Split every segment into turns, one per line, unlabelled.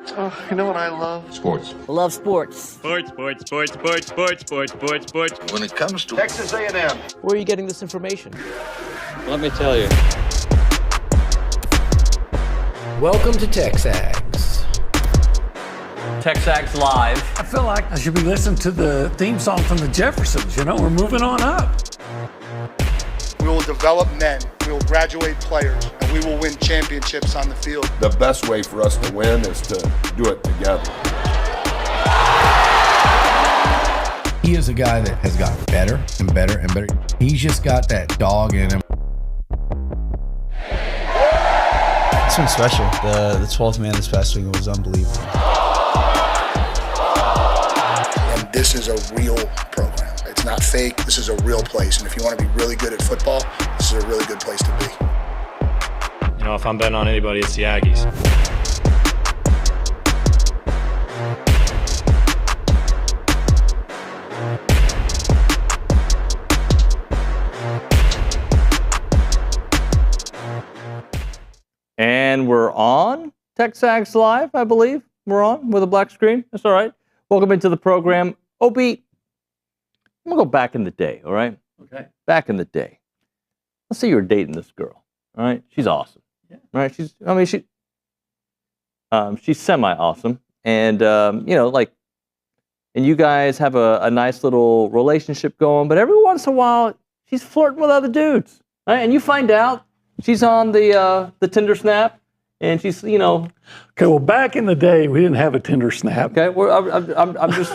Oh, you know what I love?
Sports.
Love sports.
Sports.
When it comes to
Texas A&M.
Where are you getting this information?
Let me tell you.
Welcome to TexAgs.
TexAgs Live.
I feel like I should be listening to the theme song from the Jeffersons. You know, we're moving on up.
We will develop men, we will graduate players, and we will win championships on the field.
The best way for us to win is to do it together.
He is a guy that has gotten better and better and better. He's just got that dog in him.
It's been special. The 12th man this past week was unbelievable.
And this is a real program. It's not fake. This is a real place. And if you want to be really good at football, this is a really good place to be.
You know, if I'm betting on anybody, it's the Aggies.
And we're on TexAgs Live, I believe. We're on with a black screen. That's all right. Welcome into the program. OB, I'm going to go back in the day, all right?
Okay.
Back in the day. Let's say you were dating this girl, all right? She's awesome,
Yeah.
right? She's semi-awesome. And, and you guys have a nice little relationship going, but every once in a while, she's flirting with other dudes, right? And you find out she's on the Tinder Snap, and she's,
Okay, well, back in the day, we didn't have a Tinder Snap.
Okay, I'm just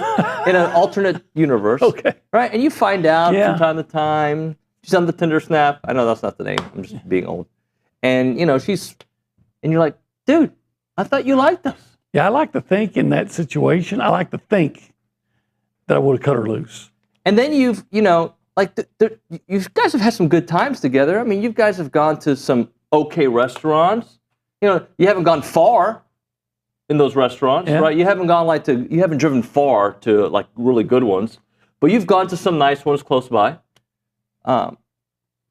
in an alternate universe.
Okay.
Right, and you find out from time to time she's on the Tinder Snap. I know that's not the name. I'm just being old. And you're like, dude, I thought you liked us.
Yeah, I like to think in that situation, I like to think that I would have cut her loose.
And then you guys have had some good times together. I mean, you guys have gone to some okay restaurants. You haven't gone far in those restaurants, right? You haven't you haven't driven far to like really good ones, but you've gone to some nice ones close by. And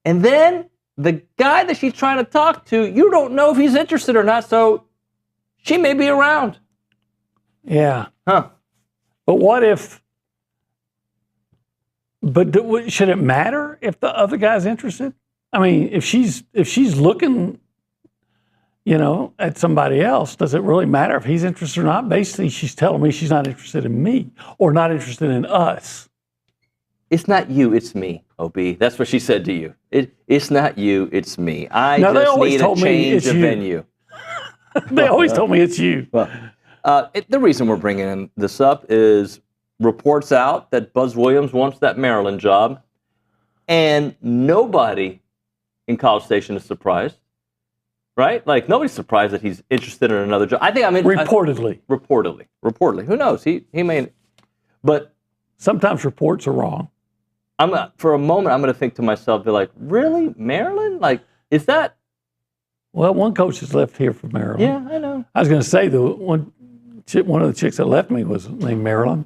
then the guy that she's trying to talk to, you don't know if he's interested or not, so she may be around.
Yeah.
Huh.
But what if, should it matter if the other guy's interested? I mean, if she's looking, at somebody else, does it really matter if he's interested or not? Basically, she's telling me she's not interested in me or not interested in us.
It's not you, it's me, OB. That's what she said to you. It's not you, it's me. I just need a change of venue.
They always told me it's you.
Well, the reason we're bringing this up is reports out that Buzz Williams wants that Maryland job, and nobody in College Station is surprised, right? Like, nobody's surprised that he's interested in another job.
Reportedly.
Reportedly. Who knows? He may, but
sometimes reports are wrong.
For a moment, I'm going to think to myself, be like, really, Maryland? Like, is that?
Well, one coach has left here for Maryland.
Yeah, I know.
I was going to say one of the chicks that left me was named Maryland.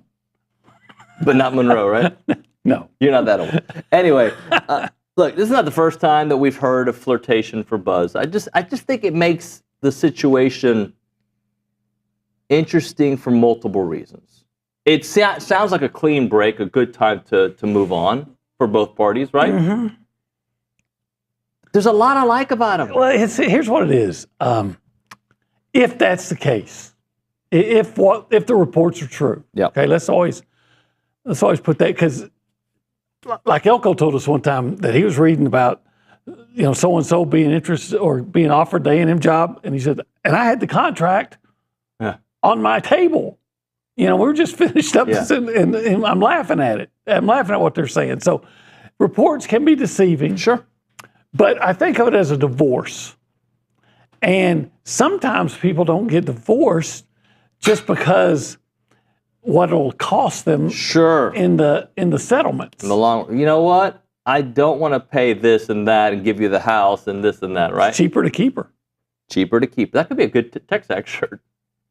But not Monroe, right?
No.
You're not that old. Anyway, look, this is not the first time that we've heard of flirtation for Buzz. I just think it makes the situation interesting for multiple reasons. It sounds like a clean break, a good time to move on for both parties, right?
Mm-hmm.
There's a lot I like about him.
Well, here's what it is. If that's the case, if the reports are true, okay, let's always put that, because like Elko told us one time that he was reading about so and so being interested or being offered the A&M job, and he said, and I had the contract on my table. We were just finished up, and I'm laughing at it. I'm laughing at what they're saying. So reports can be deceiving.
Sure.
But I think of it as a divorce. And sometimes people don't get divorced just because what it'll cost them in the settlements.
In the long, you know what? I don't want to pay this and that and give you the house and this and that, right?
It's cheaper to keep her.
Cheaper to keep. That could be a good TexAgs shirt.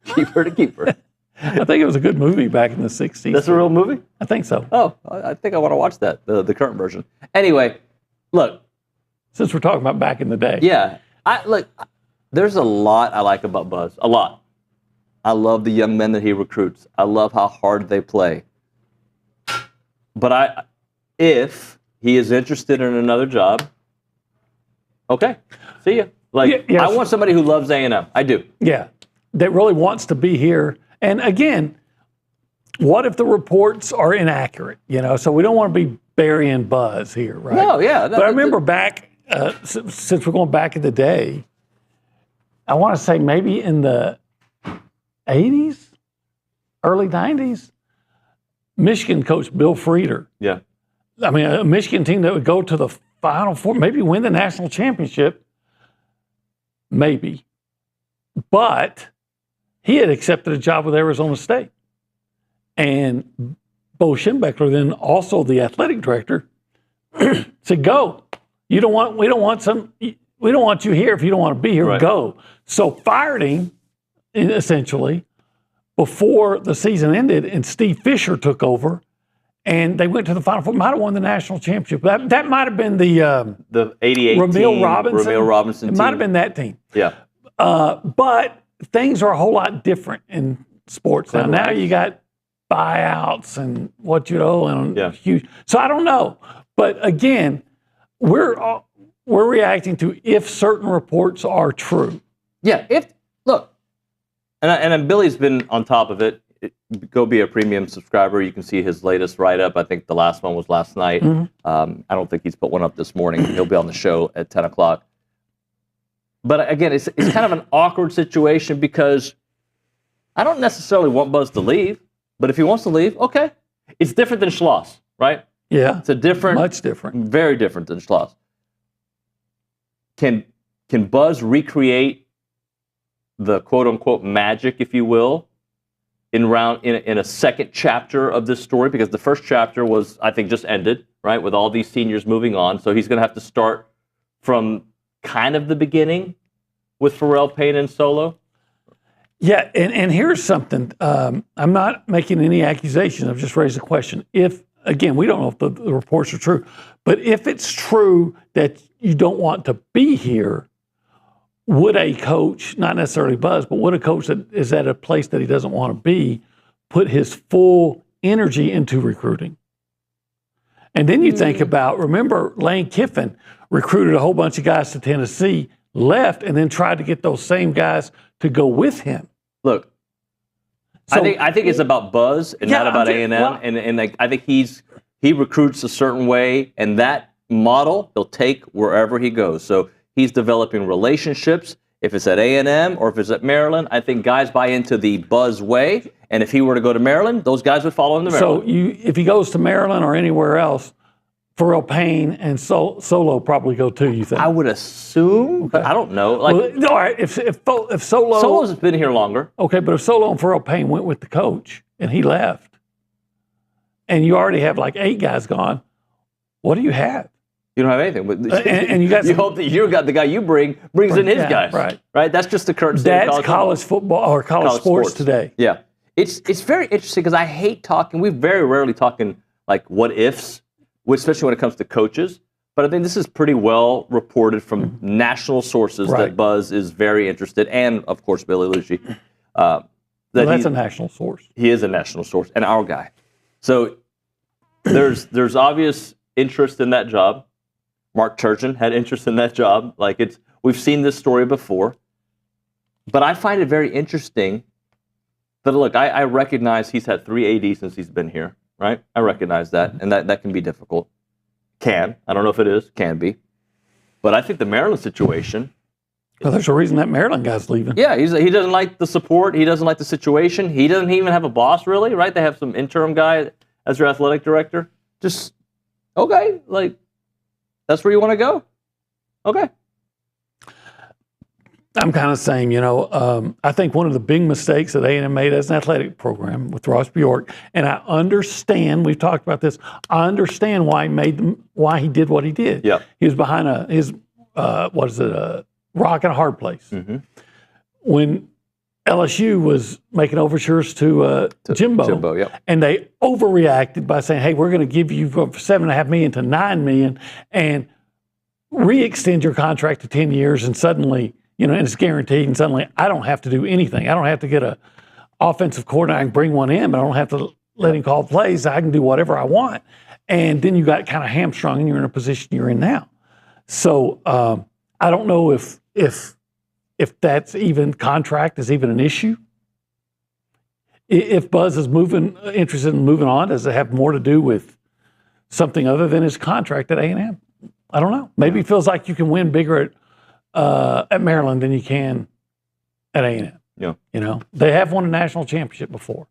Cheaper to keep her.
I think it was a good movie back in the 60s.
That's a real movie?
I think so.
Oh, I think I want to watch that, the current version. Anyway, look.
Since we're talking about back in the day.
Yeah. There's a lot I like about Buzz. A lot. I love the young men that he recruits. I love how hard they play. But if he is interested in another job, okay, see ya. Like, I want somebody who loves A&M. I do.
Yeah, that really wants to be here. And again, what if the reports are inaccurate? So we don't want to be burying buzz here, right?
No, yeah.
But I remember back, since we're going back in the day, I want to say maybe in the 80s, early 90s, Michigan coach Bill Frieder.
Yeah.
I mean, a Michigan team that would go to the Final Four, maybe win the national championship, maybe. But he had accepted a job with Arizona State. And Bo Schembechler, then also the athletic director, said, "Go. We don't want you here if you don't want to be here. Right. Go." So fired him, essentially, before the season ended, and Steve Fisher took over, and they went to the Final Four. Might have won the national championship. That might have been the
88
Ramil
team,
Robinson.
Ramil Robinson
It
team.
might have been that team.
Yeah.
But things are a whole lot different in sports now. Now you got buyouts and and huge. So I don't know. But again, we're reacting to if certain reports are true.
Yeah. And Billy's been on top of it. Go be a premium subscriber. You can see his latest write-up. I think the last one was last night. Mm-hmm. I don't think he's put one up this morning. He'll be on the show at 10 o'clock. But again, it's kind of an awkward situation because I don't necessarily want Buzz to leave, but if he wants to leave, okay. It's different than Schloss, right?
Yeah.
It's much
different.
Very different than Schloss. Can Buzz recreate the quote-unquote magic, if you will, in a second chapter of this story? Because the first chapter was, I think, just ended, right, with all these seniors moving on. So he's going to have to start from kind of the beginning with Pharrell Payne and Solo.
Yeah, and here's something. I'm not making any accusations. I've just raised a question. If, again, we don't know if the reports are true, but if it's true that you don't want to be here, would a coach, not necessarily Buzz, but would a coach that is at a place that he doesn't want to be, put his full energy into recruiting? And then you think about, remember, Lane Kiffin recruited a whole bunch of guys to Tennessee, left, and then tried to get those same guys to go with him.
Look, so, I think it's about Buzz and not about A&M. And I think he recruits a certain way, and that model he'll take wherever he goes. So he's developing relationships. If it's at A&M or if it's at Maryland, I think guys buy into the Buzz way. And if he were to go to Maryland, those guys would follow him to Maryland.
So if he goes to Maryland or anywhere else, Pharrell Payne and Solo probably go too, you think?
I would assume, but I don't know. Like,
well, all right, if Solo...
Solo's been here longer.
Okay, but if Solo and Pharrell Payne went with the coach and he left, and you already have like 8 guys gone, what do you have?
You don't have anything. But
and you got
you hope that you got the guy you brings in his guys. Right? That's just the current state of
college football or college sports today.
Yeah. It's very interesting because I hate talking. We very rarely talking like what ifs, especially when it comes to coaches. But I think this is pretty well reported from national sources that Buzz is very interested, and of course Billy Liucci.
That's a national source.
He is a national source and our guy. So there's obvious interest in that job. Mark Turgeon had interest in that job. We've seen this story before. But I find it very interesting that, look, I recognize he's had 3 ADs since he's been here, right? I recognize that, and that can be difficult. I don't know if it is, can be. But I think the Maryland situation...
Well, there's a reason that Maryland guy's leaving.
Yeah, he doesn't like the support. He doesn't like the situation. He doesn't even have a boss, really, right? They have some interim guy as their athletic director. Just, okay, that's where you want to go? Okay.
I'm kind of saying, I think one of the big mistakes that A&M made as an athletic program with Ross Bjork, and I understand, we've talked about this, I understand why he did what he did.
Yeah.
He was behind a rock and a hard place.
Mm-hmm.
When LSU was making overtures to Jimbo,
yep.
And they overreacted by saying, hey, we're going to give you from $7.5 million to $9 million and re-extend your contract to 10 years, and suddenly, and it's guaranteed, and suddenly I don't have to do anything. I don't have to get offensive coordinator. I can bring one in, but I don't have to let him call plays. I can do whatever I want. And then you got kind of hamstrung, and you're in a position you're in now. So I don't know if that's even contract is even an issue. If Buzz is interested in moving on, does it have more to do with something other than his contract at A&M? I don't know. Maybe he feels like you can win bigger at Maryland than you can at A&M.
Yeah.
You know, they have won a national championship before.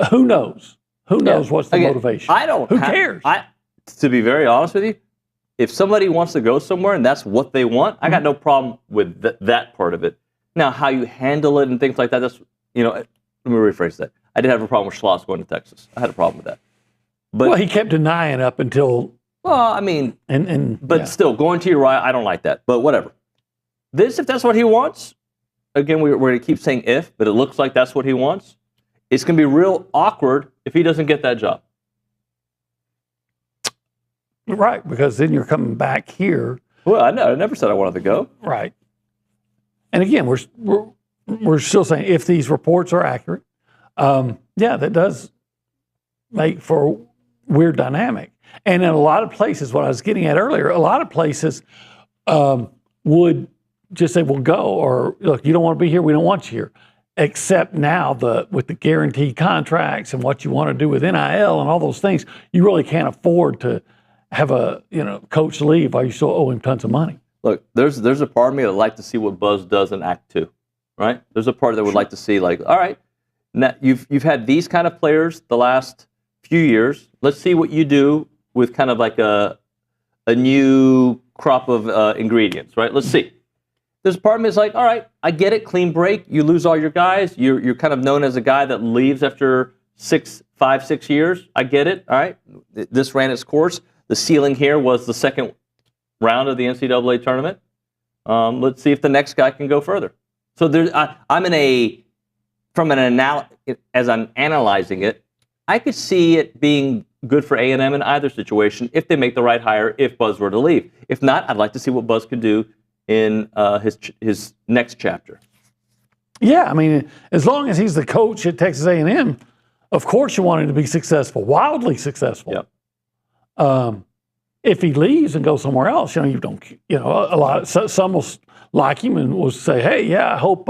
Who knows? Who knows what's the motivation? Who cares?
To be very honest with you, if somebody wants to go somewhere and that's what they want, I got no problem with that part of it. Now, how you handle it and things like that, that's, you know, let me rephrase that. I did have a problem with Schloss going to Texas. I had a problem with that. But,
well, he kept denying up until.
Well, I mean, but still, going to Uriah, I don't like that. But whatever. If that's what he wants, again, we're going to keep saying if, but it looks like that's what he wants. It's going to be real awkward if he doesn't get that job.
Right, because then you're coming back here.
Well, I never said I wanted to go.
Right. And again, we're still saying if these reports are accurate, that does make for a weird dynamic. And in a lot of places, what I was getting at earlier, a lot of places would just say, well, go, or look, you don't want to be here, we don't want you here. Except now with the guaranteed contracts and what you want to do with NIL and all those things, you really can't afford to have a coach leave while you still owe him tons of money.
Look, there's a part of me that would like to see what Buzz does in Act 2, right? There's a part that would like to see, like, all right, now you've had these kind of players the last few years. Let's see what you do with kind of like a new crop of ingredients, right? Let's see. There's a part of me that's like, all right, I get it, clean break. You lose all your guys. You're kind of known as a guy that leaves after 5, 6 years. I get it, all right? This ran its course. The ceiling here was the second round of the NCAA tournament. Let's see if the next guy can go further. So as I'm analyzing it, I could see it being good for A&M in either situation if they make the right hire, if Buzz were to leave. If not, I'd like to see what Buzz could do in his next chapter.
Yeah, I mean, as long as he's the coach at Texas A&M, of course you want him to be successful, wildly successful.
Yep.
If he leaves and goes somewhere else, you don't, a lot of some will like him and will say, hey, yeah, I hope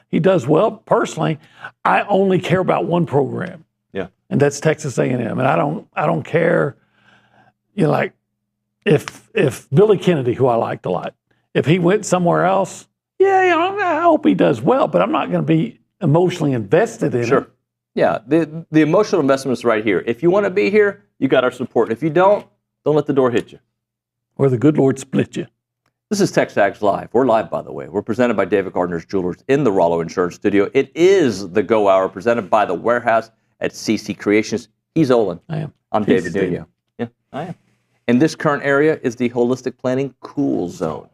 he does well. Personally, I only care about one program.
Yeah.
And that's Texas A&M. And I don't care, like if Billy Kennedy, who I liked a lot, if he went somewhere else, I hope he does well, but I'm not going to be emotionally invested in it.
Yeah, the emotional investment is right here. If you want to be here, you got our support. If you don't let the door hit you.
Or the good Lord split you.
This is TexAgs Live. We're live, by the way. We're presented by David Gardner's Jewelers in the Rollo Insurance Studio. It is the Go Hour presented by The Warehouse at CC Creations. He's Olin.
I am.
I'm David Nuño. Yeah, I am. And this current area is the Holistic Planning Cool Zone.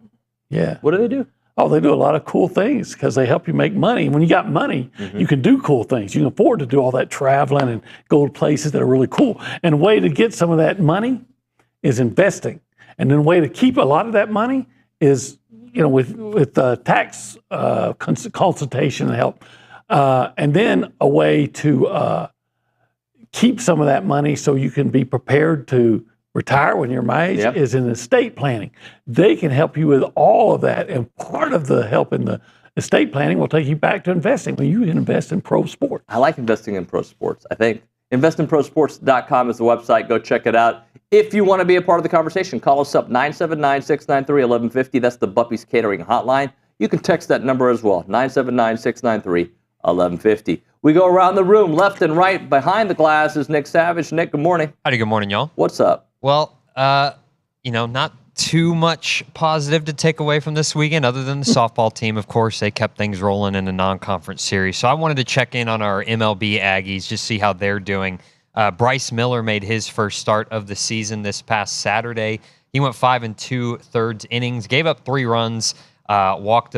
Yeah.
What do they do?
Oh, they do a lot of cool things because they help you make money. When you got money, you can do cool things. You can afford to do all that traveling and go to places that are really cool. And a way to get some of that money is investing. And then a way to keep a lot of that money is, with tax consultation and help. And then a way to keep some of that money so you can be prepared to retire when you're my age is in estate planning. They can help you with all of that. And part of the help in the estate planning will take you back to investing. When you can invest in pro sports.
I like investing in pro sports, I think. Investinprosports.com is the website. Go check it out. If you want to be a part of the conversation, call us up, 979-693-1150. That's the Buppy's Catering hotline. You can text that number as well, 979-693-1150. We go around the room, left and right. Behind the glass is Nick Savage. Nick, good morning.
Howdy, good morning, y'all.
What's up?
Well, not too much positive to take away from this weekend other than the softball team. Of course, they kept things rolling in the non-conference series. So I wanted to check in on our MLB Aggies, just see how they're doing. Bryce Miller made his first start of the season this past Saturday. He went 5 2/3 innings, gave up 3 runs, walked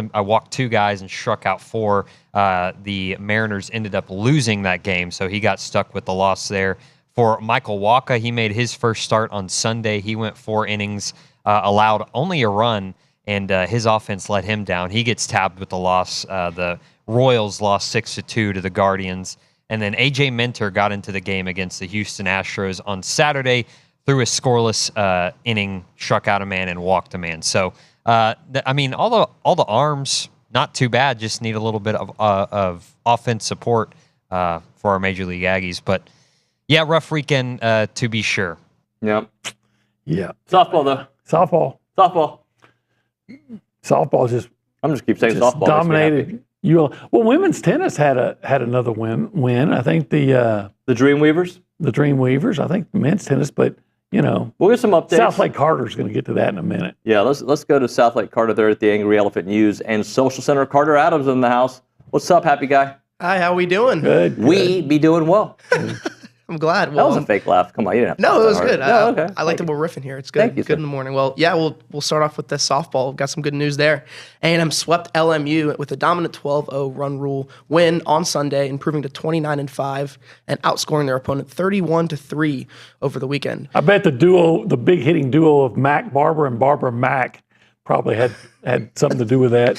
2 guys and struck out 4. The Mariners ended up losing that game, so he got stuck with the loss there. For Michael Walker, he made his first start on Sunday. He went 4 innings, allowed only a run, and his offense let him down. He gets tabbed with the loss. The Royals lost 6-2 to the Guardians. And then A.J. Minter got into the game against the Houston Astros on Saturday, threw a scoreless inning, struck out a man, and walked a man. So, all the arms, not too bad. Just need a little bit of offense support for our Major League Aggies. But, yeah, rough weekend to be sure.
Yep.
Yeah.
Softball, though.
Softball just.
I'm just keep saying softball.
Dominated. Well, women's tennis had another win. I think the
Dreamweavers.
The Dreamweavers. I think men's tennis, but we'll
get some updates.
South Lake Carter's going to get to that in a minute.
Yeah, let's go to South Lake Carter there at the Angry Elephant News and Social Center. Carter Adams in the house. What's up, happy guy?
Hi, how we doing?
Good.
We be doing well.
I'm glad.
That was a fake laugh. Come on, you didn't have to.
No, it was good.
Okay.
I like that we're riffing here. It's good.
Thank you,
good in the morning. Well, yeah, we'll start off with the softball. We've got some good news there. A&M swept LMU with a dominant 12-0 run rule win on Sunday, improving to 29-5 and outscoring their opponent 31-3 over the weekend.
I bet the big hitting duo of Mac Barber and Barbara Mack probably had something to do with that.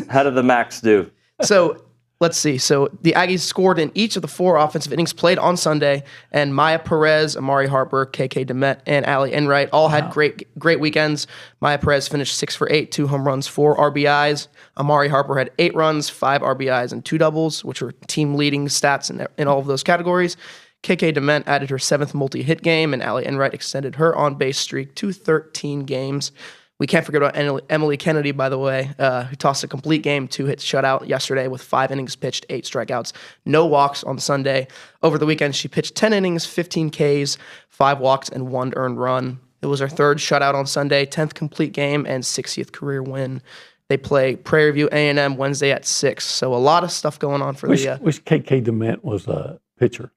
How did the Macs do?
So let's see. So the Aggies scored in each of the 4 offensive innings played on Sunday, and Maya Perez, Amari Harper, KK Demet, and Allie Enright all had great weekends. Maya Perez finished 6 for 8, 2 home runs, 4 RBIs. Amari Harper had 8 runs, 5 RBIs, and 2 doubles, which were team-leading stats in all of those categories. KK Demet added her 7th multi-hit game, and Allie Enright extended her on-base streak to 13 games. We can't forget about Emily Kennedy, by the way, who tossed a complete game, 2-hit shutout yesterday with 5 innings pitched, 8 strikeouts, no walks on Sunday. Over the weekend, she pitched 10 innings, 15 Ks, 5 walks, and 1 earned run. It was her 3rd shutout on Sunday, 10th complete game, and 60th career win. They play Prairie View A&M Wednesday at 6, so a lot of stuff going on for
Wish KK Demet was a pitcher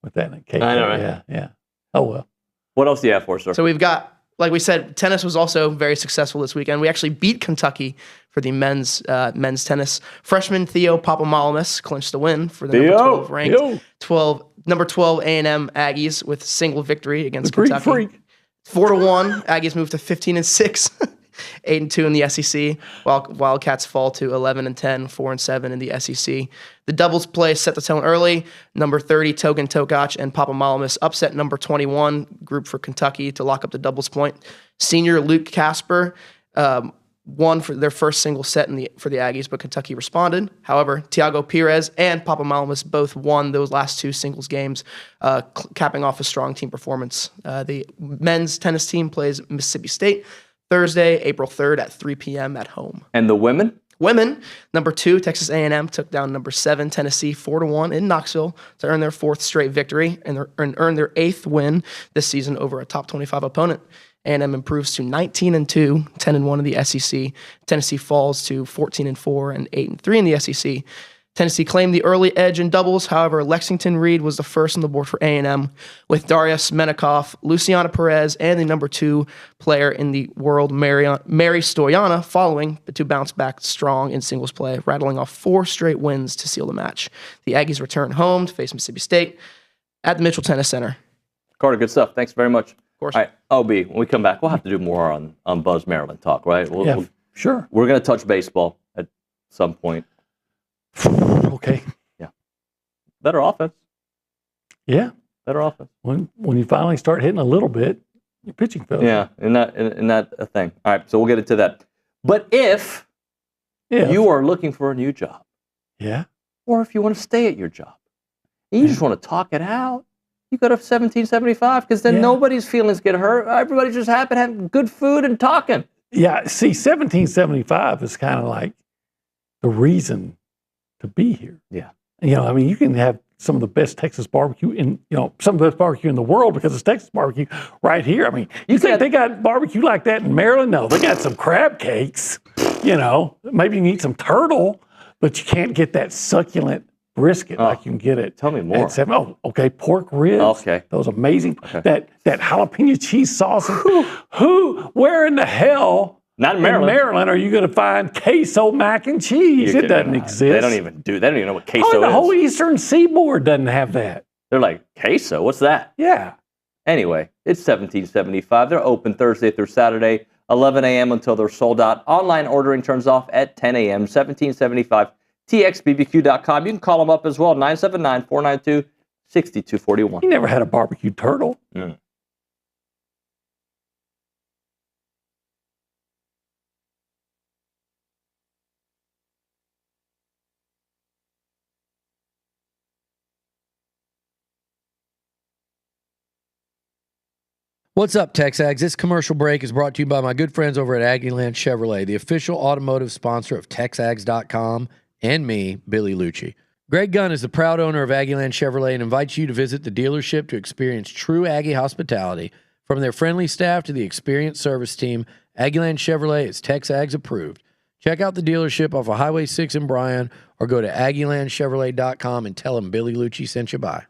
with that. KK.
I know, right?
Yeah. Oh, well.
What else do you have for us, sir?
So we've got, like we said, tennis was also very successful this weekend. We actually beat Kentucky for the men's tennis. Freshman Theo Papamalamis clinched the win for the number 12 ranked number 12 A&M Aggies with single victory against Kentucky.
Freak.
4-1. Aggies moved to 15-6, 8-2 in the SEC, while Wildcats fall to 11-10, 4-7 in the SEC. The doubles play set the tone early. Number 30, Togan Tokac and Papamalamis upset number 21, group for Kentucky, to lock up the doubles point. Senior Luke Casper won for their first single set for the Aggies, but Kentucky responded. However, Tiago Perez and Papamalamis both won those last 2 singles games, capping off a strong team performance. The men's tennis team plays Mississippi State Thursday, April 3rd at 3 p.m. at home.
And the women?
Women, number 2, Texas A&M took down number 7, Tennessee, 4-1 in Knoxville to earn their 4th straight victory and earn their 8th win this season over a top 25 opponent. A&M improves to 19-2, 10-1 in the SEC. Tennessee falls to 14-4 and 8-3 in the SEC. Tennessee claimed the early edge in doubles. However, Lexington Reed was the first on the board for A&M, with Darius Menikoff, Luciana Perez, and the number 2 player in the world, Mary Stoyana, following to bounce back strong in singles play, rattling off 4 straight wins to seal the match. The Aggies return home to face Mississippi State at the Mitchell Tennis Center.
Carter, good stuff. Thanks very much.
Of course.
All right, OB, when we come back, we'll have to do more on Buzz Maryland talk, right?
Sure.
We're going to touch baseball at some point.
Okay.
Yeah. Better offense.
Yeah.
Better offense.
When you finally start hitting a little bit, your pitching feels.
Yeah, in that thing. All right, so we'll get into that. But if you are looking for a new job, or if you want to stay at your job, and you just want to talk it out, you go to 1775, because then nobody's feelings get hurt. Everybody's just happy to have good food and talking.
Yeah, see, 1775 is kind of like the reason to be here.
Yeah.
You can have some of the best Texas barbecue some of the best barbecue in the world because it's Texas barbecue right here. I mean, you think they got barbecue like that in Maryland? No, they got some crab cakes, maybe you can eat some turtle, but you can't get that suckwent brisket like you can get it.
Tell me more.
Pork ribs.
Okay.
Those amazing, that jalapeno cheese sauce. Where in the hell
Not in Maryland.
In Maryland, are you going to find queso mac and cheese? It doesn't exist.
They don't even know what queso is.
The whole Eastern Seaboard doesn't have that.
They're like, queso? What's that?
Yeah.
Anyway, it's 1775. They're open Thursday through Saturday, 11 a.m. until they're sold out. Online ordering turns off at 10 a.m. 1775 txbbq.com. You can call them up as well, 979-492-6241.
You never had a barbecue turtle.
What's up, TexAgs? This commercial break is brought to you by my good friends over at Aggieland Chevrolet, the official automotive sponsor of TexAgs.com and me, Billy Liucci. Greg Gunn is the proud owner of Aggieland Chevrolet and invites you to visit the dealership to experience true Aggie hospitality. From their friendly staff to the experienced service team, Aggieland Chevrolet is TexAgs approved. Check out the dealership off of Highway 6 in Bryan or go to AggielandChevrolet.com and tell them Billy Liucci sent you by.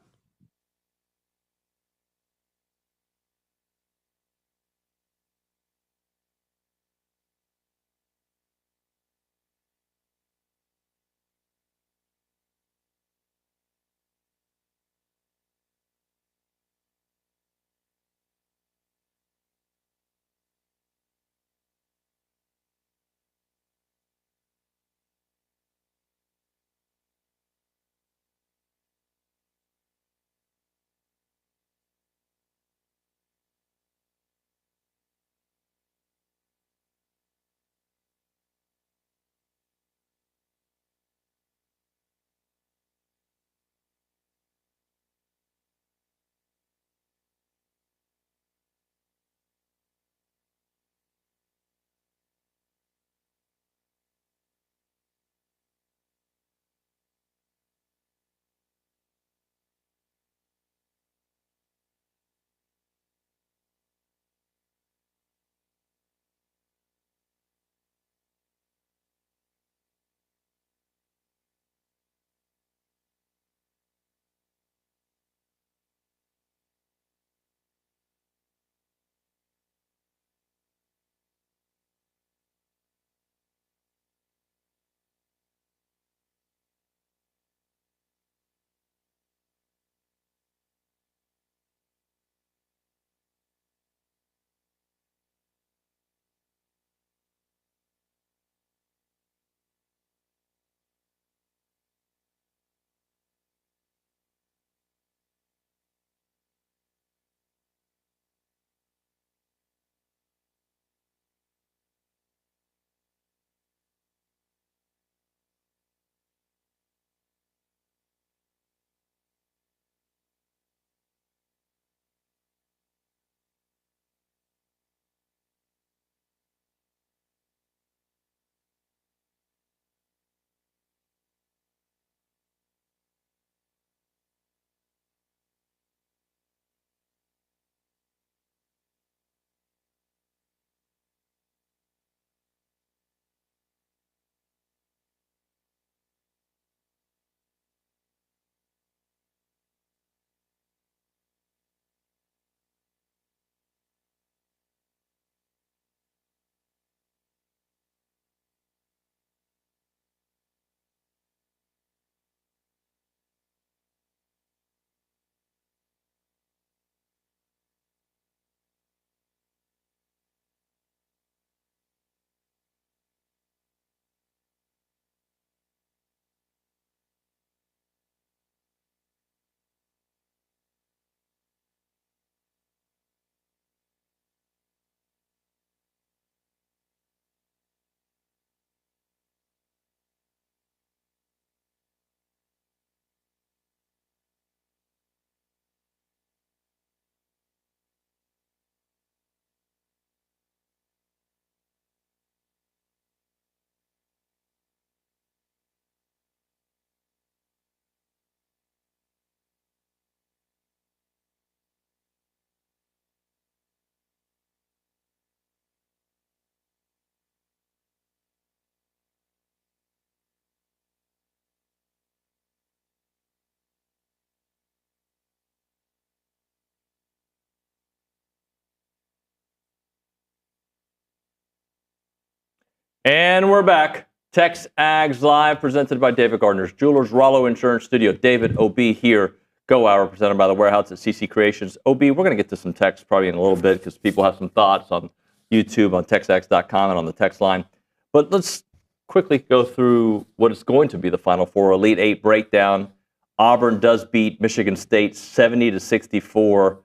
And we're back. TexAgs Live, presented by David Gardner's Jewelers, Rollo Insurance Studio. David, OB here. Go Hour, presented by the Warehouse at CC Creations. OB, we're going to get to some text probably in a little bit because people have some thoughts on YouTube, on TexAgs.com, and on the text line. But let's quickly go through what is going to be the Final Four Elite Eight breakdown. Auburn does beat Michigan State 70-64.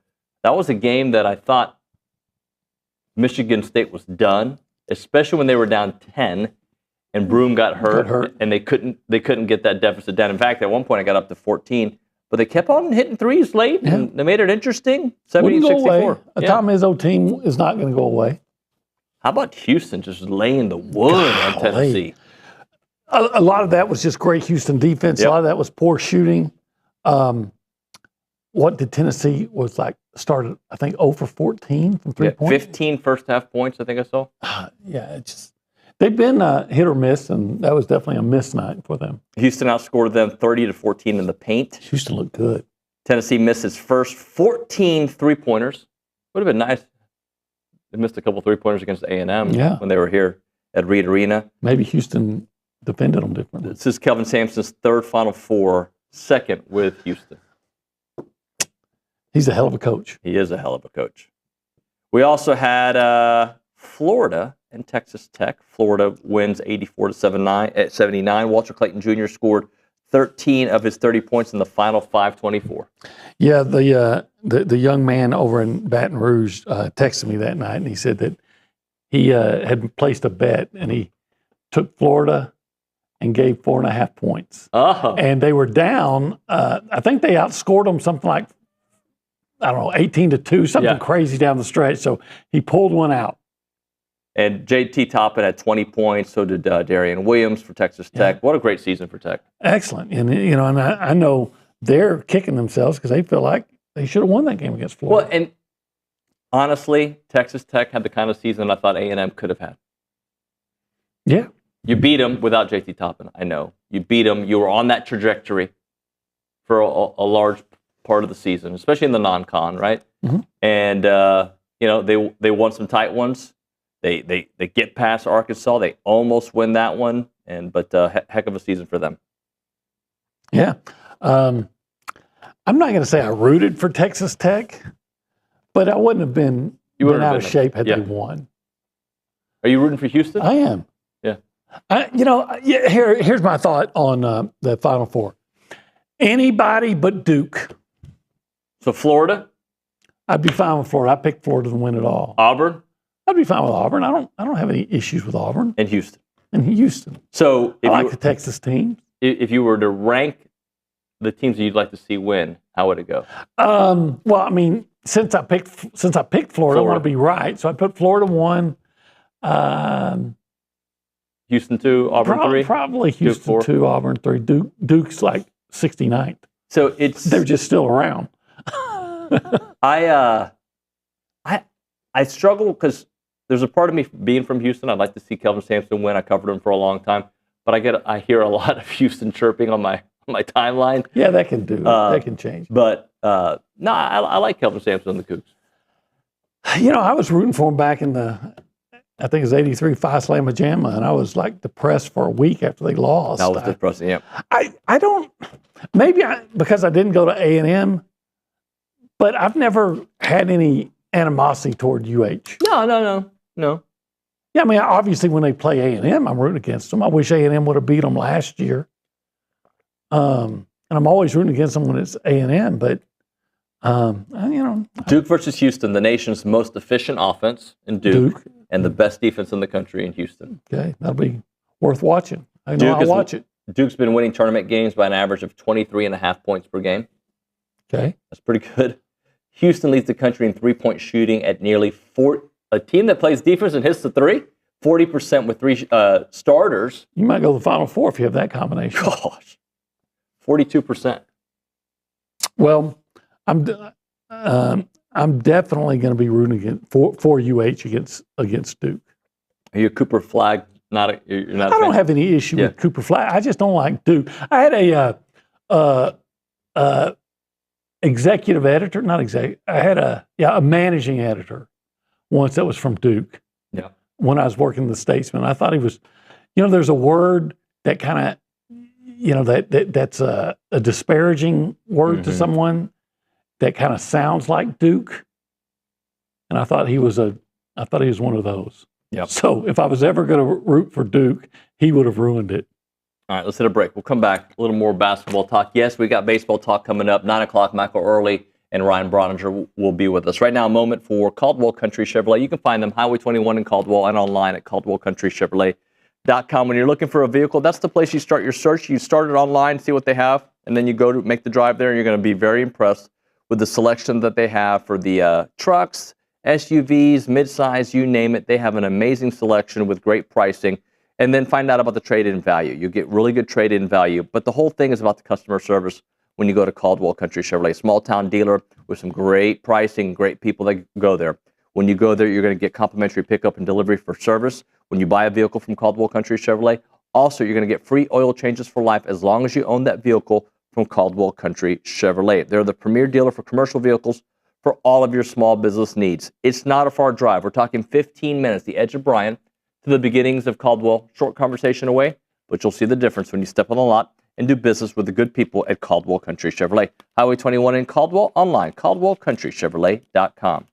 That was a game that I thought Michigan State was done, especially when they were down 10 and Broom got hurt. And they couldn't get that deficit down. In fact, at one point I got up to 14, but they kept on hitting threes late and they made it interesting. 70-64.
A Tom Izzo team is not going to go away.
How about Houston just laying the wood on Tennessee?
A lot of that was just great Houston defense. A lot of that was poor shooting. What did Tennessee was like? Started, I think, 0 for 14 from 3 points.
15 first half points, I think I saw.
It's just they've been hit or miss, and that was definitely a miss night for them.
Houston outscored them 30-14 in the paint.
Houston looked good.
Tennessee missed its first 14 three-pointers. Would have been nice. They missed a couple three-pointers against A&M when they were here at Reed Arena.
Maybe Houston defended them differently.
This is Kelvin Sampson's third Final Four, second with Houston.
He's a hell of a coach.
He is a hell of a coach. We also had Florida and Texas Tech. Florida wins 84-79. Walter Clayton Jr. scored 13 of his 30 points in the final 5:24.
Yeah, the young man over in Baton Rouge texted me that night, and he said that he had placed a bet, and he took Florida and gave 4.5 points. And they were down. I think they outscored them something like, 18-2, something crazy down the stretch. So he pulled one out.
And J.T. Toppin had 20 points. So did Darian Williams for Texas Tech. What a great season for Tech.
Excellent. And, and I know they're kicking themselves because they feel like they should have won that game against Florida.
Well, and honestly, Texas Tech had the kind of season I thought A&M could have had.
Yeah.
You beat them without J.T. Toppin, I know. You beat them. You were on that trajectory for a large part of the season, especially in the non-con, right?
Mm-hmm.
And, they won some tight ones. They get past Arkansas. They almost win that one, but heck of a season for them.
Yeah. I'm not going to say I rooted for Texas Tech, but I wouldn't have been out of shape had they won.
Are you rooting for Houston?
I am.
Yeah.
Here's my thought on the Final Four. Anybody but Duke.
So Florida?
I'd be fine with Florida. I picked Florida to win it all.
Auburn?
I'd be fine with Auburn. I don't have any issues with Auburn.
And Houston.
So I like the Texas team.
If you were to rank the teams that you'd like to see win, how would it go?
Well, I mean, since I picked Florida, I want to be right. So I put Florida 1.
Houston 2, Auburn 3?
Probably Houston 2, Auburn 3. Duke's like 69th.
So
they're just still around.
I struggle because there's a part of me being from Houston. I'd like to see Kelvin Sampson win. I covered him for a long time, but I hear a lot of Houston chirping on my timeline.
Yeah, that can that can change.
But no, I like Kelvin Sampson and the Cougs.
I was rooting for him back in I think it was 83 Phi Slamma Jamma, and I was like depressed for a week after they lost.
That was depressing, yeah.
I don't, because I didn't go to A&M, but I've never had any animosity toward UH.
No.
Yeah, I mean, obviously when they play A&M, I'm rooting against them. I wish A&M would have beat them last year. And I'm always rooting against them when it's A&M, but,
Duke versus Houston, the nation's most efficient offense in Duke. And the best defense in the country in Houston.
Okay, that'll be worth watching. I'll watch it.
Duke's been winning tournament games by an average of 23.5 points per game.
Okay.
That's pretty good. Houston leads the country in three-point shooting at nearly 4. A team that plays defense and hits the three, 40% with 3 starters.
You might go to the Final Four if you have that combination.
Gosh, 42%.
Well, I'm definitely going to be rooting for UH against Duke.
Are you a Cooper Flagg? You're not.
I don't have any issue with Cooper Flagg. I just don't like Duke. I had a executive editor, not executive. I had a managing editor once that was from Duke.
Yeah.
When I was working in the Statesman, I thought he was. There's a word that kind of, that's a disparaging word to someone. That kind of sounds like Duke, and I thought he was one of those.
Yep.
So if I was ever going to root for Duke, he would have ruined it.
All right, let's hit a break. We'll come back. A little more basketball talk. Yes, we got baseball talk coming up. 9 o'clock, Michael Earley and Ryan Brauninger will be with us. Right now, a moment for Caldwell Country Chevrolet. You can find them Highway 21 in Caldwell and online at CaldwellCountryChevrolet.com. When you're looking for a vehicle, that's the place you start your search. You start it online, see what they have, and then you go to make the drive there, and you're going to be very impressed with the selection that they have for the trucks, SUVs, midsize, you name it. They have an amazing selection with great pricing. And then find out about the trade-in value. You get really good trade-in value. But the whole thing is about the customer service when you go to Caldwell Country Chevrolet. Small-town dealer with some great pricing, great people that go there. When you go there, you're going to get complimentary pickup and delivery for service. When you buy a vehicle from Caldwell Country Chevrolet, also, you're going to get free oil changes for life as long as you own that vehicle from Caldwell Country Chevrolet. They're the premier dealer for commercial vehicles for all of your small business needs. It's not a far drive. We're talking 15 minutes, the edge of Bryan, to the beginnings of Caldwell. Short conversation away, but you'll see the difference when you step on the lot and do business with the good people at Caldwell Country Chevrolet. Highway 21 in Caldwell, online, CaldwellCountryChevrolet.com.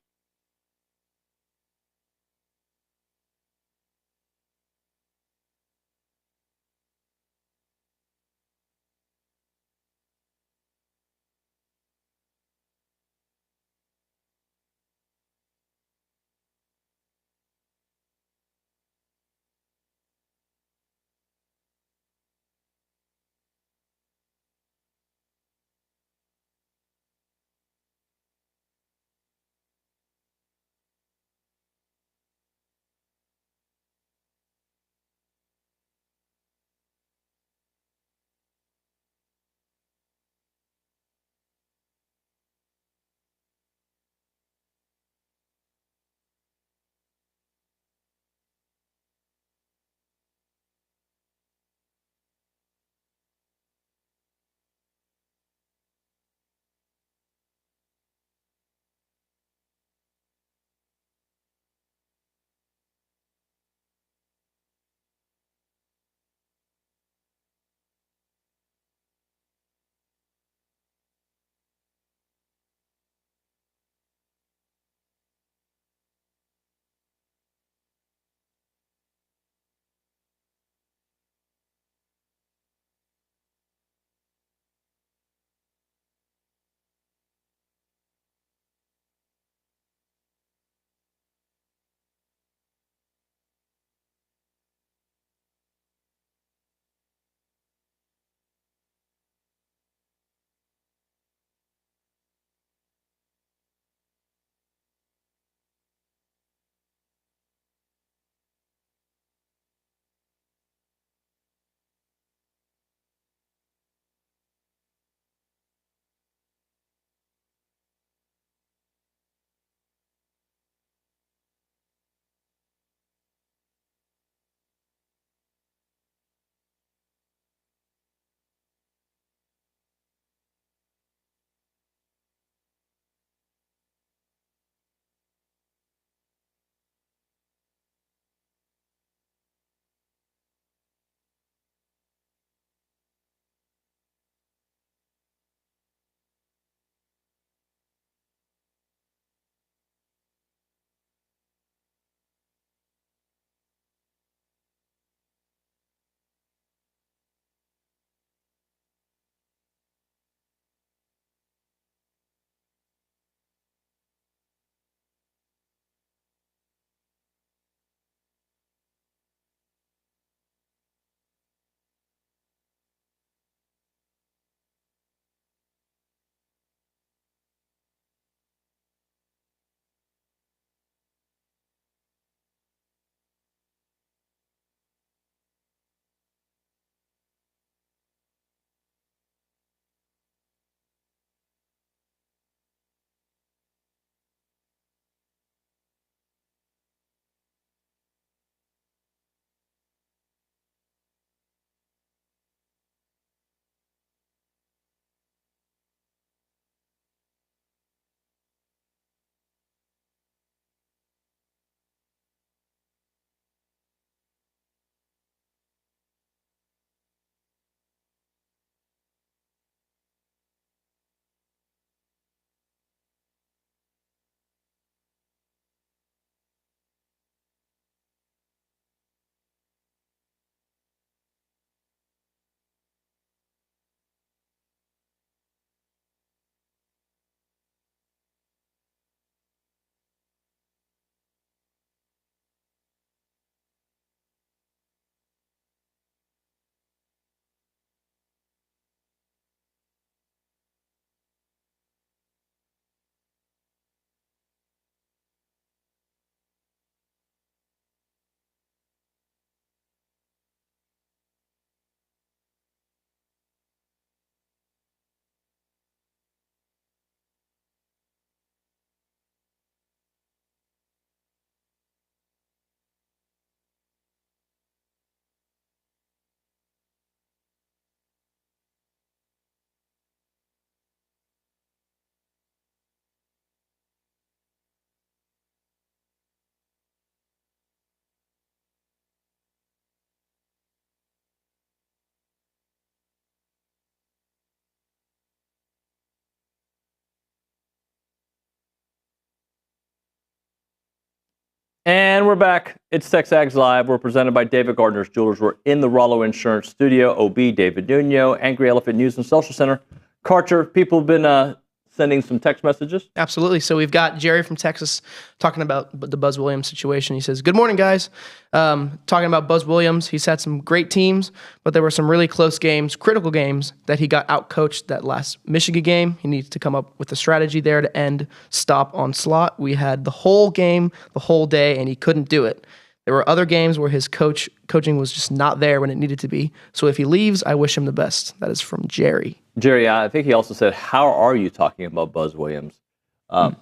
And we're back. It's TexAgs Live. We're presented by David Gardner's Jewelers. We're in the Rollo Insurance Studio. OB, David Nuño, Angry Elephant News and Social Center. Karcher, people have been sending some text messages.
Absolutely. So we've got Jerry from Texas talking about the Buzz Williams situation. He says, good morning, guys. Talking about Buzz Williams, he's had some great teams, but there were some really close games, critical games, that he got out-coached that last Michigan game. He needs to come up with a strategy there to end stop on slot. We had the whole game, the whole day, and he couldn't do it. There were other games where his coaching was just not there when it needed to be. So if he leaves, I wish him the best. That is from Jerry.
Jerry, I think he also said, how are you talking about Buzz Williams? Well,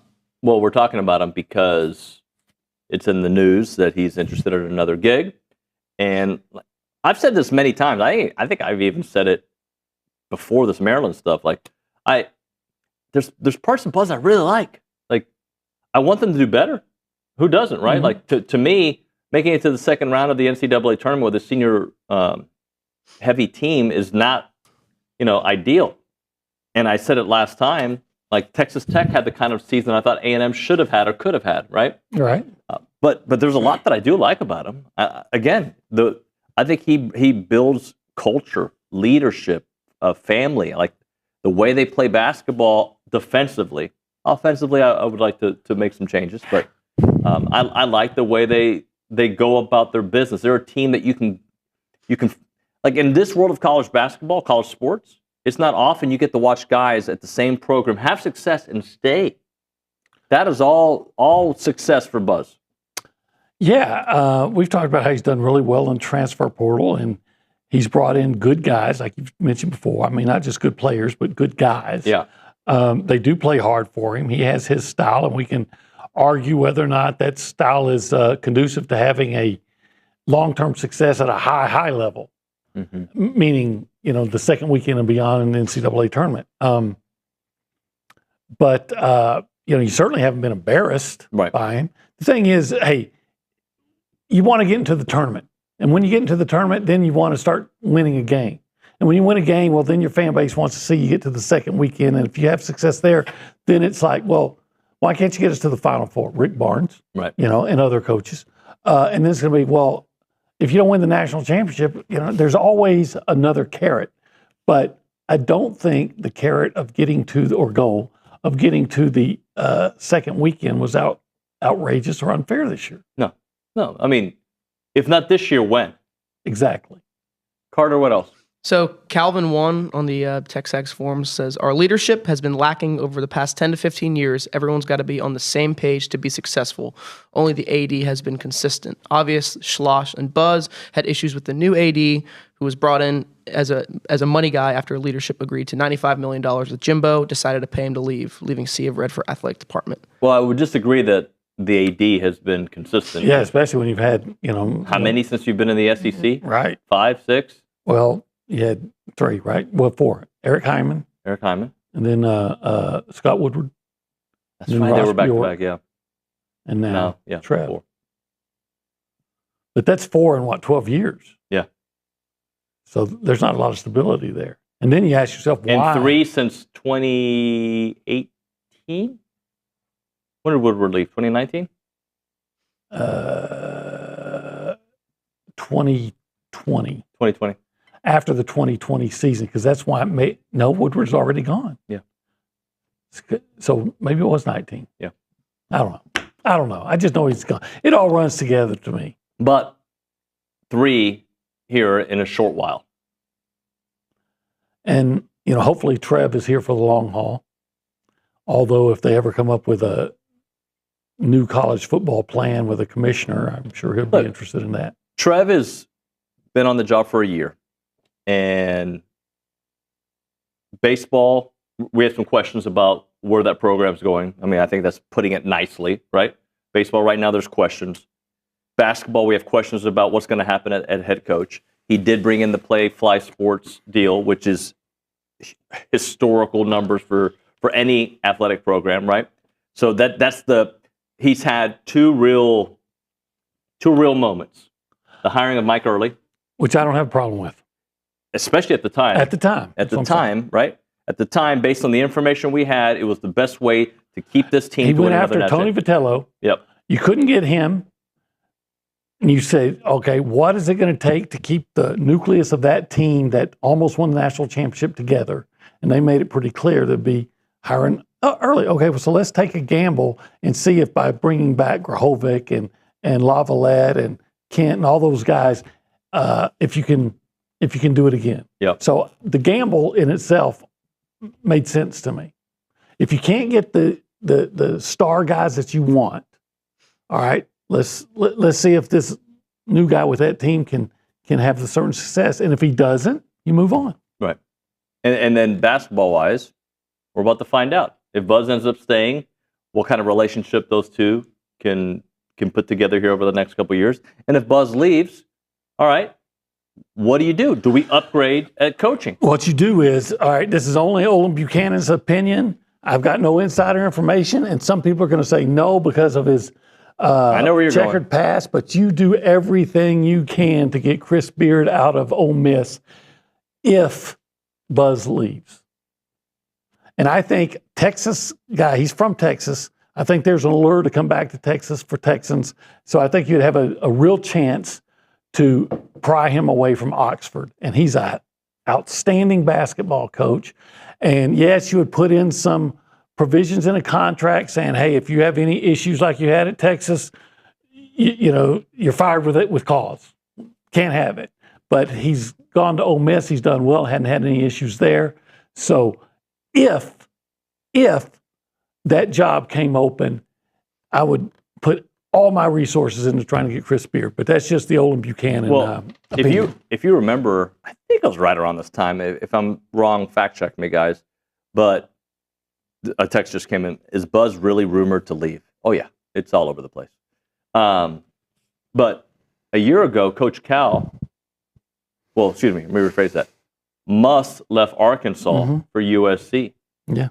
we're talking about him because it's in the news that he's interested in another gig. And I've said this many times. I think I've even said it before this Maryland stuff. Like, there's parts of Buzz I really like. Like, I want them to do better. Who doesn't, right? Like, to me, making it to the second round of the NCAA tournament with a senior heavy team is not, ideal. And I said it last time, like Texas Tech had the kind of season I thought A&M should have had or could have had, right?
Right.
But there's a lot that I do like about him. Again, I think he builds culture, leadership, family, like the way they play basketball defensively. Offensively, I would like to make some changes, but I like the way they go about their business. They're a team that you can like in this world of college basketball, college sports, it's not often you get to watch guys at the same program have success and stay. That is all success for Buzz.
Yeah, we've talked about how he's done really well in transfer portal, and he's brought in good guys, like you've mentioned before. I mean, not just good players, but good guys.
Yeah.
They do play hard for him. He has his style, and we can argue whether or not that style is conducive to having a long-term success at a high level. Meaning, the second weekend and beyond in the NCAA tournament. But you certainly haven't been embarrassed by him. The thing is, hey, you want to get into the tournament. And when you get into the tournament, then you want to start winning a game. And when you win a game, well, then your fan base wants to see you get to the second weekend. And if you have success there, then it's like, well, why can't you get us to the Final Four? Rick Barnes,
right?
And other coaches. And then it's going to be, well, if you don't win the national championship, there's always another carrot. But I don't think the carrot of getting to the second weekend was outrageous or unfair this year.
No. I mean, if not this year, when?
Exactly.
Carter, what else?
So Calvin 1 on the TexAgs forums says, our leadership has been lacking over the past 10 to 15 years. Everyone's got to be on the same page to be successful. Only the AD has been consistent. Obvious, Schloss, and Buzz had issues with the new AD, who was brought in as a money guy after leadership agreed to $95 million with Jimbo, decided to pay him to leave, leaving Sea of Red for athletic department.
Well, I would disagree that the AD has been consistent.
Yeah, especially when you've had,
How many since you've been in the SEC?
Right.
5, 6?
Well, you had 3, right? Well, 4. Eric Hyman.
And
then Scott Woodward.
That's right. They were back-to-back, yeah.
And now Trev.
4.
But that's 4 in, 12 years?
Yeah.
So there's not a lot of stability there. And then you ask yourself, why?
And 3 since 2018? When did Woodward leave? 2019?
2020.
2020.
After the 2020 season, because that's why Woodward's already gone.
Yeah.
So maybe it was 19.
Yeah.
I don't know. I just know he's gone. It all runs together to me.
But 3 here in a short while.
And, hopefully Trev is here for the long haul. Although if they ever come up with a new college football plan with a commissioner, I'm sure he'll be interested in that.
Trev has been on the job for a year. And baseball, we have some questions about where that program's going. I mean, I think that's putting it nicely, right? Baseball right now, there's questions. Basketball, we have questions about what's going to happen at head coach. He did bring in the Fly Sports deal, which is historical numbers for any athletic program, right? So he's had two real moments. The hiring of Mike Earley,
which I don't have a problem with.
Especially at the time.
At the time,
right? At the time, based on the information we had, it was the best way to keep this team.
He went after Tony Vitello.
Yep.
You couldn't get him. and you say, okay, what is it going to take to keep the nucleus of that team that almost won the national championship together? And they made it pretty clear they'd be hiring early. Okay, well, so let's take a gamble and see if by bringing back Grahovic and Lavalette and Kent and all those guys, if you can do it again.
Yep.
So the gamble in itself made sense to me. If you can't get the star guys that you want, all right, let's see if this new guy with that team can have a certain success. And if he doesn't, you move on.
Right. And then basketball-wise, we're about to find out. If Buzz ends up staying, what kind of relationship those two can put together here over the next couple of years. And if Buzz leaves, all right, what do you do? Do we upgrade at coaching?
What you do is, all right, this is only Olin Buchanan's opinion. I've got no insider information, and some people are going to say no because of his
I know where you're
checkered past, but you do everything you can to get Chris Beard out of Ole Miss if Buzz leaves. And I think Texas guy, he's from Texas. I think there's an allure to come back to Texas for Texans. So I think you'd have a real chance to pry him away from Oxford. And he's an outstanding basketball coach. And yes, you would put in some provisions in a contract saying, hey, if you have any issues like you had at Texas, you're fired with cause. Can't have it. But he's gone to Ole Miss. He's done well. Hadn't had any issues there. So if that job came open, I would put all my resources into trying to get Chris Beard. But that's just the Olin Buchanan opinion.
If you remember, I think it was right around this time. If I'm wrong, fact check me, guys. But a text just came in. Is Buzz really rumored to leave? Oh, yeah. It's all over the place. But a year ago, Coach Cal, let me rephrase that. Muss left Arkansas for USC.
Yeah.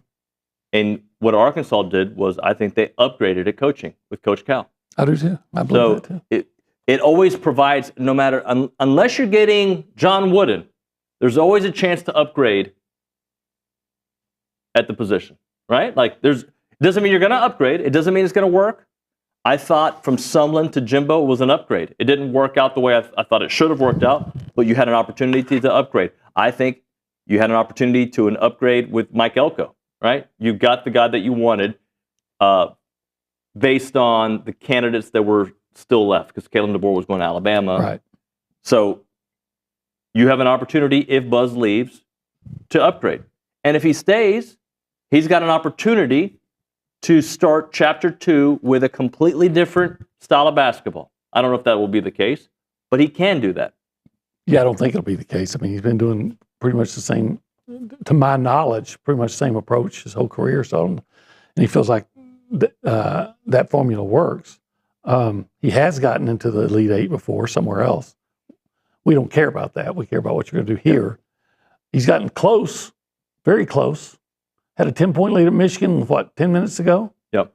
And what Arkansas did was, I think they upgraded at coaching with Coach Cal.
I do too. I believe that too.
It always provides, no matter, unless you're getting John Wooden, there's always a chance to upgrade at the position, right? Like, it doesn't mean you're going to upgrade. It doesn't mean it's going to work. I thought from Sumlin to Jimbo was an upgrade. It didn't work out the way I thought it should have worked out, but you had an opportunity to upgrade. I think you had an opportunity to an upgrade with Mike Elko, right? You got the guy that you wanted based on the candidates that were still left, because Kalen DeBoer was going to Alabama.
Right.
So you have an opportunity, if Buzz leaves, to upgrade. And if he stays, he's got an opportunity to start Chapter 2 with a completely different style of basketball. I don't know if that will be the case, but he can do that.
Yeah, I don't think it'll be the case. I mean, he's been doing pretty much the same, to my knowledge, pretty much the same approach his whole career. So, and he feels like that formula works. He has gotten into the Elite Eight before somewhere else. We don't care about that. We care about what you're going to do here. He's gotten close, very close. Had a 10-point lead at Michigan, 10 minutes ago?
Yep.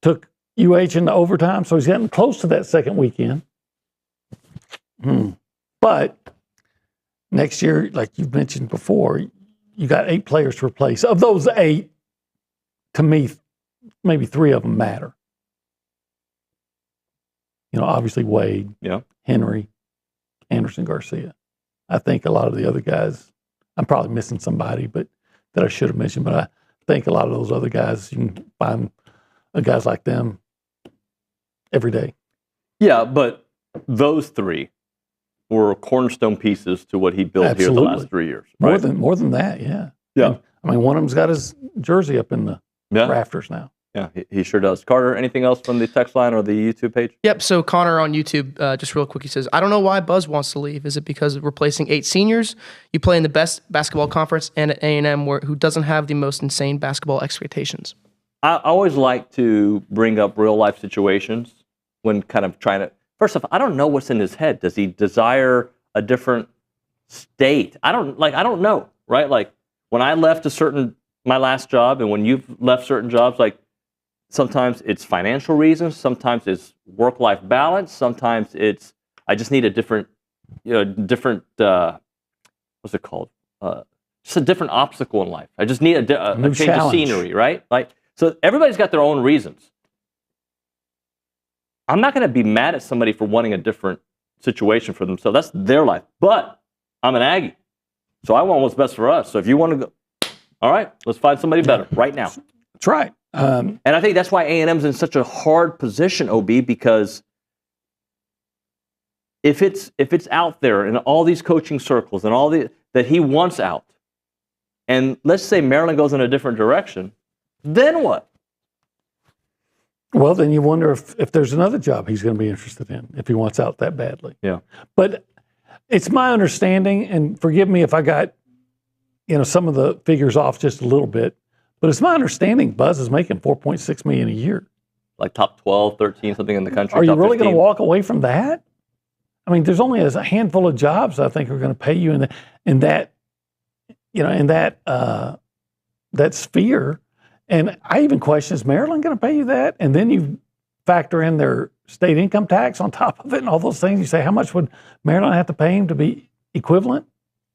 Took UH into overtime, so he's getting close to that second weekend. But next year, like you've mentioned before, you got 8 players to replace. Of those 8, to me, maybe 3 of them matter. Obviously Wade, Henry, Anderson, Garcia. I think a lot of the other guys, I'm probably missing somebody, but that I should have mentioned, but I think a lot of those other guys, you can find guys like them every day.
Yeah, but those 3 were cornerstone pieces to what he built here the last 3 years. Right?
More than that, yeah.
Yeah.
I mean, one of them's got his jersey up in the rafters now.
Yeah, he sure does. Carter, anything else from the text line or the YouTube page?
Yep, so Connor on YouTube, just real quick, he says, I don't know why Buzz wants to leave. Is it because of replacing 8 seniors? You play in the best basketball conference and at A&M, who doesn't have the most insane basketball expectations?
I always like to bring up real-life situations when kind of trying to... First off, I don't know what's in his head. Does he desire a different state? I don't know, right? Like, when I left my last job, and when you've left certain jobs, like, sometimes it's financial reasons, sometimes it's work-life balance, sometimes it's I just need a different, what's it called? Just a different obstacle in life. I just need a change of scenery, right? Like, so everybody's got their own reasons. I'm not going to be mad at somebody for wanting a different situation for themselves. That's their life. But I'm an Aggie, so I want what's best for us. So if you want to go, all right, let's find somebody better right now.
That's right.
And I think that's why A&M's in such a hard position, OB, because if it's out there in all these coaching circles and all that he wants out, and let's say Maryland goes in a different direction, then what?
Well, then you wonder if there's another job he's going to be interested in if he wants out that badly.
Yeah.
But it's my understanding, and forgive me if I got some of the figures off just a little bit, but it's my understanding Buzz is making $4.6 million a year.
Like top 12, 13, something in the country.
Are you
top
really going
15?
to walk away from that? I mean, there's only a handful of jobs I think are going to pay you in that sphere. And I even question, is Maryland going to pay you that? And then you factor in their state income tax on top of it and all those things. You say, how much would Maryland have to pay him to be equivalent?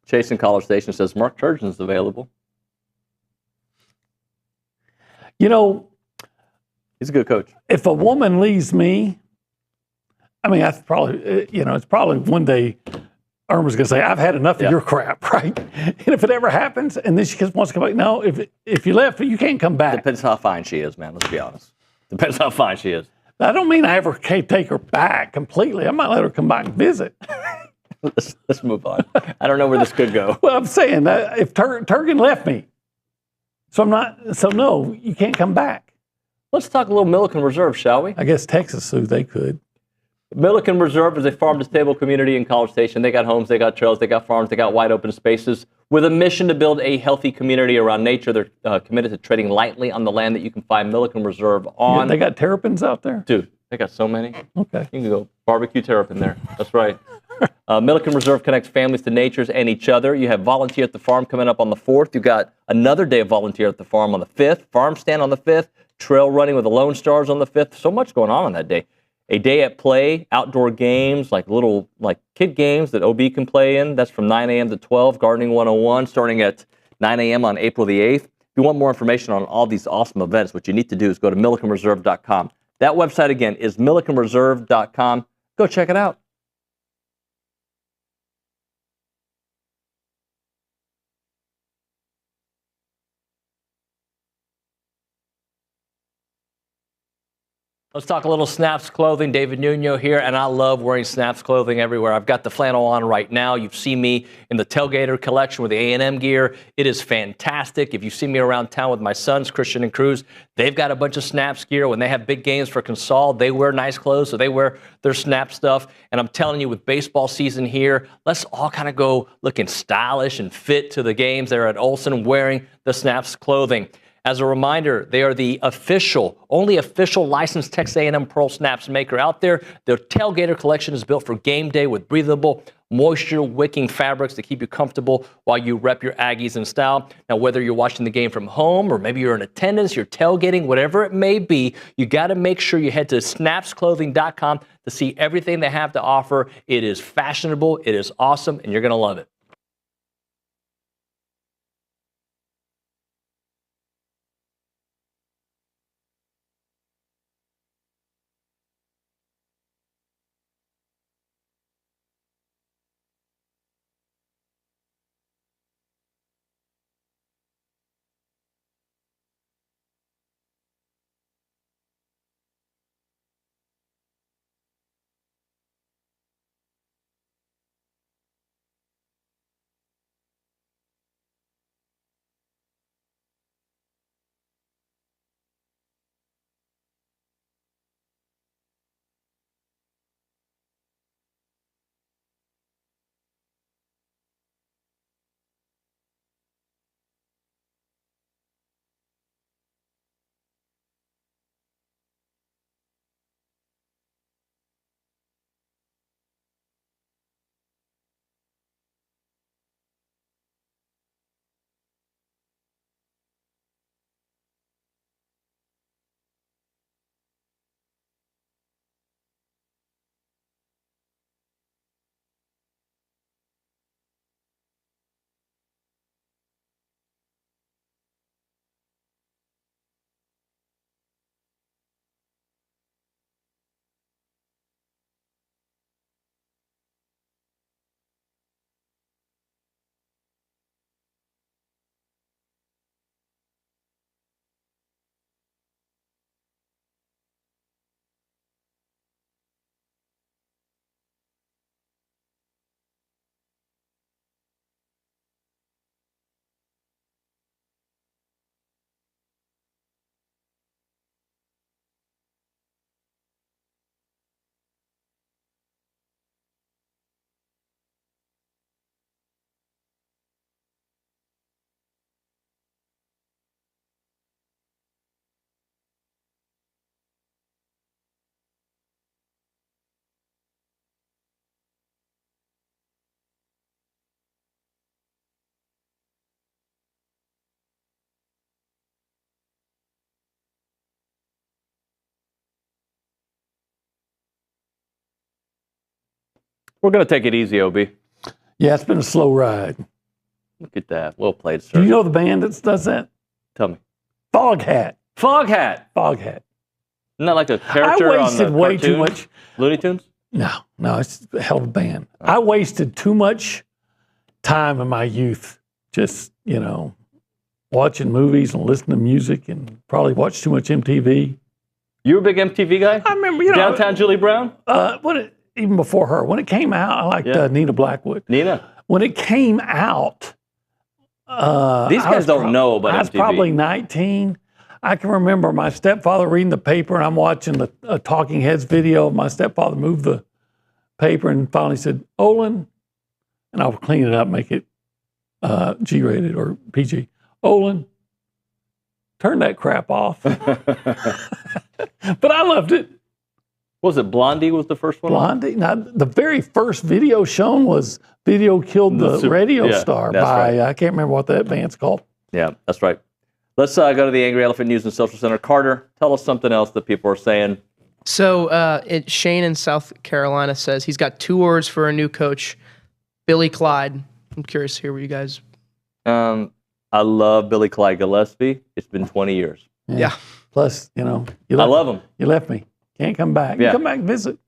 Chase in College Station says Mark Turgeon's available.
He's
a good coach.
If a woman leaves me, I mean, I probably, it's probably one day Irma's going to say, I've had enough of your crap, right? And if it ever happens, and then she just wants to come back, no, if you left, you can't come back.
Depends how fine she is, man. Let's be honest. Depends how fine she is.
I don't mean I ever can't take her back completely. I might let her come back and visit.
Let's move on. I don't know where this could go.
Well, I'm saying that if Turgeon left me, so no, you can't come back.
Let's talk a little Milliken Reserve, shall we?
I guess Texas sued, they could.
Milliken Reserve is a farm-to-table community in College Station. They got homes, they got trails, they got farms, they got wide open spaces with a mission to build a healthy community around nature. They're committed to treading lightly on the land that you can find Milliken Reserve on.
Yeah, they got terrapins out there?
Dude, they got so many.
Okay.
You can go barbecue terrapin there. That's right. Milliken Reserve connects families to natures and each other. You have Volunteer at the Farm coming up on the 4th. You've got another day of Volunteer at the Farm on the 5th, Farm Stand on the 5th, trail running with the Lone Stars on the 5th. So much going on that day. A day at play, outdoor games, like little kid games that OB can play in. That's from 9 a.m. to 12, Gardening 101, starting at 9 a.m. on April the 8th. If you want more information on all these awesome events, what you need to do is go to millikenreserve.com. That website, again, is millikenreserve.com. Go check it out. Let's talk a little Snaps clothing. David Nuño here, and I love wearing Snaps clothing everywhere. I've got the flannel on right now. You've seen me in the Tailgater collection with the A&M gear. It is fantastic. If you see me around town with my sons, Christian and Cruz, they've got a bunch of Snaps gear. When they have big games for Consol, they wear nice clothes, so they wear their Snap stuff. And I'm telling you, with baseball season here, let's all kind of go looking stylish and fit to the games there at Olsen wearing the Snaps clothing. As a reminder, they are the only official licensed Texas A&M Pearl Snaps maker out there. Their Tailgater collection is built for game day with breathable, moisture-wicking fabrics to keep you comfortable while you rep your Aggies in style. Now, whether you're watching the game from home or maybe you're in attendance, you're tailgating, whatever it may be, you got to make sure you head to snapsclothing.com to see everything they have to offer. It is fashionable, it is awesome, and you're going to love it. We're going to take it easy, OB.
Yeah, it's been a slow ride.
Look at that. Well played, sir.
Do you know the band that does that?
Tell me.
Foghat.
Foghat.
Foghat.
Isn't that like a character on the
way
cartoon?
too much.
Looney Tunes?
No, it's a hell of a band. I wasted too much time in my youth just, watching movies and listening to music and probably watched too much MTV.
You were a big MTV guy?
I remember,
Downtown Julie Brown?
Even before her. When it came out, I liked Nina Blackwood.
Nina?
When it came out,
these guys don't know about MTV.
I was probably 19. I can remember my stepfather reading the paper, and I'm watching a Talking Heads video of my stepfather move the paper and finally said, Olin, and I'll clean it up, make it G-rated or PG. Olin, turn that crap off. But I loved it.
Was it Blondie was the first one?
Blondie? Now, the very first video shown was Video Killed the Radio Star by, I can't remember what that band's called.
Yeah, that's right. Let's go to the Angry Elephant News and Social Center. Carter, tell us something else that people are saying.
So Shane in South Carolina says he's got 2 orders for a new coach, Billy Clyde. I'm curious to hear what you guys...
I love Billy Clyde Gillespie. It's been 20 years.
Yeah.
Plus,
I love him.
You left me. Can't come back.
Yeah.
You come back and visit.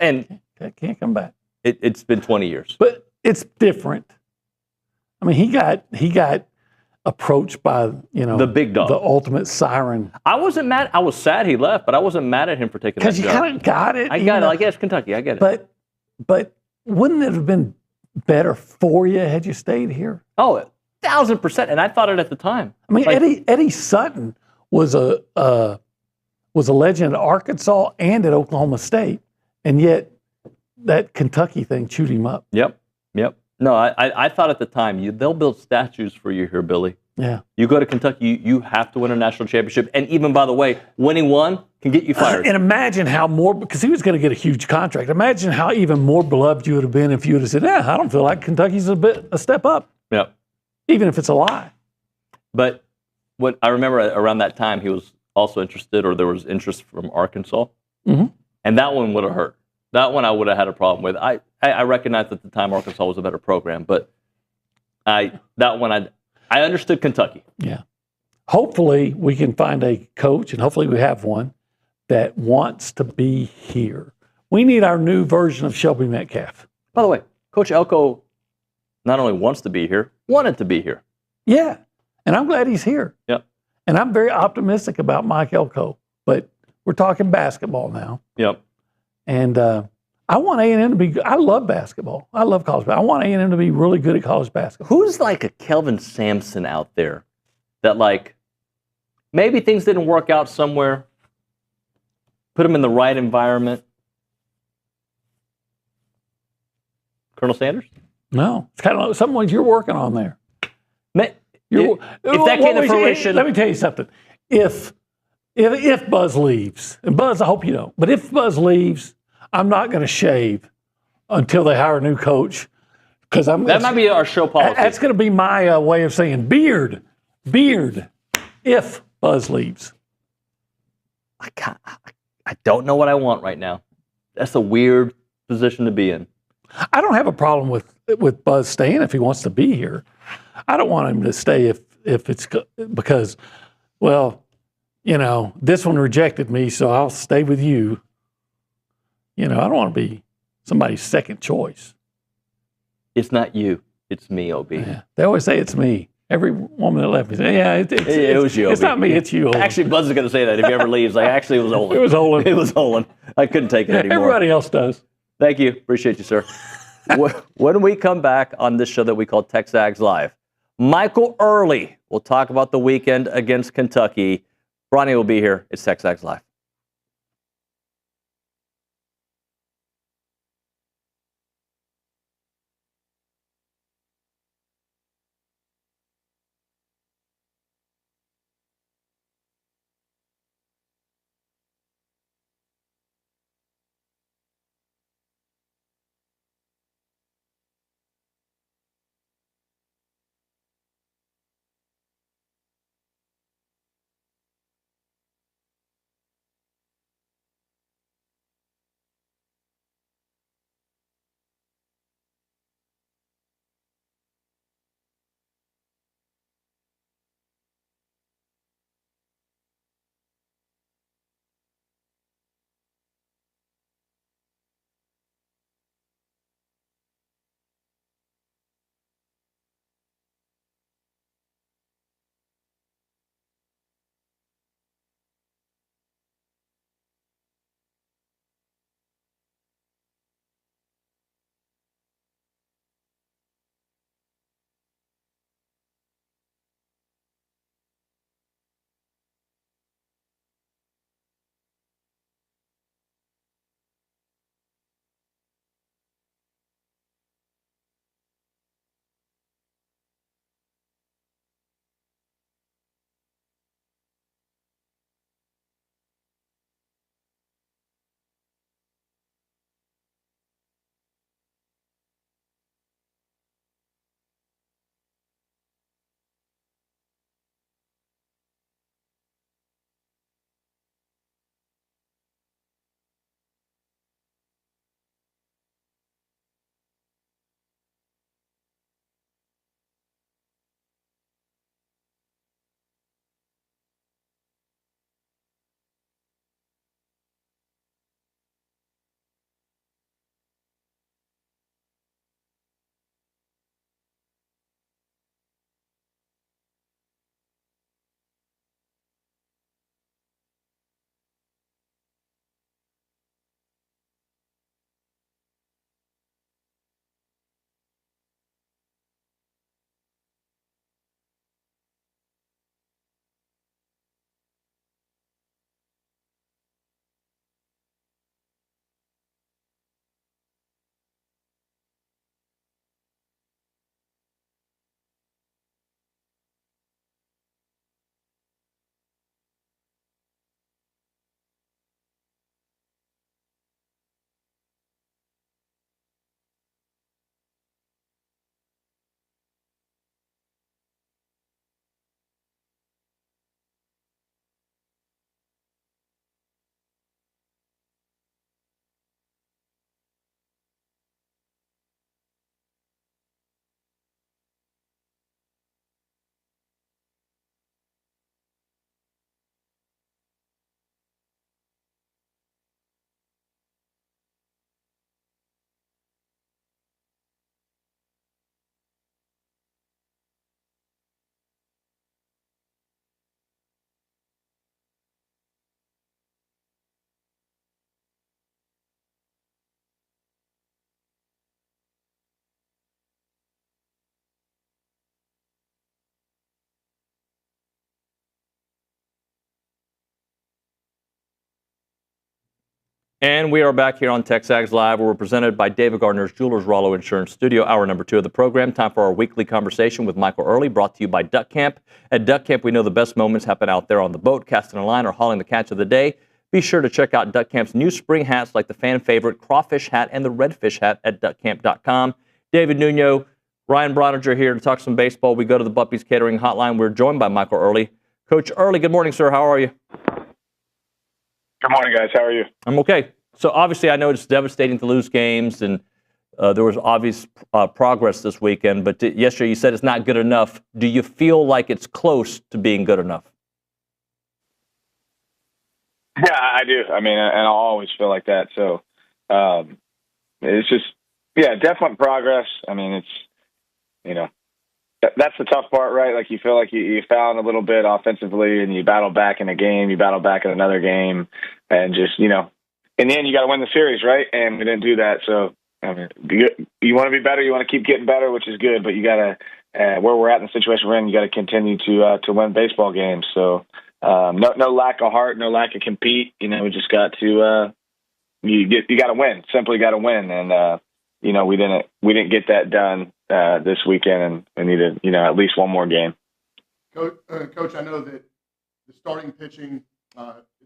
And
can't come back.
It's been 20 years.
But it's different. I mean, he got approached by,
the big dog,
the ultimate siren.
I wasn't mad. I was sad he left, but I wasn't mad at him for taking that job.
Because you kind of got it.
I got it. Like, yes, Kentucky. I get it.
But wouldn't it have been better for you had you stayed here?
Oh, 1,000%. And I thought it at the time.
I mean, Eddie Sutton was a legend at Arkansas and at Oklahoma State, and yet that Kentucky thing chewed him up.
Yep. No, I thought at the time, they'll build statues for you here, Billy.
Yeah.
You go to Kentucky, you have to win a national championship. And even, by the way, winning one can get you fired.
And imagine how more, because he was going to get a huge contract, imagine how even more beloved you would have been if you would have said, I don't feel like Kentucky's a step up.
Yep.
Even if it's a lie.
But what I remember around that time, he was also interested, or there was interest from Arkansas.
Mm-hmm.
And that one would have hurt. That one I would have had a problem with. I recognized at the time Arkansas was a better program, but I understood Kentucky.
Yeah. Hopefully we can find a coach, and hopefully we have one, that wants to be here. We need our new version of Shelby Metcalf.
By the way, Coach Elko not only wants to be here, wanted to be here.
Yeah. And I'm glad he's here.
Yep.
And I'm very optimistic about Mike Elko, but we're talking basketball now.
Yep.
And I want A&M to be. I love basketball. I love college basketball. I want A&M to be really good at college basketball.
Who's like a Kelvin Sampson out there that maybe things didn't work out somewhere, put him in the right environment? Colonel Sanders?
No, it's kind of like someone you're working on there.
If that came to fruition,
let me tell you something. If Buzz leaves, and Buzz, I hope you don't, but if Buzz leaves, I'm not going to shave until they hire a new coach.
That might be our show policy.
That's going to be my way of saying beard, if Buzz leaves.
I don't know what I want right now. That's a weird position to be in.
I don't have a problem with Buzz staying if he wants to be here. I don't want him to stay if it's because, this one rejected me, so I'll stay with you. I don't want to be somebody's second choice.
It's not you. It's me, OB.
Yeah. They always say it's me. Every woman that left me said, it
was you, OB.
It's not me, it's you, Olin.
Actually, Buzz is going to say that if he ever leaves. Actually, it was Olin.
It was Olin.
It was Olin. I couldn't take it anymore.
Everybody else does.
Thank you. Appreciate you, sir. When we come back on this show that we call TexAgs Live, Michael Earley will talk about the weekend against Kentucky. Brauninger will be here. It's TexAgs Live. And we are back here on TexAgs Live, where we're presented by David Gardner's Jewelers Rollo Insurance Studio, hour number 2 of the program. Time for our weekly conversation with Michael Earley, brought to you by Duck Camp. At Duck Camp, we know the best moments happen out there on the boat, casting a line, or hauling the catch of the day. Be sure to check out Duck Camp's new spring hats like the fan favorite crawfish hat and the redfish hat at duckcamp.com. David Nuño, Ryan Brauninger here to talk some baseball. We go to the Buppies Catering Hotline. We're joined by Michael Earley. Coach Earley, good morning, sir. How are you?
Good morning, guys. How are you?
I'm okay. So obviously I know it's devastating to lose games, and there was obvious progress this weekend, but yesterday you said it's not good enough. Do you feel like it's close to being good enough?
Yeah, I do. I mean, and I'll always feel like that. So it's just, definite progress. I mean, it's, that's the tough part, right? Like you feel like you found a little bit offensively and you battle back in a game, you battle back in another game, and just, in the end, you got to win the series, right? And we didn't do that. So, I mean, you want to be better, you want to keep getting better, which is good, but you got to, where we're at in the situation we're in, you got to continue to win baseball games. So, no lack of heart, no lack of compete. We just got to, you got to win, simply got to win. And, we didn't get that done this weekend, and we needed, at least one more game.
Coach, I know that the starting pitching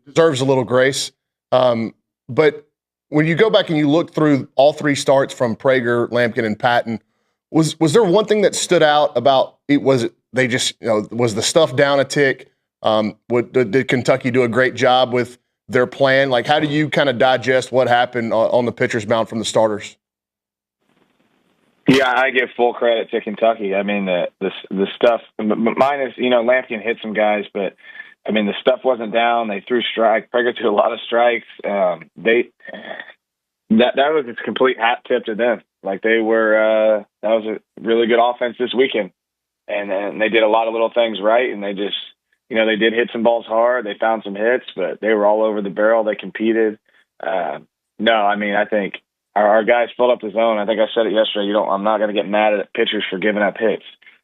deserves a little grace. But when you go back and you look through all three starts from Prager, Lampkin, and Patton, was there one thing that stood out about it? Was the stuff down a tick? Did Kentucky do a great job with their plan? Like, how do you kind of digest what happened on the pitcher's mound from the starters?
Yeah, I give full credit to Kentucky. I mean, the stuff minus, Lampkin hit some guys, but I mean, the stuff wasn't down. They threw strikes. Prager threw a lot of strikes. That was a complete hat tip to them. Like they were, that was a really good offense this weekend, and they did a lot of little things right. And they just, they did hit some balls hard. They found some hits, but they were all over the barrel. They competed. No, I mean, I think our guys filled up the zone. I think I said it yesterday. I'm not going to get mad at pitchers for giving up hits.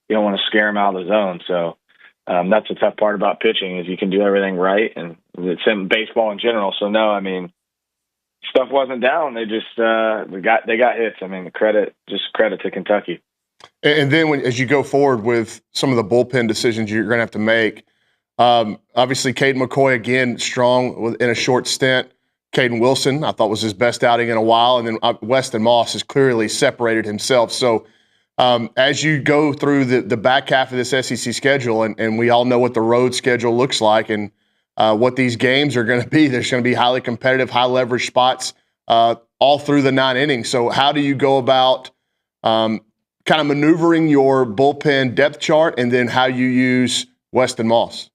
You don't want to scare them out of the zone. So. That's the tough part about pitching is you can do everything right, and it's in baseball in general. So no, I mean, stuff wasn't down. They just they got hits. I mean, credit to Kentucky.
And then as you go forward with some of the bullpen decisions you're going to have to make, obviously Caden McCoy again strong in a short stint. Caden Wilson I thought was his best outing in a while, and then Weston Moss has clearly separated himself. So. As you go through the back half of this SEC schedule, and we all know what the road schedule looks like and what these games are going to be, there's going to be highly competitive, high leverage spots all through the 9 innings. So how do you go about kind of maneuvering your bullpen depth chart, and then how you use Weston Moss?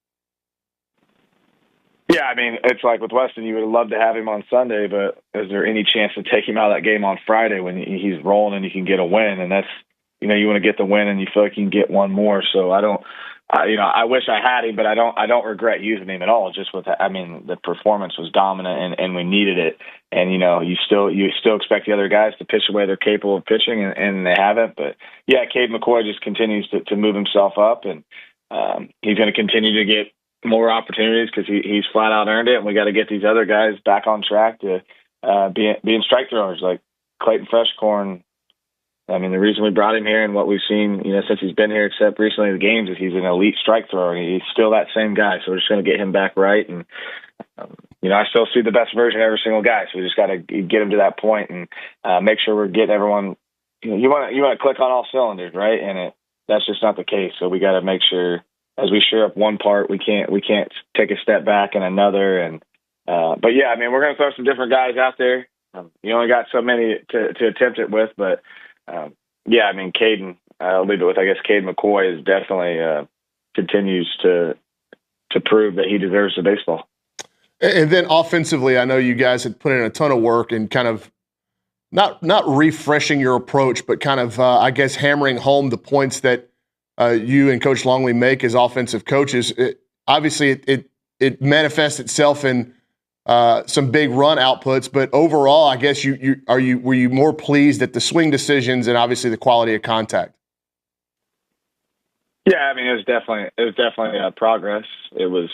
Yeah, I mean, it's like with Weston, you would love to have him on Sunday, but is there any chance to take him out of that game on Friday when he's rolling and you can get a win? And that's, you want to get the win, and you feel like you can get one more. So I wish I had him, but I don't regret using him at all. Just with, the performance was dominant, and we needed it. And you still expect the other guys to pitch the way they're capable of pitching, and they haven't. But yeah, Cade McCoy just continues to move himself up, and he's going to continue to get more opportunities because he's flat out earned it. And we got to get these other guys back on track to being strike throwers like Clayton Freshcorn. I mean, the reason we brought him here and what we've seen, since he's been here, except recently in the games, is he's an elite strike thrower. He's still that same guy, so we're just going to get him back right. And I still see the best version of every single guy, so we just got to get him to that point and make sure we're getting everyone. You want to click on all cylinders, right? And that's just not the case. So we got to make sure as we shore up one part, we can't take a step back in another. And but yeah, I mean, we're going to throw some different guys out there. You only got so many to attempt it with, but. Yeah, I mean, Caden, I'll leave it with, I guess, Cade McCoy is definitely continues to prove that he deserves the baseball.
And then offensively, I know you guys had put in a ton of work and kind of not refreshing your approach, but kind of, I guess, hammering home the points that you and Coach Longley make as offensive coaches. Obviously, it manifests itself in some big run outputs, but overall, I guess were you more pleased at the swing decisions and obviously the quality of contact?
Yeah, I mean, it was definitely progress. It was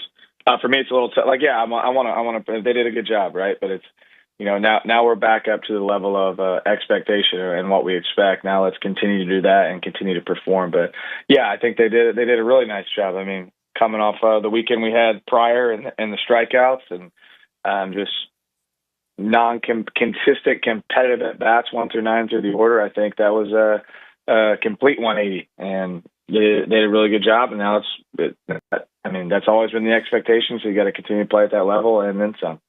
for me. It's a little I want to. They did a good job, right? But it's now we're back up to the level of expectation and what we expect. Now let's continue to do that and continue to perform. But yeah, I think they did a really nice job. I mean, coming off the weekend we had prior and the strikeouts and just consistent competitive at bats 1 through 9 through the order. I think that was a complete 180, and they did a really good job. And now that's always been the expectation. So you got to continue to play at that level and then some.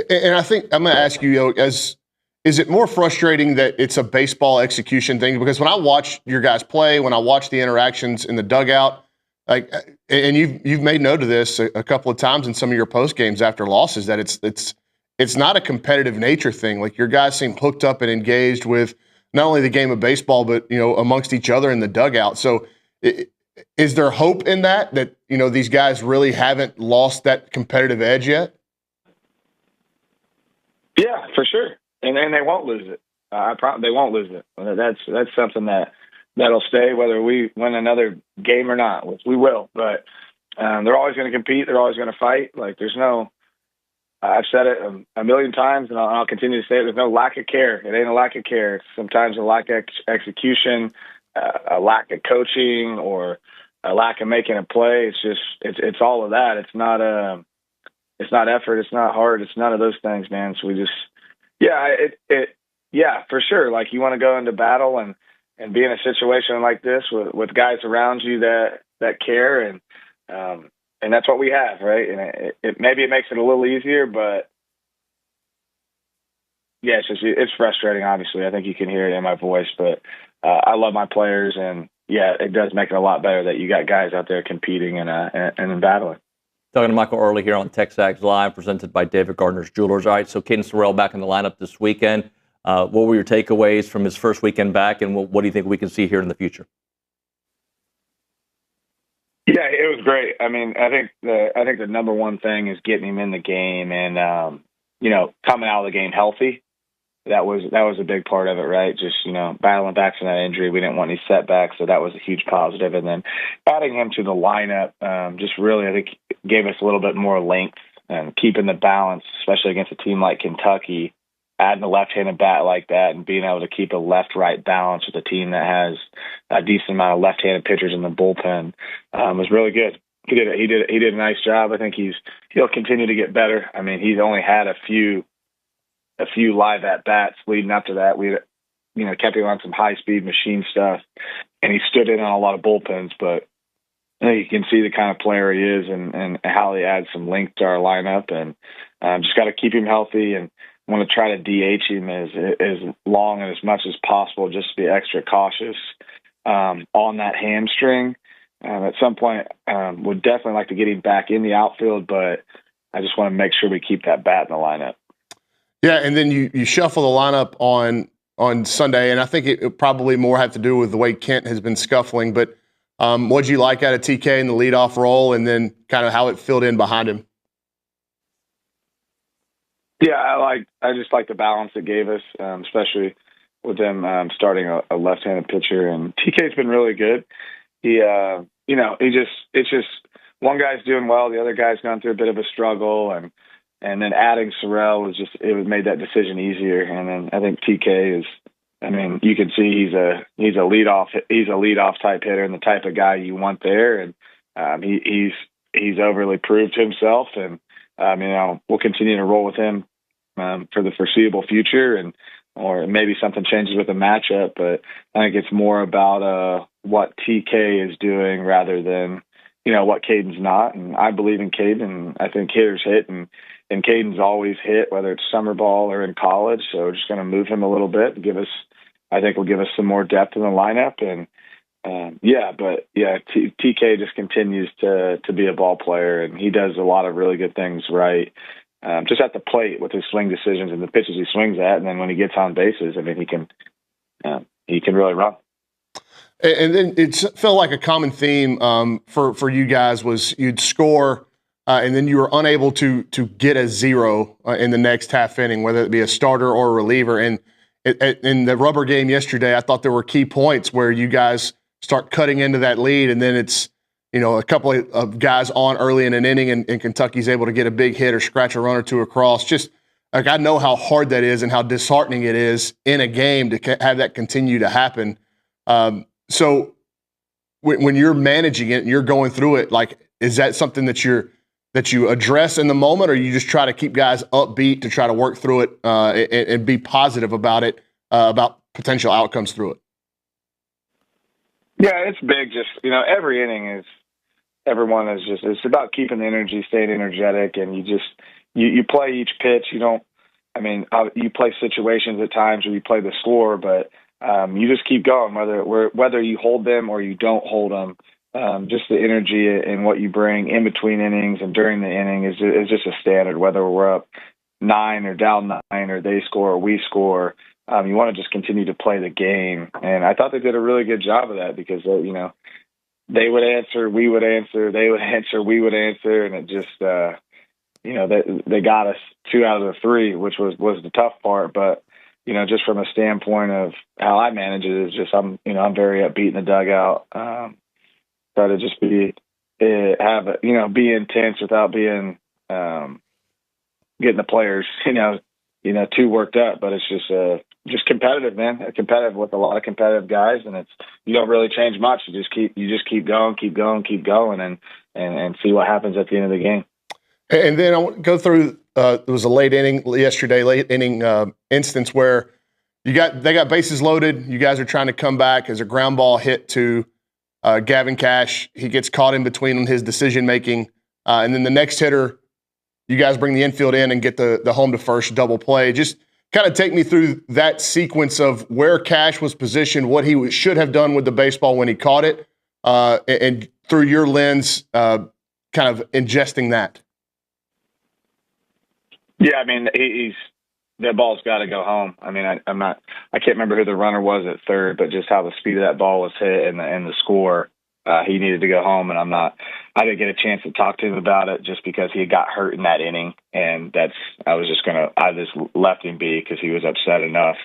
And I think I'm going to ask you, is it more frustrating that it's a baseball execution thing? Because when I watch your guys play, when I watch the interactions in the dugout, and you've made note of this a couple of times in some of your post games after losses, that it's not a competitive nature thing. Like, your guys seem hooked up and engaged with not only the game of baseball, but amongst each other in the dugout. So, is there hope in that these guys really haven't lost that competitive edge yet?
Yeah, for sure, and they won't lose it. They won't lose it. That's something that'll stay whether we win another game or not, which we will. But they're always going to compete. They're always going to fight. Like, there's no. I've said it a million times, and I'll continue to say it. There's no lack of care. It ain't a lack of care. It's sometimes a lack of execution, a lack of coaching, or a lack of making a play. It's all of that. It's not effort. It's not hard. It's none of those things, man. So we just, yeah, for sure. Like, you want to go into battle and be in a situation like this with guys around you that care, and that's what we have, right? And maybe it makes it a little easier, but yeah, it's frustrating. Obviously, I think you can hear it in my voice, but I love my players, and yeah, it does make it a lot better that you got guys out there competing and battling.
Talking to Michael Earley here on TexAgs Live, presented by David Gardner's Jewelers. All right, so Caden Sorrell back in the lineup this weekend. What were your takeaways from his first weekend back, and what do you think we can see here in the future?
Yeah, it was great. I mean, I think the number one thing is getting him in the game and coming out of the game healthy. That was a big part of it, right? Just battling back from that injury. We didn't want any setbacks, so that was a huge positive. And then adding him to the lineup just really, I think, gave us a little bit more length and keeping the balance, especially against a team like Kentucky. Adding a left-handed bat like that and being able to keep a left-right balance with a team that has a decent amount of left-handed pitchers in the bullpen was really good. He did a nice job. I think he'll continue to get better. I mean, he's only had a few live at bats leading up to that. We kept him on some high-speed machine stuff, and he stood in on a lot of bullpens. But you can see the kind of player he is and how he adds some length to our lineup. And just got to keep him healthy and want to try to DH him as long and as much as possible, just to be extra cautious on that hamstring. At some point, would definitely like to get him back in the outfield, but I just want to make sure we keep that bat in the lineup.
Yeah, and then you shuffle the lineup on Sunday, and I think it probably more have to do with the way Kent has been scuffling. But what'd you like out of TK in the leadoff role, and then kind of how it filled in behind him?
Yeah, I just like the balance it gave us, especially with them starting a left-handed pitcher. And TK's been really good. It's just one guy's doing well, the other guy's gone through a bit of a struggle, and then adding Sorrell it made that decision easier. And then I think TK is, I mean, you can see he's a leadoff type hitter and the type of guy you want there. And he's overly proved to himself, and we'll continue to roll with him for the foreseeable future, or maybe something changes with the matchup. But I think it's more about what TK is doing rather than what Caden's not. And I believe in Caden. I think hitters hit, and Caden's always hit, whether it's summer ball or in college. So we're just going to move him a little bit and will give us some more depth in the lineup. And TK just continues to be a ball player, and he does a lot of really good things right. Just at the plate with his swing decisions and the pitches he swings at, and then when he gets on bases, I mean, he can really run.
And then it felt like a common theme for you guys was you'd score, and then you were unable to get a zero in the next half inning, whether it be a starter or a reliever. And in the rubber game yesterday, I thought there were key points where you guys start cutting into that lead, and then it's a couple of guys on early in an inning, and Kentucky's able to get a big hit or scratch a run or two across. Just Like, I know how hard that is and how disheartening it is in a game to have that continue to happen. So when you're managing it and you're going through it, like, is that something that you address in the moment, or you just try to keep guys upbeat to try to work through it and be positive about it, about potential outcomes through it?
Yeah, it's big. Just, every inning everyone is it's about keeping the energy, staying energetic, and you play each pitch. You play situations at times where you play the score, but you just keep going, whether you hold them or you don't hold them. Just the energy and what you bring in between innings and during the inning is just a standard, whether we're up 9 or down 9 or they score or we score. You want to just continue to play the game. And I thought they did a really good job of that because, they would answer, we would answer, they would answer, we would answer. And it just, they got us 2 out of the 3, which was the tough part. But, just from a standpoint of how I manage it is just, I'm very upbeat in the dugout. Try to just be intense without being, getting the players, too worked up, but it's just competitive, man. Competitive with a lot of competitive guys, and you don't really change much. You just keep going, and see what happens at the end of the game.
And then I want to go through. There was a late inning instance where they got bases loaded. You guys are trying to come back as a ground ball hit to Gavin Cash. He gets caught in between his decision making, and then the next hitter, you guys bring the infield in and get the home to first double play. Just kind of take me through that sequence of where Cash was positioned, what he should have done with the baseball when he caught it, and through your lens, kind of ingesting that.
Yeah, that ball's got to go home. I can't remember who the runner was at third, but just how the speed of that ball was hit and the score, he needed to go home. And I didn't get a chance to talk to him about it just because he had got hurt in that inning. And I just left him be because he was upset enough.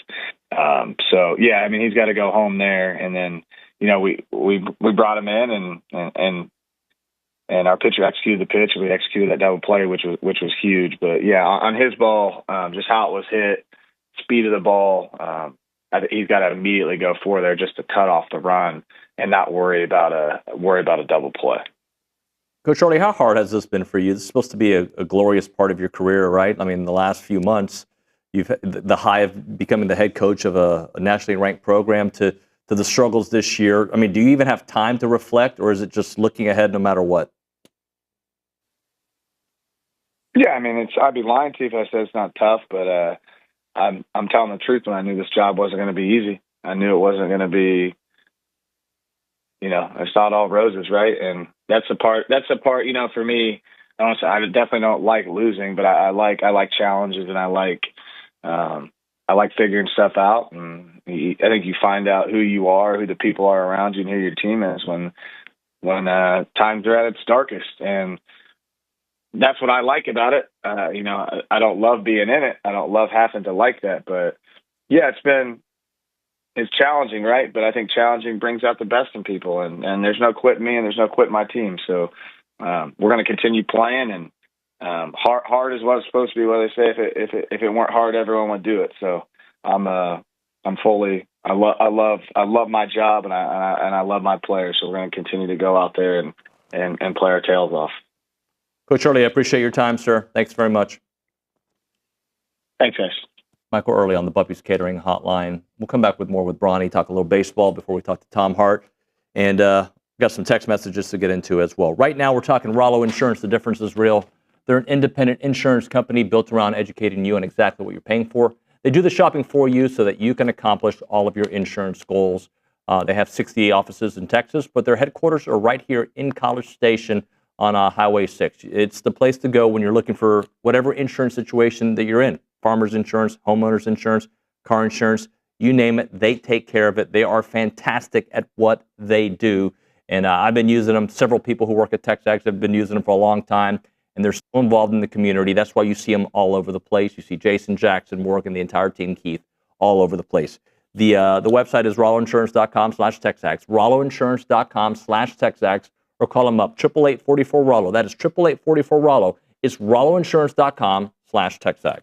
So yeah, he's got to go home there. And then, we brought him in and our pitcher executed the pitch, and we executed that double play, which was huge. But yeah, on his ball, just how it was hit, speed of the ball, he's got to immediately go for there just to cut off the run and not worry about a double play.
Coach Earley, how hard has this been for you? This is supposed to be a glorious part of your career, right? The last few months, you've the high of becoming the head coach of a nationally ranked program to the struggles this year. Do you even have time to reflect, or is it just looking ahead no matter what?
Yeah, I'd be lying to you if I said it's not tough, but I'm telling the truth when I knew this job wasn't going to be easy. I knew it wasn't going to be, it's not all roses, right? And that's the part, for me, I definitely don't like losing, but I like challenges, and I like figuring stuff out. And I think you find out who you are, who the people are around you, and who your team is when times are at its darkest. And that's what I like about it. I don't love being in it. I don't love having to like that, but yeah, it's challenging, right? But I think challenging brings out the best in people, and there's no quitting me, and there's no quitting my team. So we're going to continue playing, and hard is what it's supposed to be. What they say, if it weren't hard, everyone would do it. So I love my job, and I love my players. So we're going to continue to go out there and play our tails off.
Coach Earley, I appreciate your time, sir. Thanks very much.
Thanks, guys.
Michael Earley on the Buffy's Catering Hotline. We'll come back with more with Bronny, talk a little baseball before we talk to Tom Hart. And we've got some text messages to get into as well. Right now, we're talking Rollo Insurance. The difference is real. They're an independent insurance company built around educating you on exactly what you're paying for. They do the shopping for you so that you can accomplish all of your insurance goals. They have 68 offices in Texas, but their headquarters are right here in College Station on Highway 6. It's the place to go when you're looking for whatever insurance situation that you're in. Farmers insurance, homeowners insurance, car insurance, you name it, they take care of it. They are fantastic at what they do. And I've been using them. Several people who work at TexAgs have been using them for a long time, and they're so involved in the community. That's why you see them all over the place. You see Jason Jackson, Morgan, the entire team, Keith, all over the place. The website is rolloinsurance.com/TexAgs, rolloinsurance.com/TexAgs, or call them up, 888-44-ROLLO. That is 888-44-ROLLO. It's rolloinsurance.com/TexAgs.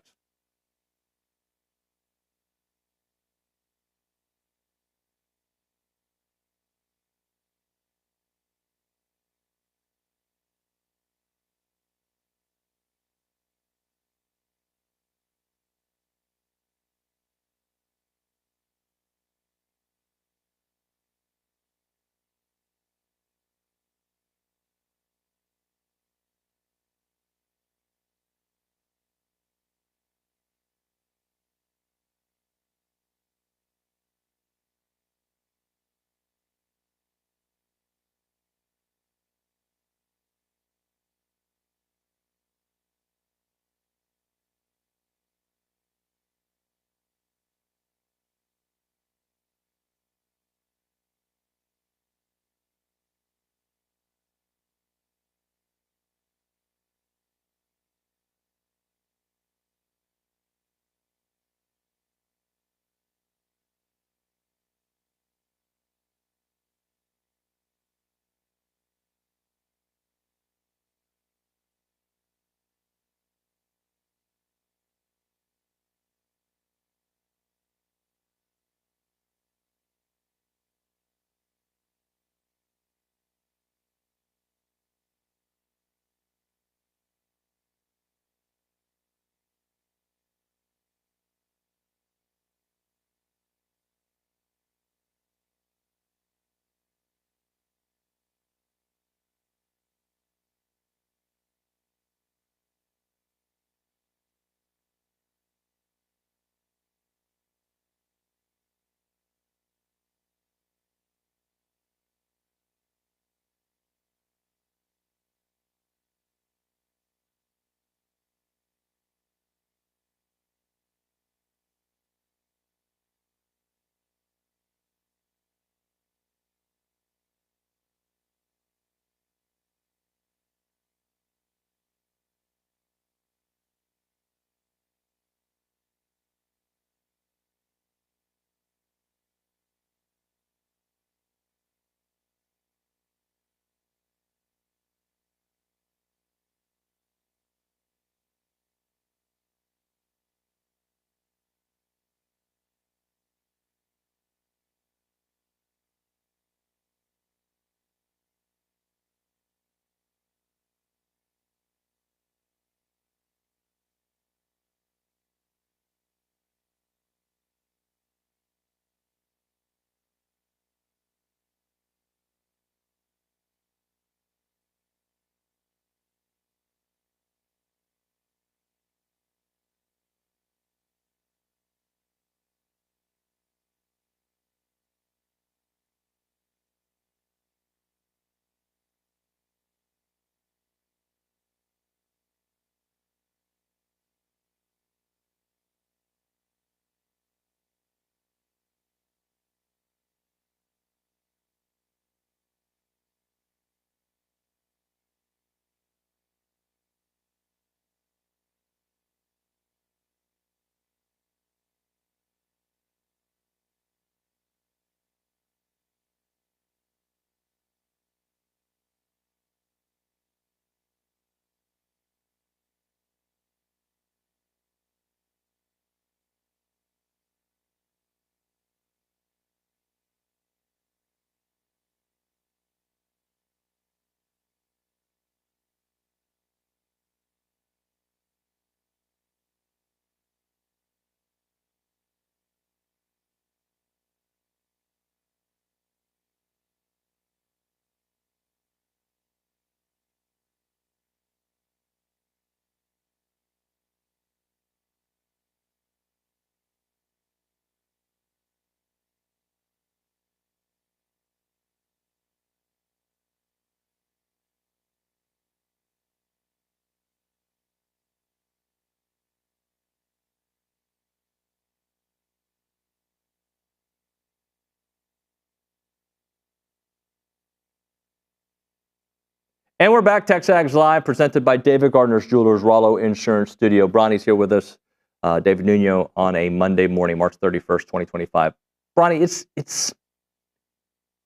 And we're back, TexAgs Live, presented by David Gardner's Jewelers, Rollo Insurance Studio. Bronny's here with us, David Nuño, on a Monday morning, March 31st, 2025. Bronny,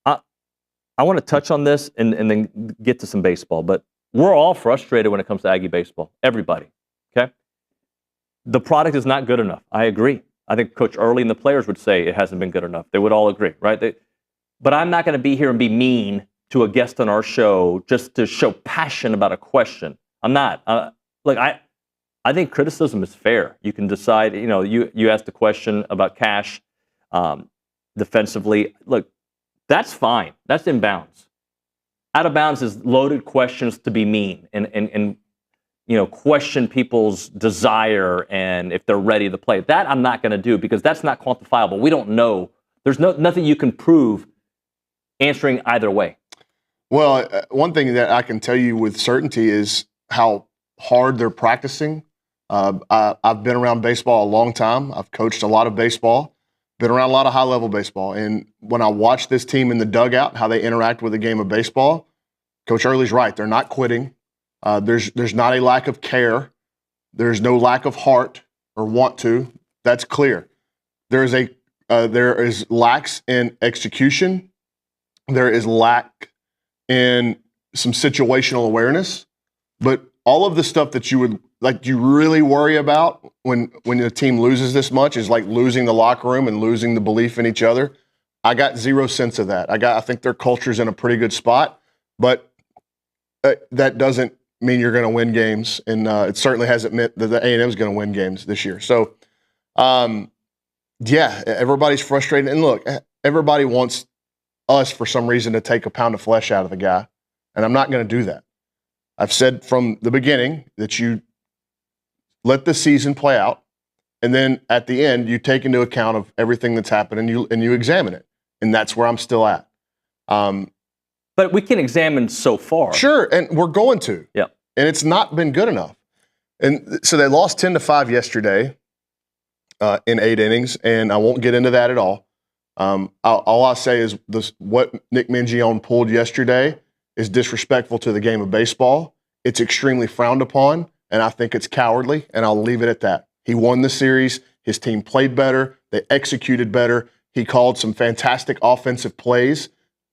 I want to touch on this and then get to some baseball, but we're all frustrated when it comes to Aggie baseball. Everybody, okay? The product is not good enough. I agree. I think Coach Earley and the players would say it hasn't been good enough. They would all agree, right? But I'm not going to be here and be mean to a guest on our show just to show passion about a question. I'm not. I think criticism is fair. You can decide, you asked a question about cash defensively. Look, that's fine. That's in bounds. Out of bounds is loaded questions to be mean and question people's desire and if they're ready to play. That I'm not going to do because that's not quantifiable. We don't know. There's nothing you can prove answering either way.
Well, one thing that I can tell you with certainty is how hard they're practicing. I've been around baseball a long time. I've coached a lot of baseball, been around a lot of high-level baseball. And when I watch this team in the dugout, how they interact with the game of baseball, Coach Earley's right. They're not quitting. There's not a lack of care. There's no lack of heart or want to. That's clear. There is lacks in execution. There is lack in some situational awareness, but all of the stuff that you really worry about when the team loses this much is like losing the locker room and losing the belief in each other. I got zero sense of that. I think their culture's in a pretty good spot, but that doesn't mean you're going to win games, and it certainly hasn't meant that the A&M is going to win games this year. So, everybody's frustrated, and look, everybody wants us for some reason to take a pound of flesh out of the guy, and I'm not going to do that. I've said from the beginning that you let the season play out, and then at the end you take into account of everything that's happened and you examine it, and that's where I'm still at.
But we can examine so far.
Sure, and we're going to.
Yeah,
and it's not been good enough. And so they lost 10-5 yesterday in 8 innings, and I won't get into that at all. All I say is what Nick Mingione pulled yesterday is disrespectful to the game of baseball. It's extremely frowned upon, and I think it's cowardly, and I'll leave it at that. He won the series. His team played better. They executed better. He called some fantastic offensive plays,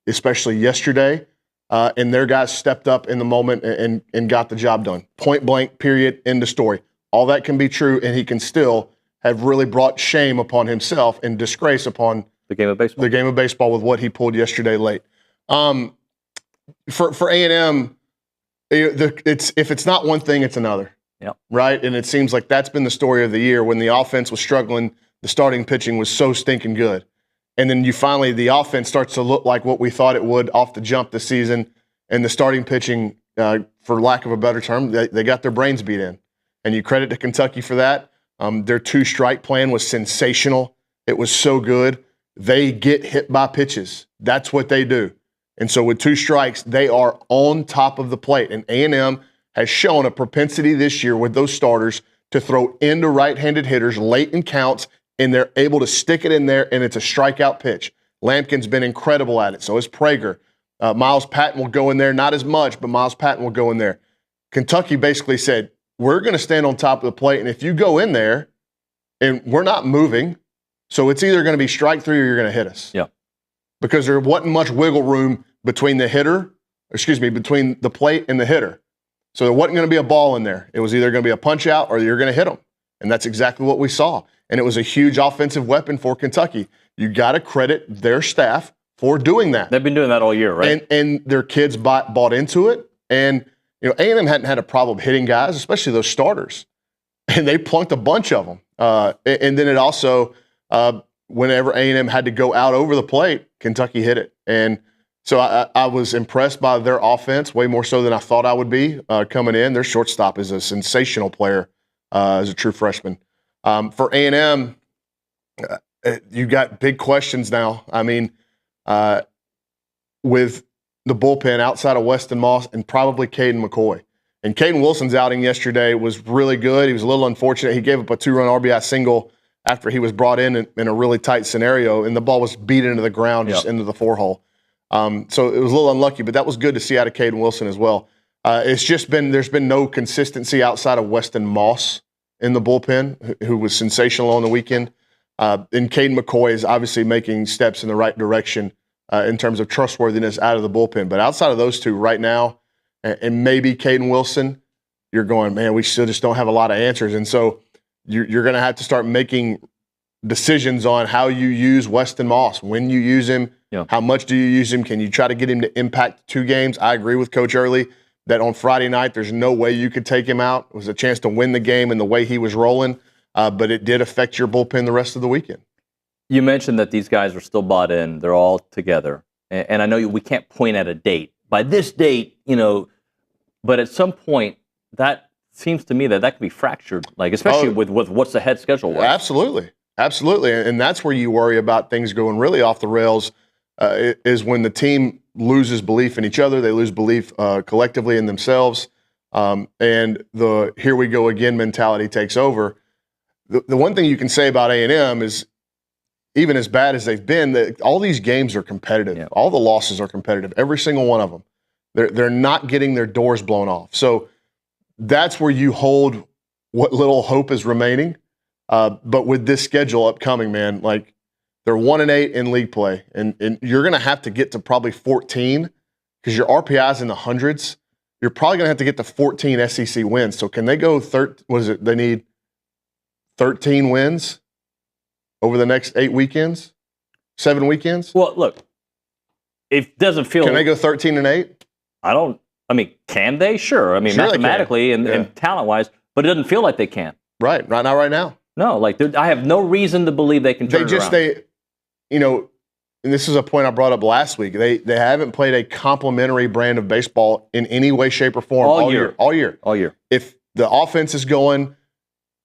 especially yesterday, and their guys stepped up in the moment and got the job done. Point blank, period, end of story. All that can be true, and he can still have really brought shame upon himself and disgrace upon
the game of baseball
with what he pulled yesterday late. For A&M, if it's not one thing, it's another.
Yep.
Right? And it seems like that's been the story of the year. When the offense was struggling, the starting pitching was so stinking good. And then the offense starts to look like what we thought it would off the jump this season, and the starting pitching, for lack of a better term, they got their brains beat in. And you credit to Kentucky for that. Their 2-strike plan was sensational. It was so good. They get hit by pitches. That's what they do. And so with 2 strikes, they are on top of the plate. And A&M has shown a propensity this year with those starters to throw into right-handed hitters late in counts, and they're able to stick it in there, and it's a strikeout pitch. Lampkin's been incredible at it. So is Prager. Miles Patton will go in there, not as much, but Miles Patton will go in there. Kentucky basically said, we're going to stand on top of the plate, and if you go in there and we're not moving, so it's either going to be strike 3 or you're going to hit us.
Yeah.
Because there wasn't much wiggle room between the plate and the hitter. So there wasn't going to be a ball in there. It was either going to be a punch out or you're going to hit them. And that's exactly what we saw. And it was a huge offensive weapon for Kentucky. You got to credit their staff for doing that.
They've been doing that all year, right?
And their kids bought into it. And A&M hadn't had a problem hitting guys, especially those starters. And they plunked a bunch of them. And then it also, whenever A&M had to go out over the plate, Kentucky hit it. And so I was impressed by their offense, way more so than I thought I would be coming in. Their shortstop is a sensational player as a true freshman. For A&M, you got big questions now. I mean, with the bullpen outside of Weston Moss and probably Caden McCoy. And Caden Wilson's outing yesterday was really good. He was a little unfortunate. He gave up a 2-run RBI single after he was brought in a really tight scenario, and the ball was beat into the ground just into the 4-hole. So it was a little unlucky, but that was good to see out of Caden Wilson as well. There's been no consistency outside of Weston Moss in the bullpen, who was sensational on the weekend. And Caden McCoy is obviously making steps in the right direction in terms of trustworthiness out of the bullpen. But outside of those two right now, and maybe Caden Wilson, you're going, man, we still just don't have a lot of answers. And so you're going to have to start making decisions on how you use Weston Moss, when you use him, how much do you use him, can you try to get him to impact 2 games? I agree with Coach Earley that on Friday night there's no way you could take him out. It was a chance to win the game in the way he was rolling, but it did affect your bullpen the rest of the weekend.
You mentioned that these guys are still bought in. They're all together. And I know we can't point at a date. By this date, but at some point, that seems to me that could be fractured, like especially with what's ahead schedule.
Absolutely. And that's where you worry about things going really off the rails, is when the team loses belief in each other. They lose belief collectively in themselves. And the here we go again mentality takes over. The one thing you can say about A&M is, even as bad as they've been, that all these games are competitive. Yeah. All the losses are competitive, every single one of them. They're not getting their doors blown off. So that's where you hold what little hope is remaining. But with this schedule upcoming, man, like they're 1-8 in league play, and you're going to have to get to probably 14 because your RPI's in the hundreds. You're probably going to have to get to 14 SEC wins. So can they go they need 13 wins over the next 8 weekends, 7 weekends?
Well, look, it doesn't feel.
Can they go 13-8?
Can they? Sure. Mathematically and talent-wise, but it doesn't feel like they can.
Right. Right now.
No, I have no reason to believe they can turn it around.
And this is a point I brought up last week. They haven't played a complementary brand of baseball in any way, shape, or form all year. If the offense is going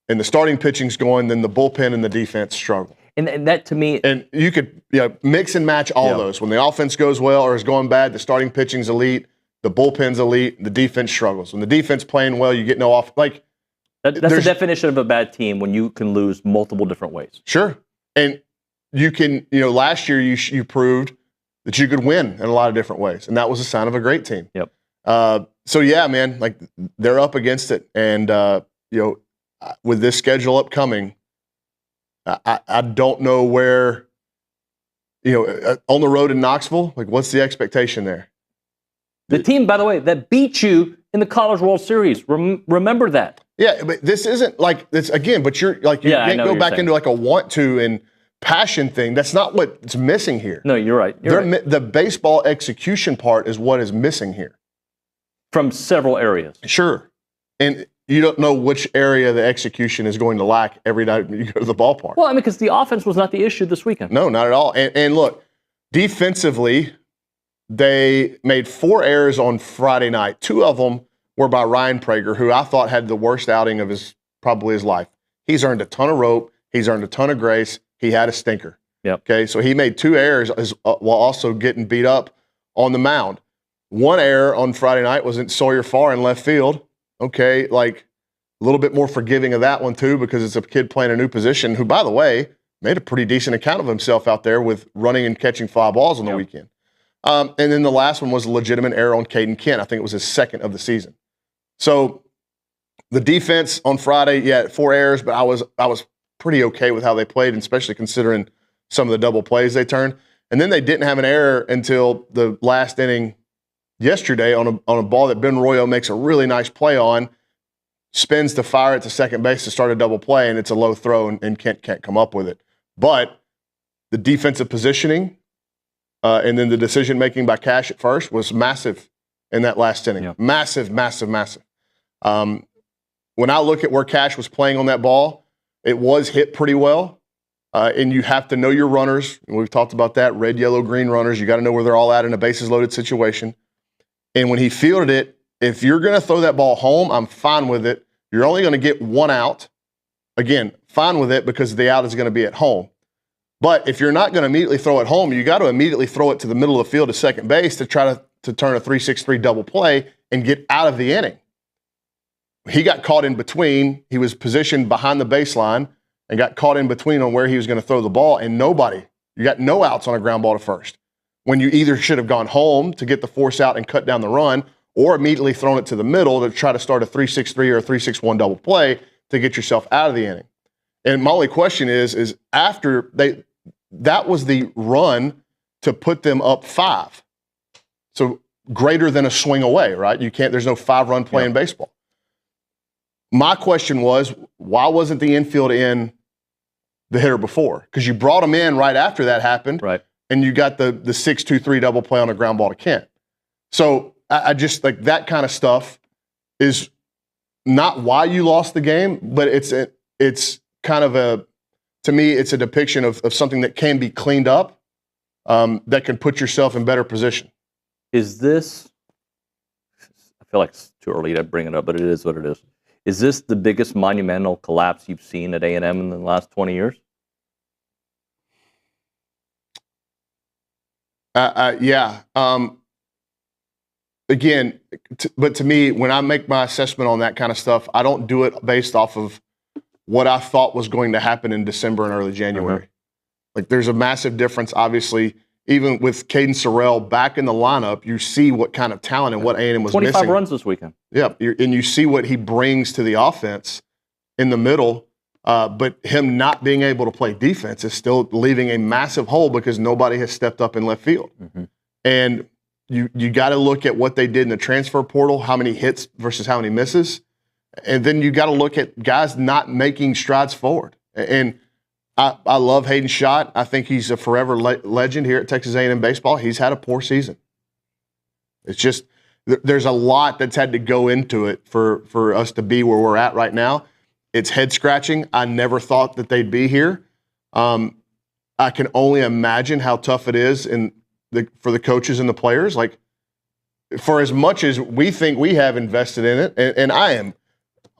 and the starting pitching's going, then the bullpen and the defense struggle.
And that to me,
and you could mix and match all those. When the offense goes well or is going bad, the starting pitching's elite, the bullpen's elite, the defense struggles. When the defense playing well, you get no off. Like
that's the definition of a bad team, when you can lose multiple different ways.
Sure, and you can. Last year you proved that you could win in a lot of different ways, and that was a sign of a great team.
Yep.
So yeah, man, like they're up against it, and with this schedule upcoming, I don't know where. On the road in Knoxville, like what's the expectation there?
The team, by the way, that beat you in the College World Series. Remember that.
Yeah, but this isn't like this again. But you're like you can't go back into like a want to and passion thing. That's not what's missing here.
No, you're right.
The baseball execution part is what is missing here.
From several areas.
Sure, and you don't know which area the execution is going to lack every night you go to the ballpark.
Well, because the offense was not the issue this weekend.
No, not at all. And look, defensively, they made 4 errors on Friday night. 2 of them were by Ryan Brauninger, who I thought had the worst outing of his life. He's earned a ton of rope. He's earned a ton of grace. He had a stinker.
Yep.
Okay, so he made 2 errors while also getting beat up on the mound. 1 error on Friday night was in Sawyer Farr in left field. Okay, like a little bit more forgiving of that one too, because it's a kid playing a new position who, by the way, made a pretty decent account of himself out there with running and catching fly balls on the weekend. And then the last one was a legitimate error on Caden Kent. I think it was his 2nd of the season. So the defense on Friday, 4 errors, but I was pretty okay with how they played, and especially considering some of the double plays they turned. And then they didn't have an error until the last inning yesterday on a ball that Ben Royo makes a really nice play on, spins to fire it to second base to start a double play, and it's a low throw, and Kent can't come up with it. But the defensive positioning and then the decision-making by Cash at first was massive in that last inning. Yeah. Massive. When I look at where Cash was playing on that ball, it was hit pretty well, and you have to know your runners. And we've talked about that, red, yellow, green runners. You got to know where they're all at in a bases-loaded situation. And when he fielded it, if you're going to throw that ball home, I'm fine with it. You're only going to get 1 out. Again, fine with it because the out is going to be at home. But if you're not going to immediately throw it home, you got to immediately throw it to the middle of the field to second base to try to turn a 3-6-3 double play and get out of the inning. He got caught in between. He was positioned behind the baseline and got caught in between on where he was going to throw the ball, and you got no outs on a ground ball to first. When you either should have gone home to get the force out and cut down the run, or immediately thrown it to the middle to try to start a 3-6-3 or a 3-6-1 double play to get yourself out of the inning. And my only question is after that was the run to put them up 5. So greater than a swing away, right? There's no 5-run play in baseball. My question was, why wasn't the infield in the hitter before? Because you brought him in right after that happened.
Right.
And you got the 6-2-3 double play on a ground ball to Kent. So I just like that kind of stuff is not why you lost the game, but it's kind of to me, it's a depiction of something that can be cleaned up, that can put yourself in better position.
Is this, I feel like it's too early to bring it up, but it is what it is. Is this the biggest monumental collapse you've seen at A&M in the last 20 years?
Yeah. Again, but to me, when I make my assessment on that kind of stuff, I don't do it based off of what I thought was going to happen in December and early January. Like, there's a massive difference, obviously. Even with Caden Sorrell back in the lineup, you see what kind of talent and what A&M was
25
missing.
runs this weekend.
Yeah, and you see what he brings to the offense in the middle. But him not being able to play defense is still leaving a massive hole because nobody has stepped up in left field. And you got to look at what they did in the transfer portal, how many hits versus how many misses. And then you got to look at guys not making strides forward. And I love Hayden Schott. I think he's a forever legend here at Texas A&M baseball. He's had a poor season. It's just there's a lot that's had to go into it for us to be where we're at right now. It's head-scratching. I never thought that they'd be here. I can only imagine how tough it is for the coaches and the players. Like, for as much as we think we have invested in it, and I am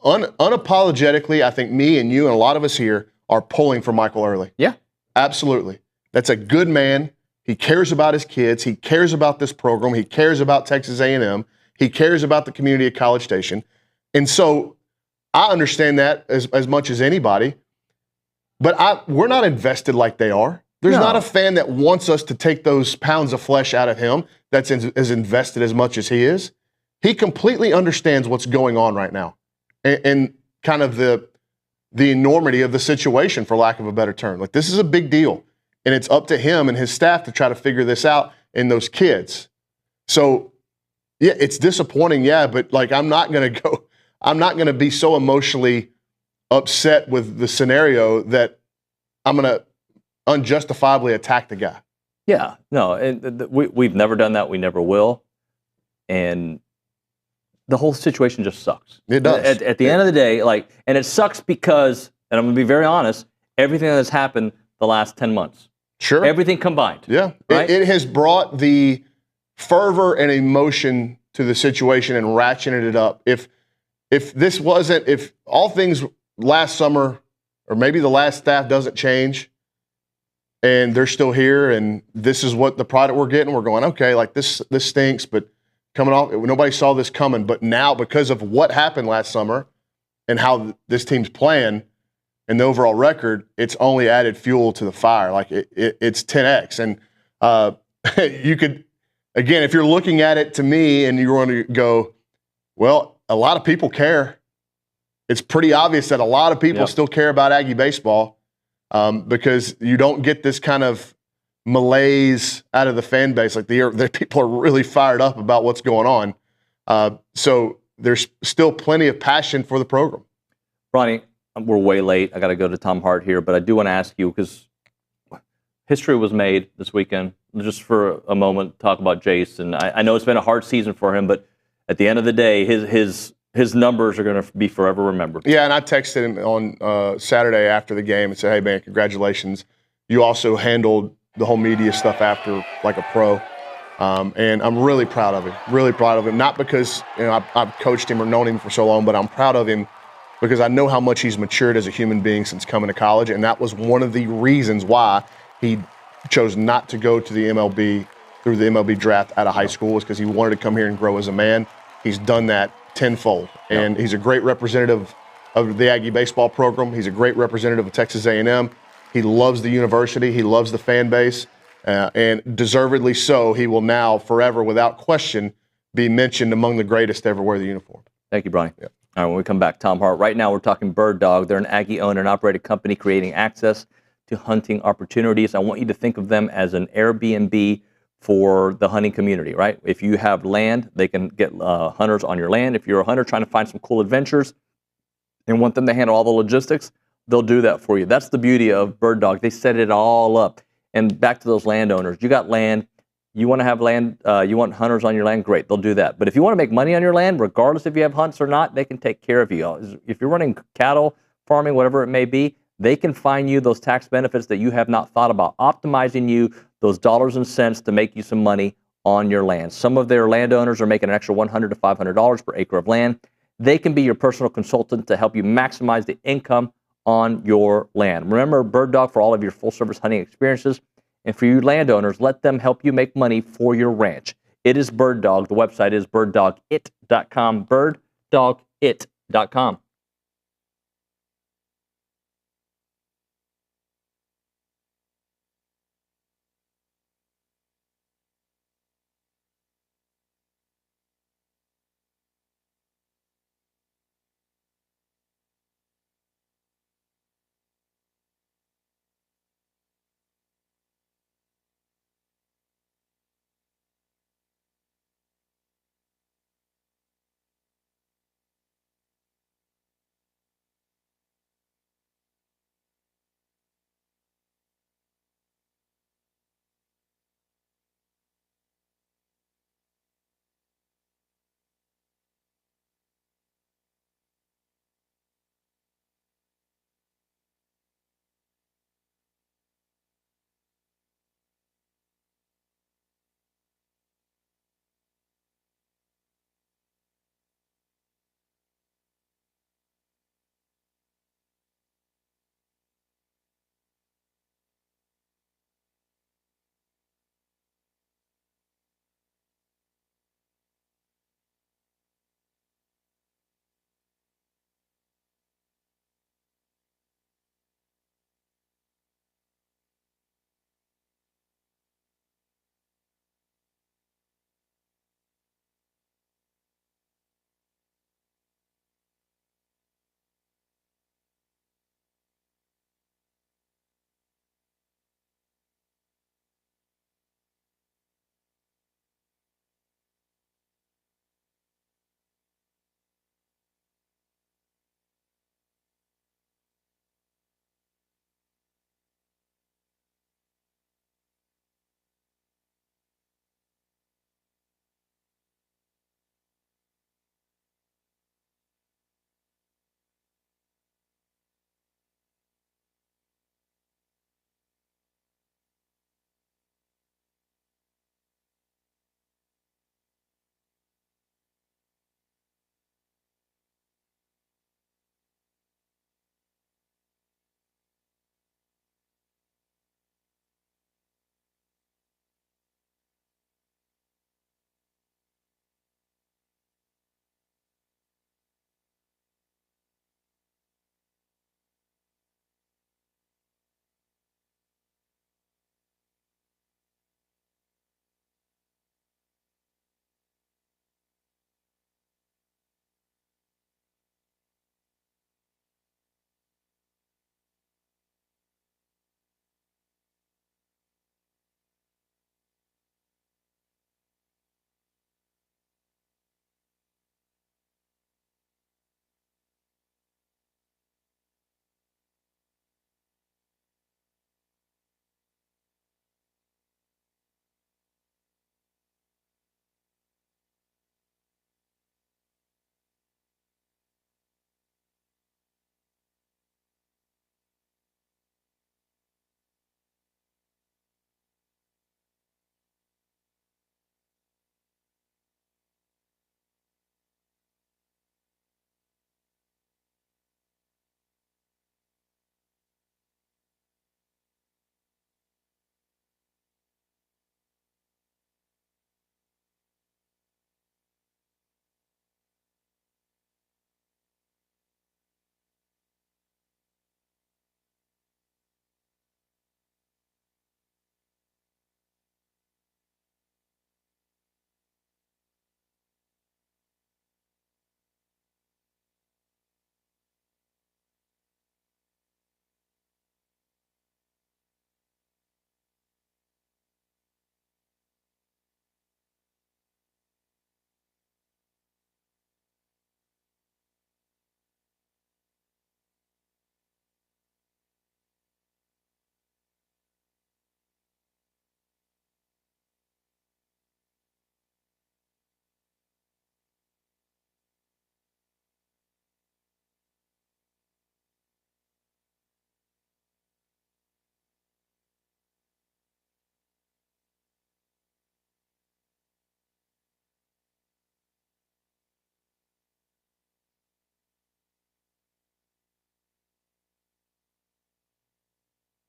unapologetically, I think me and you and a lot of us here are pulling for Michael Earley.
Yeah.
Absolutely. That's a good man. He cares about his kids. He cares about this program. He cares about Texas A&M. He cares about the community of College Station. And so I understand that as much as anybody, but we're not invested like they are. There's not a fan that wants us to take those pounds of flesh out of him that's as invested as much as he is. He completely understands what's going on right now and kind of the enormity of the situation, for lack of a better term. Like, this is a big deal, and it's up to him and his staff to try to figure this out and those kids. So, yeah, it's disappointing, but like, I'm not going to be so emotionally upset with the scenario that I'm going to unjustifiably attack the guy.
Yeah, no, and we've never done that. We never will. And the whole situation just sucks.
It does.
At the end of the day, and it sucks because, and I'm going to be very honest, everything that has happened the last 10 months.
Sure.
Everything combined.
Yeah.
Right?
It has brought the fervor and emotion to the situation and ratcheted it up. If all things last summer, or maybe the last staff doesn't change, and they're still here, and this is what the product we're getting, we're going, okay, like this stinks, but coming off, nobody saw this coming. But now, because of what happened last summer and how this team's playing and the overall record, it's only added fuel to the fire. Like, it's 10x. And you could, again, if you're looking at it to me and you want to go, well, a lot of people care. It's pretty obvious that a lot of people still care about Aggie baseball, because you don't get this kind of malaise out of the fan base. Like, the people are really fired up about what's going on. So there's still plenty of passion for the program.
Ronnie, we're way late. I got to go to Tom Hart here, but I do want to ask you, because history was made this weekend. Just for a moment, talk about Jace. And I know it's been a hard season for him, but at the end of the day, his numbers are going to be forever remembered. Yeah, and I texted him on Saturday after the game and said, hey, man, congratulations. You also handled the whole media stuff after like a pro. And I'm really proud of him. Not because I've coached him or known him for so long, but I'm proud of him because I know how much he's matured as a human being since coming to college. And that was one of the reasons why he chose not to go to the MLB through the MLB draft out of high school, was because he wanted to come here and grow as a man. He's done that tenfold. And he's a great representative of the Aggie baseball program. He's a great representative of Texas A&M. He loves the university. He loves the fan base. And deservedly so, he will now forever, without question,
be mentioned among the greatest to ever wear the uniform.
Thank you, Bronny. Yeah. All right, when we come back, Tom Hart. Right now, we're talking Bird Dog. They're an Aggie-owned and operated company creating access to hunting opportunities. I want you to think of them as an Airbnb for the hunting community, right? If you have land, they can get hunters on your land. If you're a hunter trying to find some cool adventures and want them to handle all the logistics, they'll do that for you. That's the beauty of Bird Dog. They set it all up. And back to those landowners. You got land. You want to have land, you want hunters on your land, great, they'll do that. But if you want to make money on your land, regardless if you have hunts or not, they can take care of you. If you're running cattle, farming, whatever it may be, they can find you those tax benefits that you have not thought about, optimizing you those dollars and cents to make you some money on your land. Some of their landowners are making an extra $100 to $500 per acre of land. They can be your personal consultant to help you maximize the income on your land. Remember, Bird Dog for all of your full-service hunting experiences. And for you landowners, let them help you make money for your ranch. It is Bird Dog. The website is birddogit.com. Birddogit.com.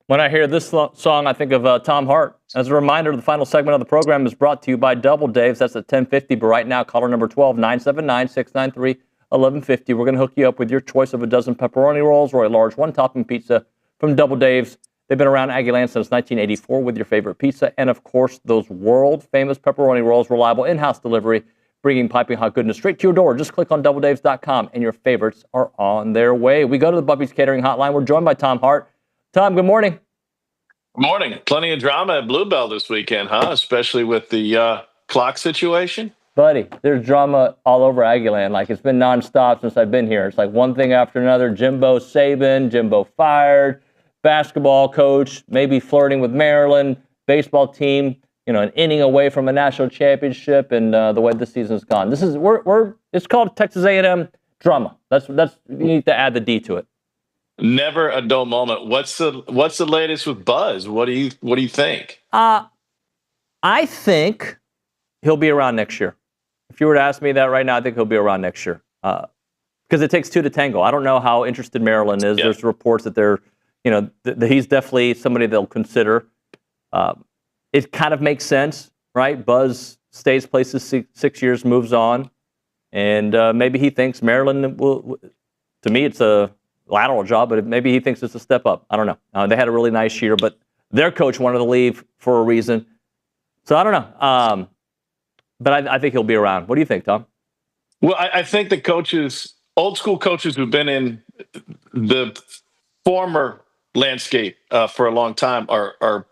When I hear this song, I think of Tom Hart. As a reminder, the final segment of the program is brought to you by Double Dave's. That's at 10:50. But right now, caller number 12, 979-693-1150. We're going to hook you up with your choice of a dozen pepperoni rolls or a large one-topping pizza from Double Dave's. They've been around Aggieland since 1984 with your favorite pizza. And, of course, those world-famous pepperoni rolls, reliable in-house delivery, bringing piping hot goodness straight to your door. Just click on doubledaves.com, and your favorites are on their way. We go to the Bubby's Catering Hotline. We're joined by Tom Hart. Tom, good morning.
Good morning. Plenty of drama at Bluebell this weekend, huh? Especially with the clock situation.
Buddy, there's drama all over Aggieland. Like, it's been nonstop since I've been here. It's like one thing after another. Jimbo Saban, Jimbo fired, basketball coach, maybe flirting with Maryland, baseball team, an inning away from a national championship, and the way this season's gone. It's called Texas A&M drama. That's you need to add the D to it.
Never a dull moment. What's the latest with Buzz? What do you think?
I think he'll be around next year. If you were to ask me that right now, I think he'll be around next year. Because it takes two to tango. I don't know how interested Maryland is. Yeah. There's reports that they're, he's definitely somebody they'll consider. It kind of makes sense, right? Buzz stays places 6 years, moves on, and maybe he thinks Maryland will. To me, it's a lateral job, but maybe he thinks it's a step up. I don't know. They had a really nice year, but their coach wanted to leave for a reason. So I don't know. But I think he'll be around. What do you think, Tom?
Well, I think the coaches, old school coaches who've been in the former landscape for a long time are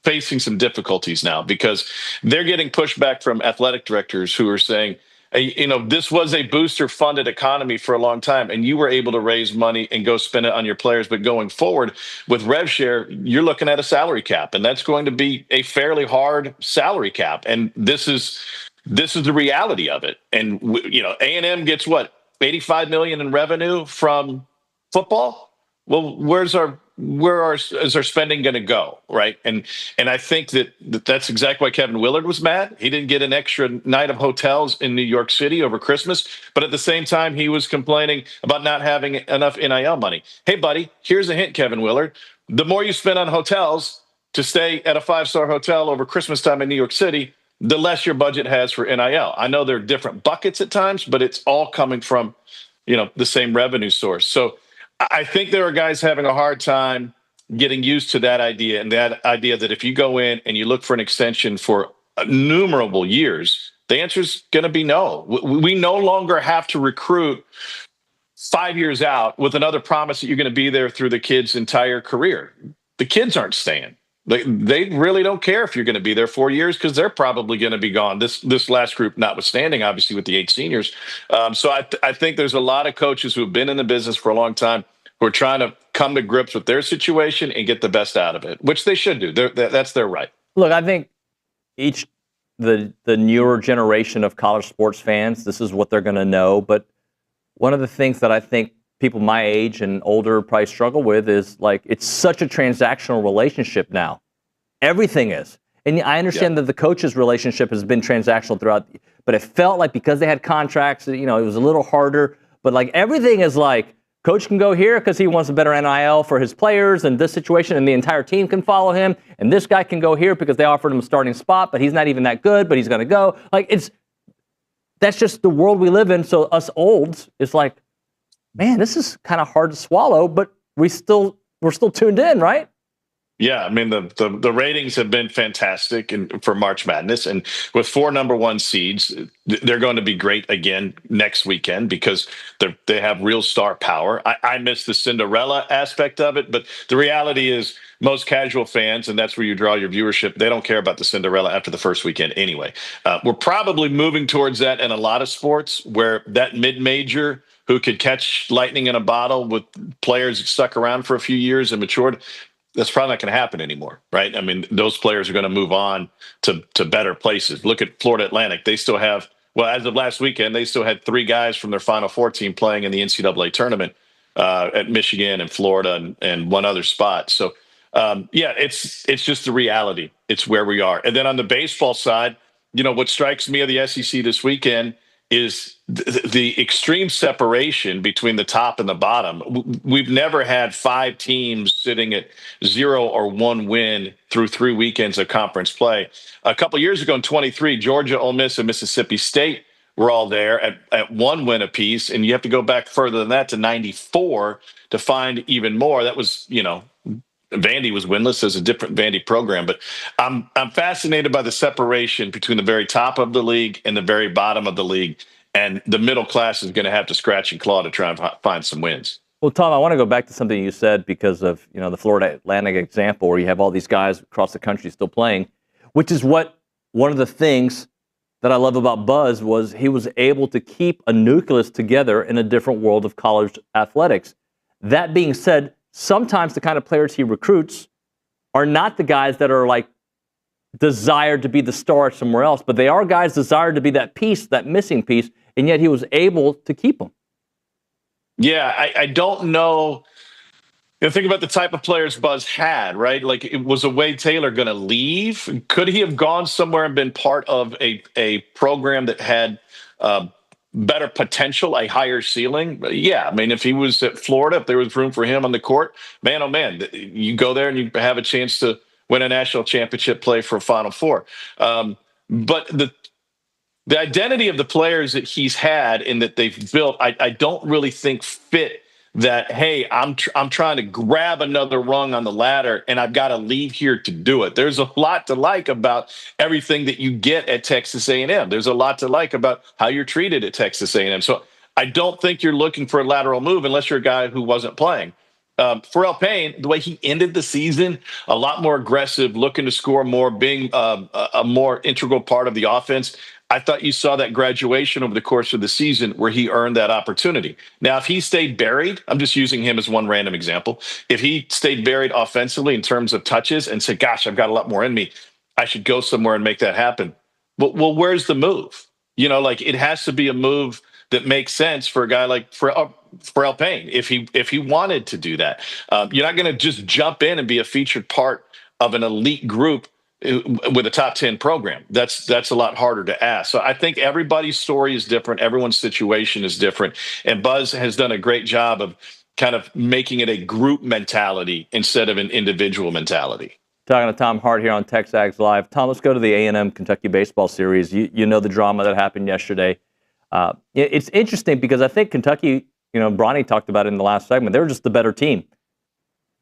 facing some difficulties now because they're getting pushback from athletic directors who are saying, this was a booster-funded economy for a long time, and you were able to raise money and go spend it on your players. But going forward with rev share, you're looking at a salary cap, and that's going to be a fairly hard salary cap. And this is the reality of it. And A&M gets what, $85 million in revenue from football? Well, where is our spending going to go, right? And I think that's exactly why Kevin Willard was mad. He didn't get an extra night of hotels in New York City over Christmas, but at the same time, he was complaining about not having enough NIL money. Hey, buddy, here's a hint, Kevin Willard. The more you spend on hotels to stay at a 5-star hotel over Christmas time in New York City, the less your budget has for NIL. I know there are different buckets at times, but it's all coming from, the same revenue source. So I think there are guys having a hard time getting used to that idea, and that idea that if you go in and you look for an extension for innumerable years, the answer is going to be no. We no longer have to recruit 5 years out with another promise that you're going to be there through the kid's entire career. The kids aren't staying. They really don't care if you're going to be there 4 years because they're probably going to be gone. This last group notwithstanding, obviously, with the 8 seniors. So I think there's a lot of coaches who have been in the business for a long time who are trying to come to grips with their situation and get the best out of it, which they should do. That's their right.
Look, I think the newer generation of college sports fans, this is what they're going to know. But one of the things that I think people my age and older probably struggle with is it's such a transactional relationship now. Everything is. And I understand that the coaches' relationship has been transactional throughout, but it felt like because they had contracts, it was a little harder. But everything is coach can go here because he wants a better NIL for his players and this situation, and the entire team can follow him. And this guy can go here because they offered him a starting spot, but he's not even that good, but he's going to go. That's just the world we live in. So us olds, it's man, this is kind of hard to swallow, but we're still tuned in, right?
Yeah, I mean the ratings have been fantastic for March Madness, and with 4 number 1 seeds, they're going to be great again next weekend because they have real star power. I miss the Cinderella aspect of it, but the reality is most casual fans, and that's where you draw your viewership, they don't care about the Cinderella after the first weekend anyway. We're probably moving towards that in a lot of sports where that mid-major who could catch lightning in a bottle with players that stuck around for a few years and matured, that's probably not going to happen anymore, right? I mean, those players are going to move on to better places. Look at Florida Atlantic. They still have, as of last weekend, they still had 3 guys from their Final Four team playing in the NCAA tournament at Michigan and Florida and one other spot. So, it's just the reality. It's where we are. And then on the baseball side, what strikes me of the SEC this weekend is the extreme separation between the top and the bottom. We've never had 5 teams sitting at 0 or 1 win through 3 weekends of conference play. A couple years ago in 23, Georgia, Ole Miss, and Mississippi State were all there at 1 win apiece, and you have to go back further than that to 94 to find even more. That was, Vandy was winless as a different Vandy program, but I'm fascinated by the separation between the very top of the league and the very bottom of the league, and the middle class is going to have to scratch and claw to try and find some wins.
Well, Tom, I want to go back to something you said because of the Florida Atlantic example where you have all these guys across the country still playing, which is one of the things that I love about Buzz was he was able to keep a nucleus together in a different world of college athletics. That being said, sometimes the kind of players he recruits are not the guys that are like desired to be the star somewhere else, but they are guys desired to be that piece, that missing piece, and yet he was able to keep them.
Yeah, I don't know. Think about the type of players Buzz had, right? Like, was Wade Taylor going to leave? Could he have gone somewhere and been part of a program that had better potential, a higher ceiling? Yeah, I mean, if he was at Florida, if there was room for him on the court, man, oh man, you go there and you have a chance to win a national championship, play for a Final Four. But the identity of the players that he's had and that they've built, I don't really think fit that, hey, I'm trying to grab another rung on the ladder and I've got to leave here to do it. There's a lot to like about everything that you get at Texas A&M. There's a lot to like about how you're treated at Texas A&M. So I don't think you're looking for a lateral move unless you're a guy who wasn't playing. Pharrell Payne, the way he ended the season, a lot more aggressive, looking to score more, being a more integral part of the offense. I thought you saw that graduation over the course of the season where he earned that opportunity. Now, if he stayed buried, I'm just using him as one random example. If he stayed buried offensively in terms of touches and said, gosh, I've got a lot more in me, I should go somewhere and make that happen. Well, where's the move? It has to be a move that makes sense for a guy like Pharrell Payne if he wanted to do that. You're not going to just jump in and be a featured part of an elite group with a top 10 program. That's a lot harder to ask. So I think everybody's story is different. Everyone's situation is different. And Buzz has done a great job of kind of making it a group mentality instead of an individual mentality.
Talking to Tom Hart here on TexAgs Live. Tom, let's go to the A&M Kentucky baseball series. You know the drama that happened yesterday. It's interesting because I think Kentucky, Bronny talked about it in the last segment, they were just the better team.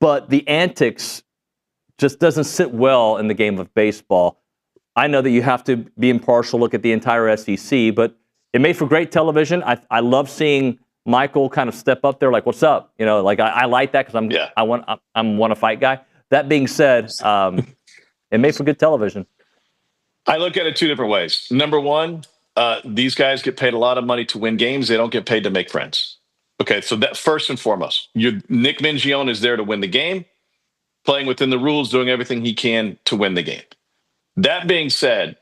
But the antics just doesn't sit well in the game of baseball. I know that you have to be impartial, look at the entire SEC, but it made for great television. I love seeing Michael kind of step up there, like, "What's up?" I like that because I'm one to fight guy. That being said, it made for good television.
I look at it 2 different ways. Number one, these guys get paid a lot of money to win games. They don't get paid to make friends. Okay, so that first and foremost, Nick Mingione is there to win the game, playing within the rules, doing everything he can to win the game. That being said,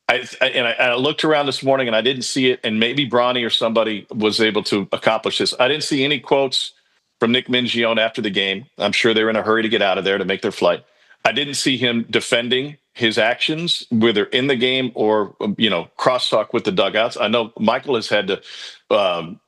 I looked around this morning and I didn't see it, and maybe Bronny or somebody was able to accomplish this. I didn't see any quotes from Nick Mingione after the game. I'm sure they were in a hurry to get out of there to make their flight. I didn't see him defending his actions, whether in the game or, crosstalk with the dugouts. I know Michael has had to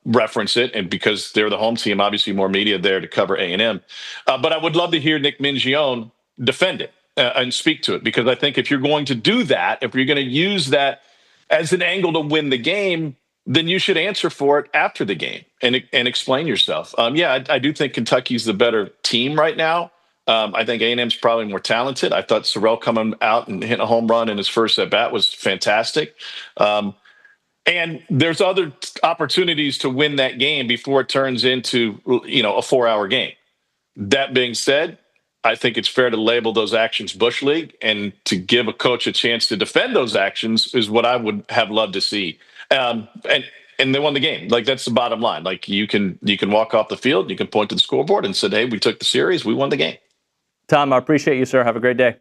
reference it, and because they're the home team, obviously more media there to cover A&M. But I would love to hear Nick Mingione defend it and speak to it, because I think if you're going to do that, if you're going to use that as an angle to win the game, then you should answer for it after the game and explain yourself. I do think Kentucky's the better team right now. I think A&M's probably more talented. I thought Sorrell coming out and hitting a home run in his first at-bat was fantastic. And there's other opportunities to win that game before it turns into, a 4-hour game. That being said, I think it's fair to label those actions Bush League, and to give a coach a chance to defend those actions is what I would have loved to see. And they won the game. That's the bottom line. You can walk off the field, you can point to the scoreboard and say, hey, we took the series, we won the game.
Tom, I appreciate you, sir. Have a great day.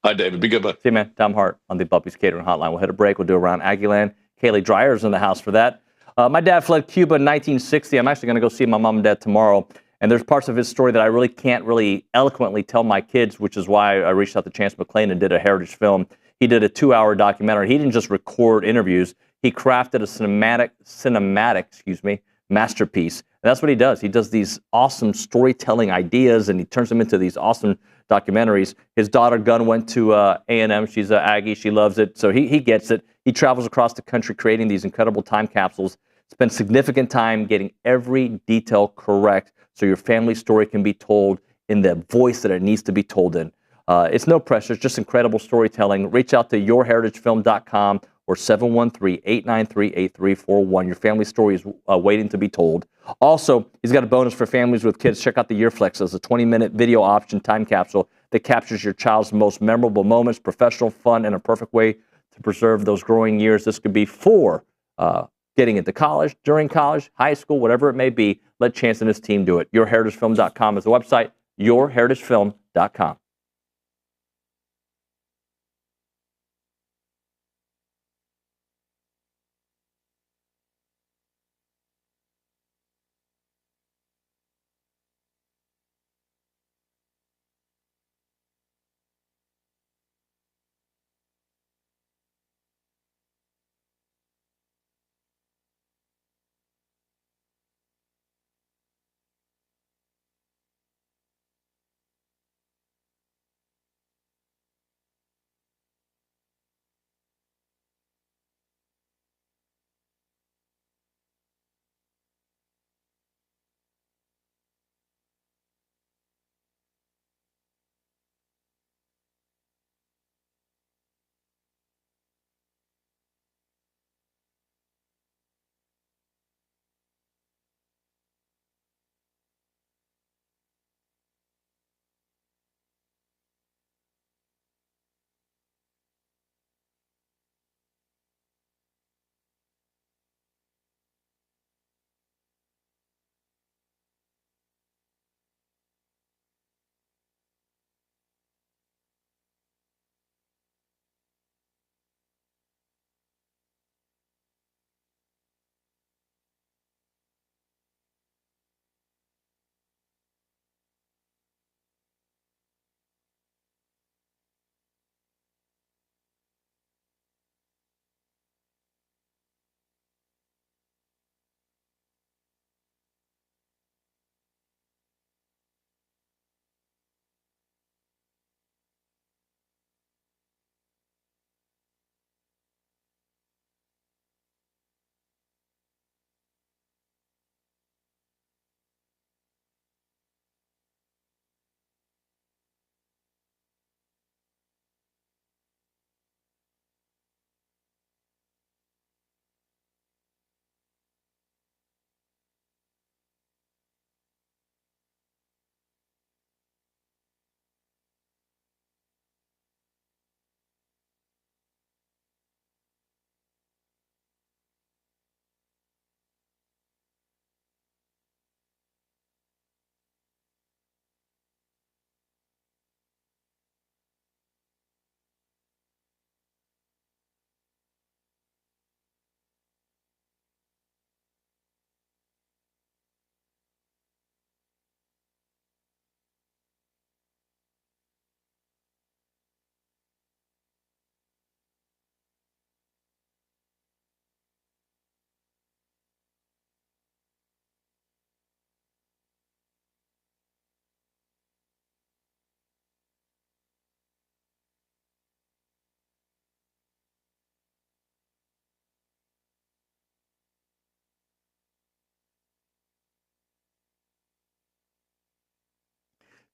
Hi, David. Be good, bud.
See you, man. Tom Hart on the Bumpy's Catering Hotline. We'll hit a break. We'll do Around Aggieland. Kaylee Dreyer is in the house for that. My dad fled Cuba in 1960. I'm actually going to go see my mom and dad tomorrow. And there's parts of his story that I really can't eloquently tell my kids, which is why I reached out to Chance McClain and did a heritage film. He did a 2-hour documentary. He didn't just record interviews. he crafted a cinematic masterpiece. And that's what he does. He does these awesome storytelling ideas, and he turns them into these awesome documentaries. His daughter Gunn went to A&M. She's an Aggie. She loves it. So he gets it. He travels across the country creating these incredible time capsules. Spends significant time getting every detail correct so your family story can be told in the voice that it needs to be told in. It's no pressure. It's just incredible storytelling. Reach out to yourheritagefilm.com or 713-893-8341. Your family story is waiting to be told. Also, he's got a bonus for families with kids. Check out the Yearflex, a 20-minute video option time capsule that captures your child's most memorable moments, professional fun, and a perfect way to preserve those growing years. This could be for getting into college, during college, high school, whatever it may be. Let Chance and his team do it. Yourheritagefilm.com is the website, yourheritagefilm.com.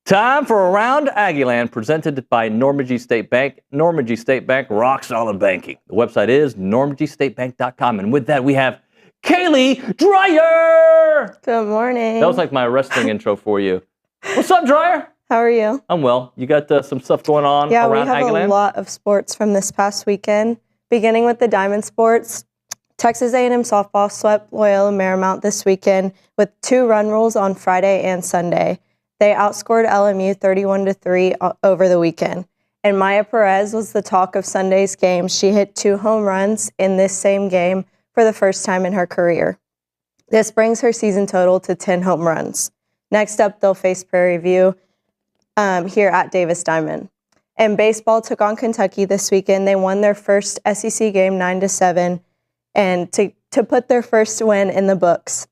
Time for Around Aggieland, presented by Normandy State Bank. Normandy State Bank, rock solid banking. The website is normandystatebank.com. And with that, we have Kaylee Dreyer.
Good morning.
That was like my wrestling intro for you. What's up, Dreyer?
How are you?
I'm well. You got some stuff going on
around
Around Aggieland?
Yeah, we have a lot of sports from this past weekend. Beginning with the diamond sports, Texas A&M softball swept Loyola Marymount this weekend with 2 run rules on Friday and Sunday. They outscored LMU 31-3 over the weekend. And Maya Perez was the talk of Sunday's game. She hit 2 home runs in this same game for the first time in her career. This brings her season total to 10 home runs. Next up, they'll face Prairie View here at Davis Diamond. And baseball took on Kentucky this weekend. They won their first SEC game 9-7. and to put their first win in the books.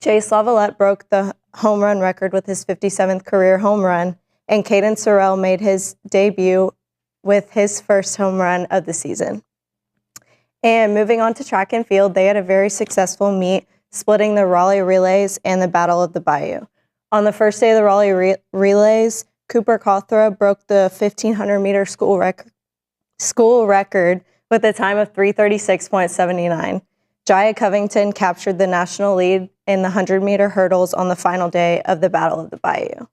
Chase Lavalette broke the home run record with his 57th career home run, and Caden Sorrell made his debut with his first home run of the season. And moving on to track and field, they had a very successful meet, splitting the Raleigh Relays and the Battle of the Bayou. On the first day of the Raleigh Relays, Cooper Cawthra broke the 1,500-meter school record with a time of 3:36.79. Jaya Covington captured the national lead in the 100-meter hurdles on the final day of the Battle of the Bayou.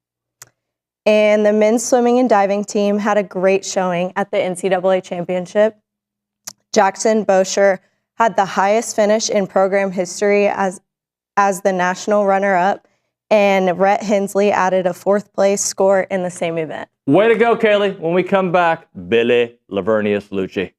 And the men's swimming and diving team had a great showing at the NCAA Championship. Jackson Bosher had the highest finish in program history as the national runner-up, and Rhett Hensley added a 4th place score in the same event.
Way to go, Kaylee. When we come back, Billy Liucci.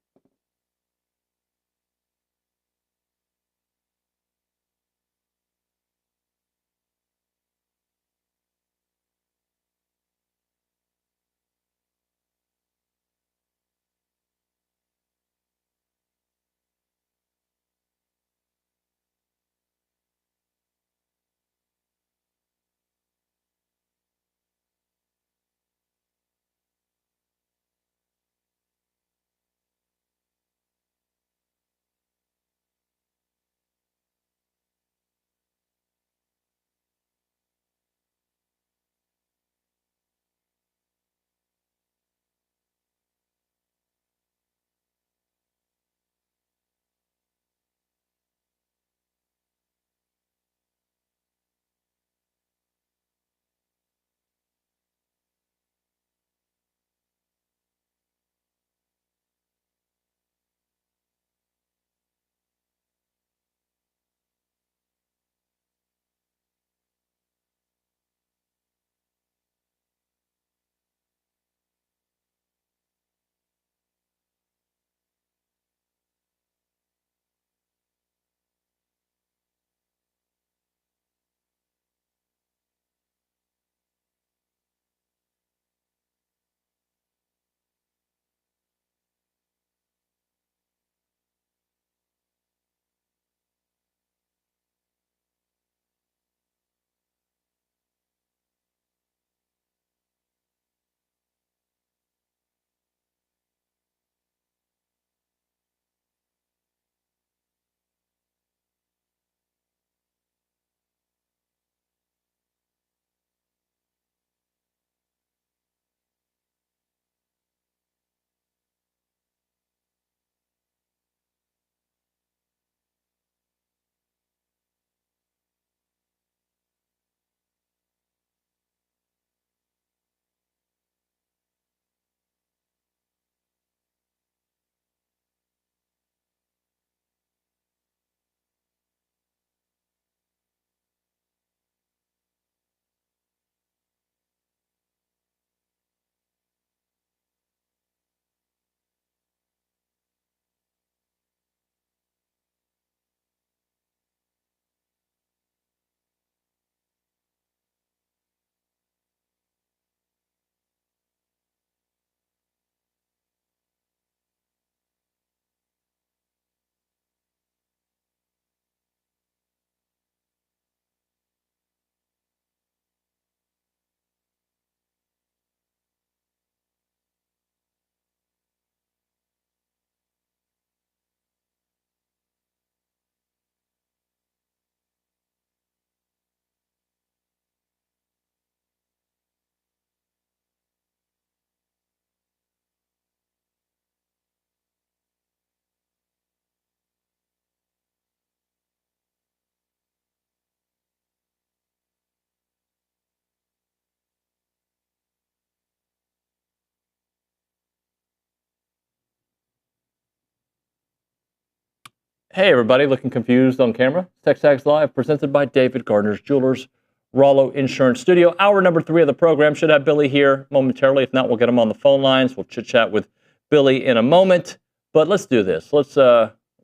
Hey everybody, looking confused on camera? TexAgs Live, presented by David Gardner's Jewelers, Rollo Insurance Studio. Hour number 3 of the program. Should have Billy here momentarily. If not, we'll get him on the phone lines. We'll chit-chat with Billy in a moment. But let's do this. Let's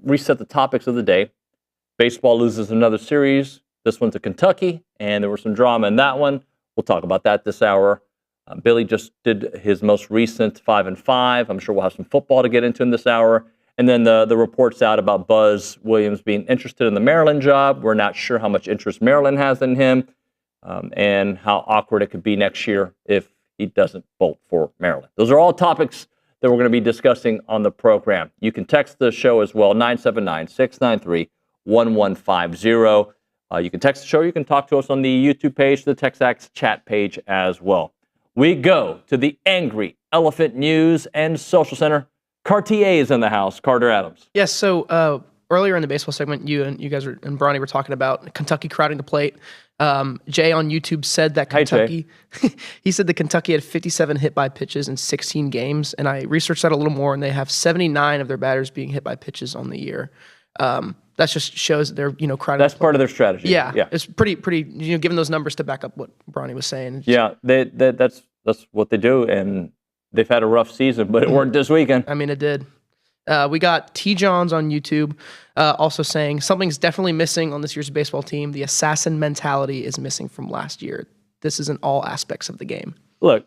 reset the topics of the day. Baseball loses another series, this one to Kentucky, and there was some drama in that one. We'll talk about that this hour. Billy just did his most recent 5-5. I'm sure we'll have some football to get into in this hour. And then the reports out about Buzz Williams being interested in the Maryland job. We're not sure how much interest Maryland has in him and how awkward it could be next year if he doesn't bolt for Maryland. Those are all topics that we're going to be discussing on the program. You can text the show as well, 979-693-1150. You can text the show. You can talk to us on the YouTube page, the TexAgs chat page as well. We go to the Angry Elephant News and Social Center. Cartier is in the house. Carter Adams.
Yes. So earlier in the baseball segment, you guys and Bronny were talking about Kentucky crowding the plate. Jay on YouTube said that Kentucky. He said that Kentucky had 57 hit by pitches in 16 games, and I researched that a little more, and they have 79 of their batters being hit by pitches on the year. That just shows that they're crowding.
That's part of their strategy.
Yeah. It's pretty. Given those numbers to back up what Bronny was saying.
Yeah, that's what they do, and they've had a rough season, but it worked this weekend.
I mean, it did. We got T. Johns on YouTube also saying something's definitely missing on this year's baseball team. The assassin mentality is missing from last year. This is in all aspects of the game.
Look,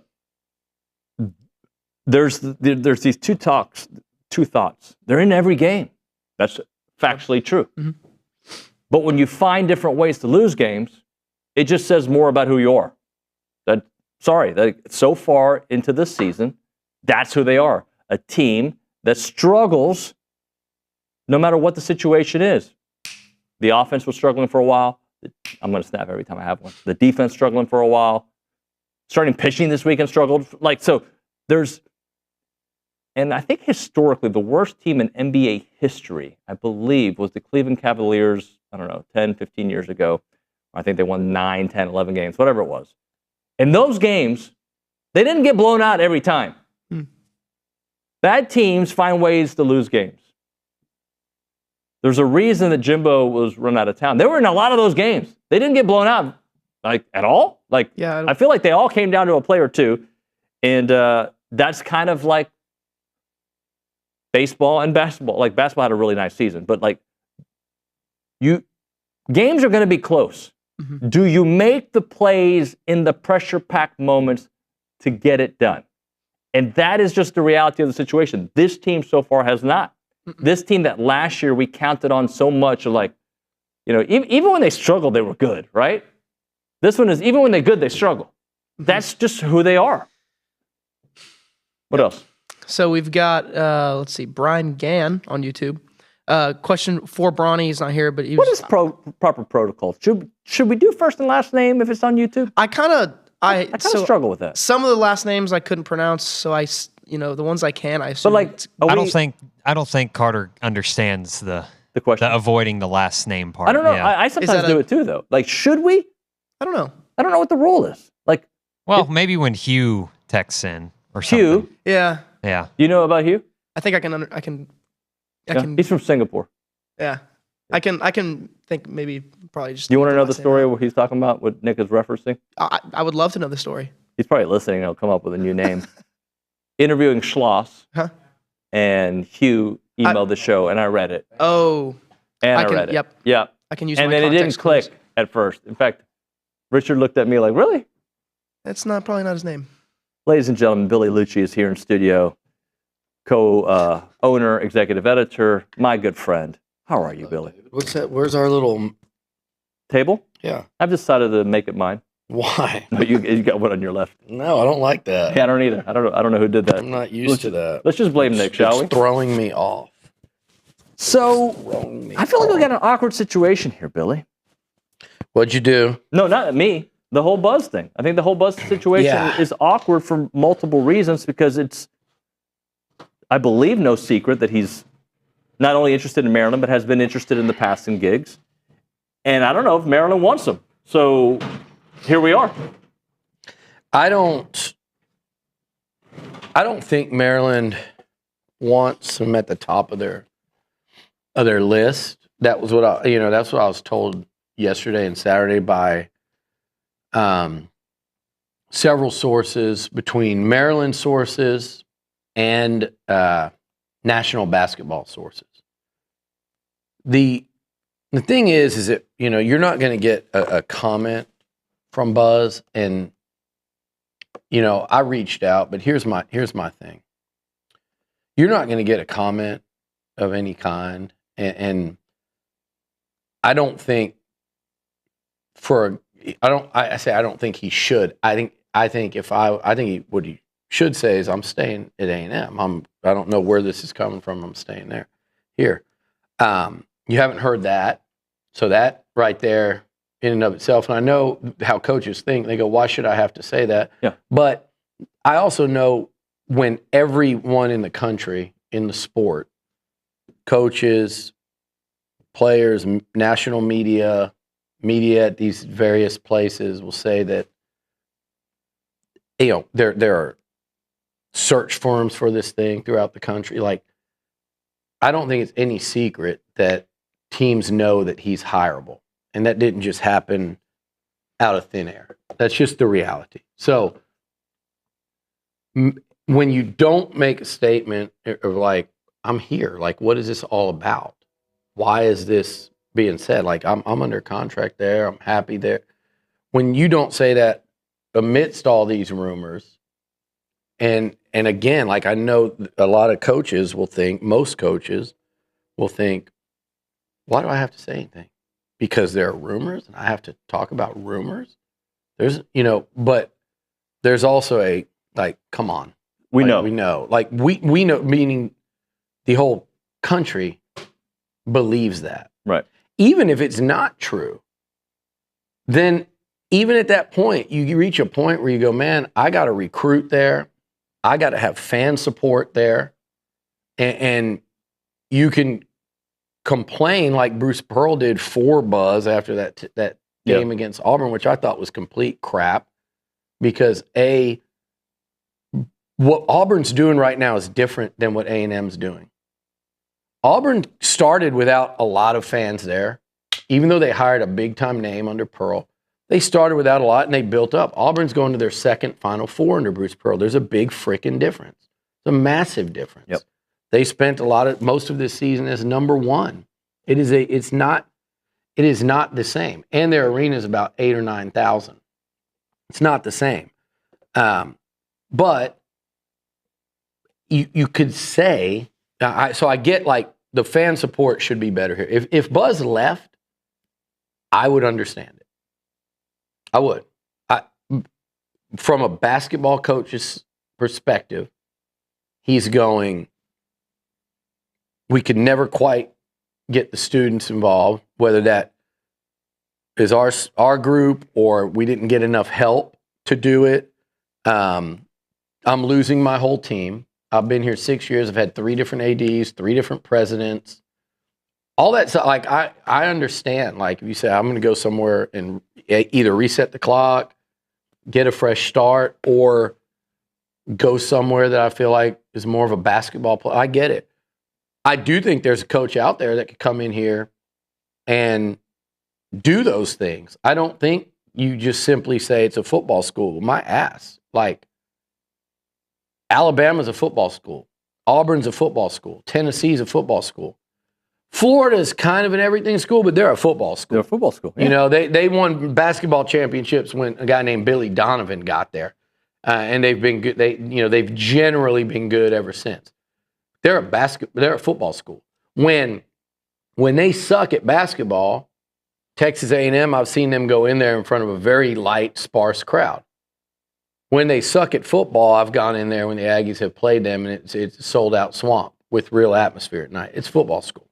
there's these two thoughts. They're in every game. That's factually true.
Mm-hmm.
But when you find different ways to lose games, it just says more about who you are. That so far into this season, that's who they are. A team that struggles no matter what the situation is. The offense was struggling for a while. I'm going to snap every time I have one. The defense struggling for a while. Starting pitching this weekend struggled. And I think historically, the worst team in NBA history, I believe, was the Cleveland Cavaliers, 10, 15 years ago. I think they won 9, 10, 11 games, whatever it was. In those games, they didn't get blown out every time. Bad teams find ways to lose games. There's a reason that Jimbo was run out of town. They were in a lot of those games. They didn't get blown out, at all. I feel like they all came down to a play or two. And that's kind of like baseball and basketball. Basketball had a really nice season. But, games are going to be close.
Mm-hmm.
Do you make the plays in the pressure-packed moments to get it done? And that is just the reality of the situation. This team so far has not. This team that last year we counted on so much of even when they struggled, they were good, right? This one is, even when they're good, they struggle. That's just who they are. What else?
So we've got, let's see, Brian Gann on YouTube. Question for Bronny. He's not here, but
what is proper protocol? Should we do first and last name if it's on YouTube?
I kind of
struggle with that.
Some of the last names I couldn't pronounce, so the ones I can, I assume.
But I don't think Carter understands the
question,
the avoiding the last name part.
I don't know.
Yeah.
I sometimes do it too, though. Should we?
I don't know.
I don't know what the rule is.
Maybe when Hugh texts in or something.
Hugh?
Yeah.
Yeah.
Do you know about Hugh?
I think I can.
He's from Singapore.
Yeah. I can think maybe probably just.
Do you want to know the story where he's talking about what Nick is referencing?
I would love to know the story.
He's probably listening. He'll come up with a new name. Interviewing Schloss.
Huh?
And Hugh emailed the show, and I read it.
Oh.
And I read it.
Yep.
Yeah.
I can use
and
my
then it didn't
clues.
click at first. In fact, Richard looked at me like, really?
That's probably not his name.
Ladies and gentlemen, Billy Liucci is here in studio. Co-owner, executive editor, my good friend. How are you, Billy?
What's that? Where's our little
table?
Yeah.
I've decided to make it mine.
Why?
No, you got one on your left.
No, I don't like that.
Yeah, I don't either. I don't know who did that.
I'm not used to that.
Let's just blame Nick, shall we?
It's throwing me off.
So, I feel like we got an awkward situation here, Billy.
What'd you do?
No, not me. The whole Buzz thing. I think the whole Buzz situation is awkward for multiple reasons because it's, I believe, no secret that he's not only interested in Maryland, but has been interested in the past in gigs. And I don't know if Maryland wants him. So here we are.
I don't think Maryland wants him at the top of their list. That was what that's what I was told yesterday and Saturday by several sources, between Maryland sources and national basketball sources. The thing is that you're not going to get a comment from Buzz, and I reached out, but here's my thing. You're not going to get a comment of any kind, and I don't think I don't think he should. I think what he should say is, I'm staying at A&M. I don't know where this is coming from. I'm staying there. Here, you haven't heard that, so that right there in and of itself. And I know how coaches think. They go, "Why should I have to say that?"
Yeah.
But I also know when everyone in the country in the sport, coaches, players, national media at these various places will say that, there are search firms for this thing throughout the country. Like, I don't think it's any secret that teams know that he's hireable, and that didn't just happen out of thin air. That's just the reality. So when you don't make a statement of like, I'm here, like, what is this all about? Why is this being said? Like, I'm under contract there. I'm happy there. When you don't say that amidst all these rumors, and again, like, I know a lot of coaches will think, most coaches will think, why do I have to say anything? Because there are rumors and I have to talk about rumors? But there's also a, like, come on. We know. Like, we know, meaning the whole country believes that.
Right.
Even if it's not true, then even at that point, you reach a point where you go, man, I got to recruit there. I got to have fan support there. And you can complain like Bruce Pearl did for Buzz after that game against Auburn, which I thought was complete crap, because what Auburn's doing right now is different than what A&M's doing. Auburn started without a lot of fans there, even though they hired a big-time name under Pearl. They started without a lot, and they built up. Auburn's going to their second Final Four under Bruce Pearl. There's a big freaking difference. It's a massive difference.
Yep.
They spent most of this season as number one. It is not the same. And their arena is about 8,000 or 9,000. It's not the same. But you could say, so I get, like, the fan support should be better here. If Buzz left, I would understand it. I would. From a basketball coach's perspective, he's going, we could never quite get the students involved, whether that is our group or we didn't get enough help to do it. I'm losing my whole team. I've been here 6 years. I've had 3 different ADs, 3 different presidents. All that stuff, like, I understand. Like, if you say, I'm going to go somewhere and either reset the clock, get a fresh start, or go somewhere that I feel like is more of a basketball player, I get it. I do think there's a coach out there that could come in here and do those things. I don't think you just simply say it's a football school. My ass. Like, Alabama's a football school. Auburn's a football school. Tennessee's a football school. Florida's kind of an everything school, but they're a football school.
They're a football school. Yeah.
They won basketball championships when a guy named Billy Donovan got there, and they've been good. They've generally been good ever since. They're a football school. When they suck at basketball, Texas A&M, I've seen them go in there in front of a very light, sparse crowd. When they suck at football, I've gone in there when the Aggies have played them, and it's a sold-out swamp with real atmosphere at night. It's football school.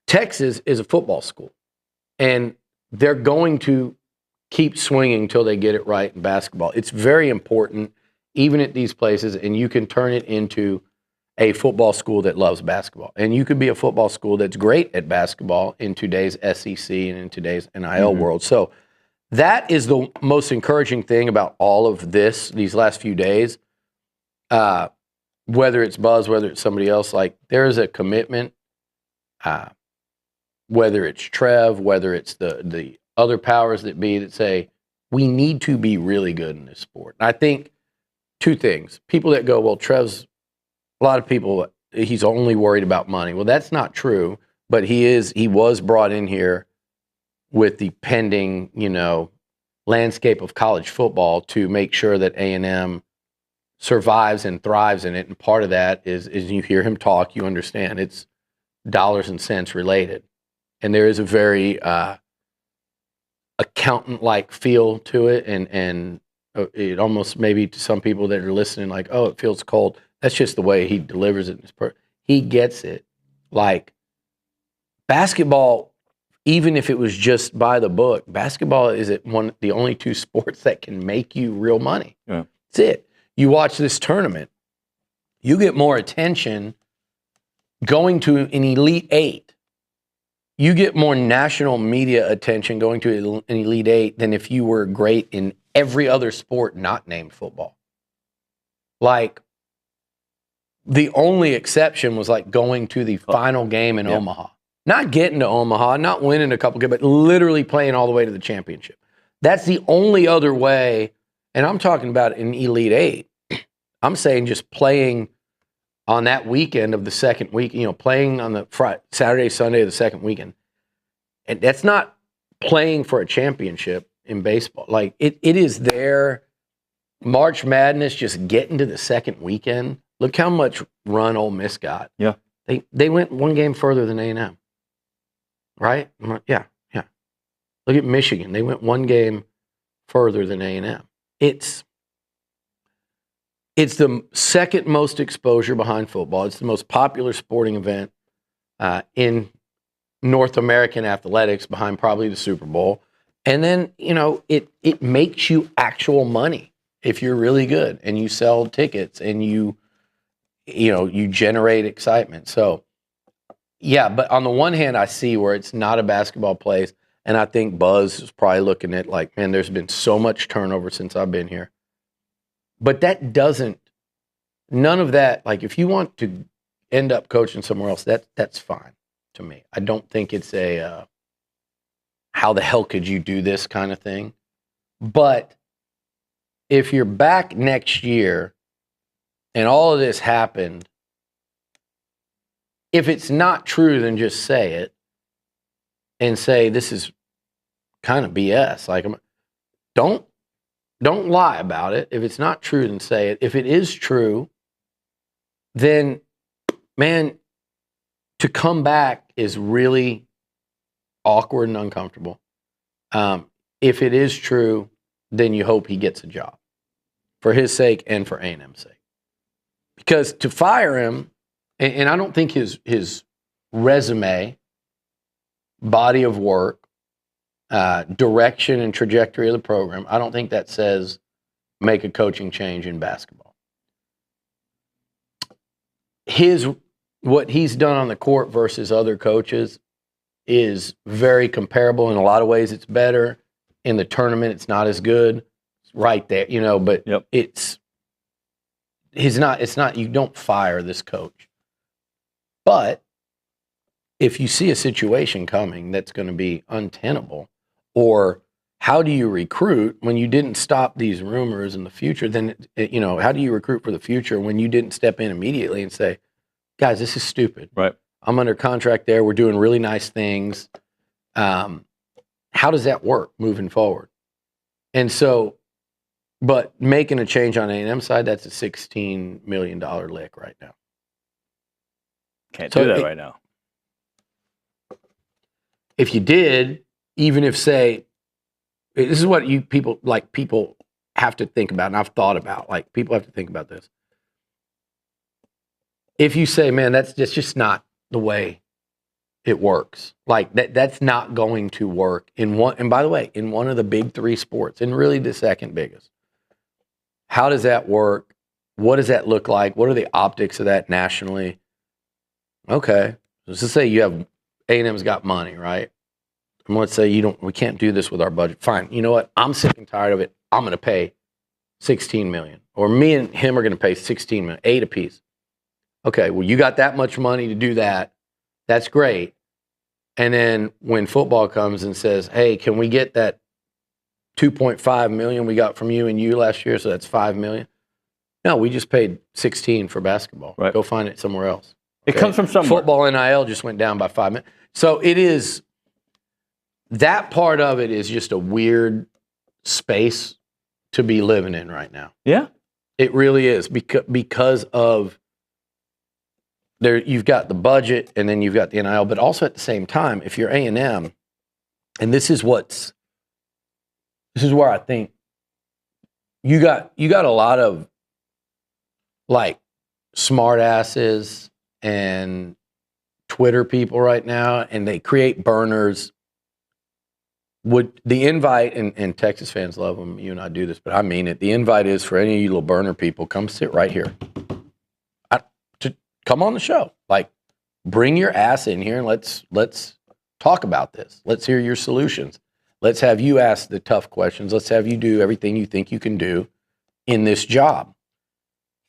Texas is a football school, and they're going to keep swinging until they get it right in basketball. It's very important, even at these places, and you can turn it into a football school that loves basketball. And you could be a football school that's great at basketball in today's SEC and in today's NIL world. So that is the most encouraging thing about all of these last few days. Whether it's Buzz, whether it's somebody else, like, there is a commitment, whether it's Trev, whether it's the other powers that be, that say, we need to be really good in this sport. And I think 2 things. People that go, well, Trev's, a lot of people, he's only worried about money. Well, that's not true, but he was brought in here with the pending, landscape of college football to make sure that A&M survives and thrives in it. And part of that is you hear him talk, you understand it's dollars and cents related. And there is a very accountant-like feel to it, and it almost maybe to some people that are listening like, oh, it feels cold. That's just the way he delivers it. He gets it. Like basketball, even if it was just by the book, basketball is the only two sports that can make you real money.
Yeah.
That's it. You watch this tournament, you get more attention going to an Elite Eight. You get more national media attention going to an Elite Eight than if you were great in every other sport not named football. Like, the only exception was like going to the final game in Omaha. Not getting to Omaha, not winning a couple games, but literally playing all the way to the championship. That's the only other way, and I'm talking about an Elite Eight. I'm saying just playing on that weekend of the second week, playing on the Saturday, Sunday of the second weekend. And that's not playing for a championship in baseball. Like, it is there. March Madness, just getting to the second weekend. Look how much run Ole Miss got.
Yeah.
They went one game further than A&M. Right? Yeah. Look at Michigan. They went one game further than A&M. It's the second most exposure behind football. It's the most popular sporting event in North American athletics, behind probably the Super Bowl. And then, it makes you actual money if you're really good and you sell tickets and you generate excitement. So, yeah, but on the one hand, I see where it's not a basketball place, and I think Buzz is probably looking at like, man, there's been so much turnover since I've been here. But none of that, like if you want to end up coaching somewhere else, that's fine to me. I don't think it's a how the hell could you do this kind of thing. But if you're back next year and all of this happened, if it's not true, then just say it and say this is kind of BS. Like, don't lie about it. If it's not true, then say it. If it is true, then, man, to come back is really awkward and uncomfortable. If it is true, then you hope he gets a job for his sake and for A&M's sake. Because to fire him, and I don't think his resume, body of work, direction and trajectory of the program, I don't think that says make a coaching change in basketball. What he's done on the court versus other coaches is very comparable. In a lot of ways, it's better. In the tournament, it's not as good. It's right there, but it's not, you don't fire this coach. But if you see a situation coming that's going to be untenable, or how do you recruit when you didn't stop these rumors in the future? Then, how do you recruit for the future when you didn't step in immediately and say, guys, this is stupid.
Right.
I'm under contract there. We're doing really nice things. How does that work moving forward? And so, but making a change on A&M side, that's a $16 million lick right now.
Can't do that right now.
If you did, even if, say, this is what people have to think about, and I've thought about, like, people have to think about this. If you say, man, that's just not the way it works. Like, that's not going to work in one, and by the way, in one of the big three sports, and really the second biggest. How does that work? What does that look like? What are the optics of that nationally? Okay, let's just say you have A&M's got money, right? And let's say we can't do this with our budget. Fine, you know what? I'm sick and tired of it. I'm going to pay $16 million, or me and him are going to pay $16 million, 8 apiece. Okay, well, you got that much money to do that. That's great. And then when football comes and says, hey, can we get that $2.5 million we got from you and you last year, so that's $5 million? No, we just paid 16 for basketball.
Right.
Go find it somewhere else.
It comes from somewhere.
Football NIL just went down by 5 million. So it is, that part of it is just a weird space to be living in right now.
Yeah.
It really is, because of you've got the budget and then you've got the NIL, but also at the same time, if you're A&M, and this is where I think you got a lot of like smart asses and Twitter people right now, and they create burners. Would the invite, and Texas fans love them, you and I do this, but I mean it. The invite is for any of you little burner people, come sit right here. Come on the show. Like, bring your ass in here and let's talk about this. Let's hear your solutions. Let's have you ask the tough questions. Let's have you do everything you think you can do in this job.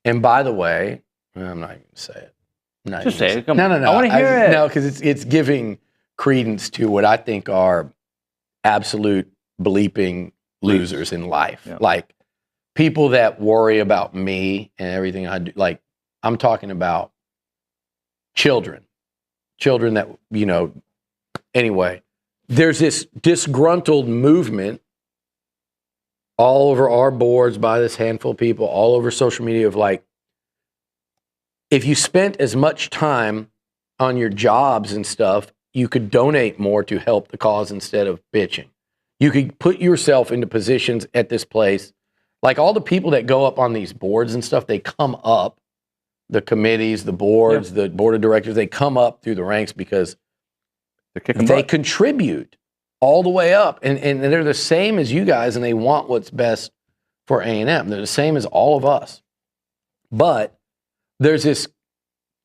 And by the way, I'm not even going to say it.
Just say it. Come
on. No.
I want to hear it.
No, because it's giving credence to what I think are absolute bleeping losers in life. Yeah. Like, people that worry about me and everything I do. Like, I'm talking about children that, anyway, there's this disgruntled movement all over our boards by this handful of people, all over social media of like, if you spent as much time on your jobs and stuff, you could donate more to help the cause instead of bitching. You could put yourself into positions at this place. Like all the people that go up on these boards and stuff, they come up. The committees, the boards, the board of directors, they come up through the ranks because they contribute all the way up. And they're the same as you guys, and they want what's best for A&M. They're the same as all of us. But there's this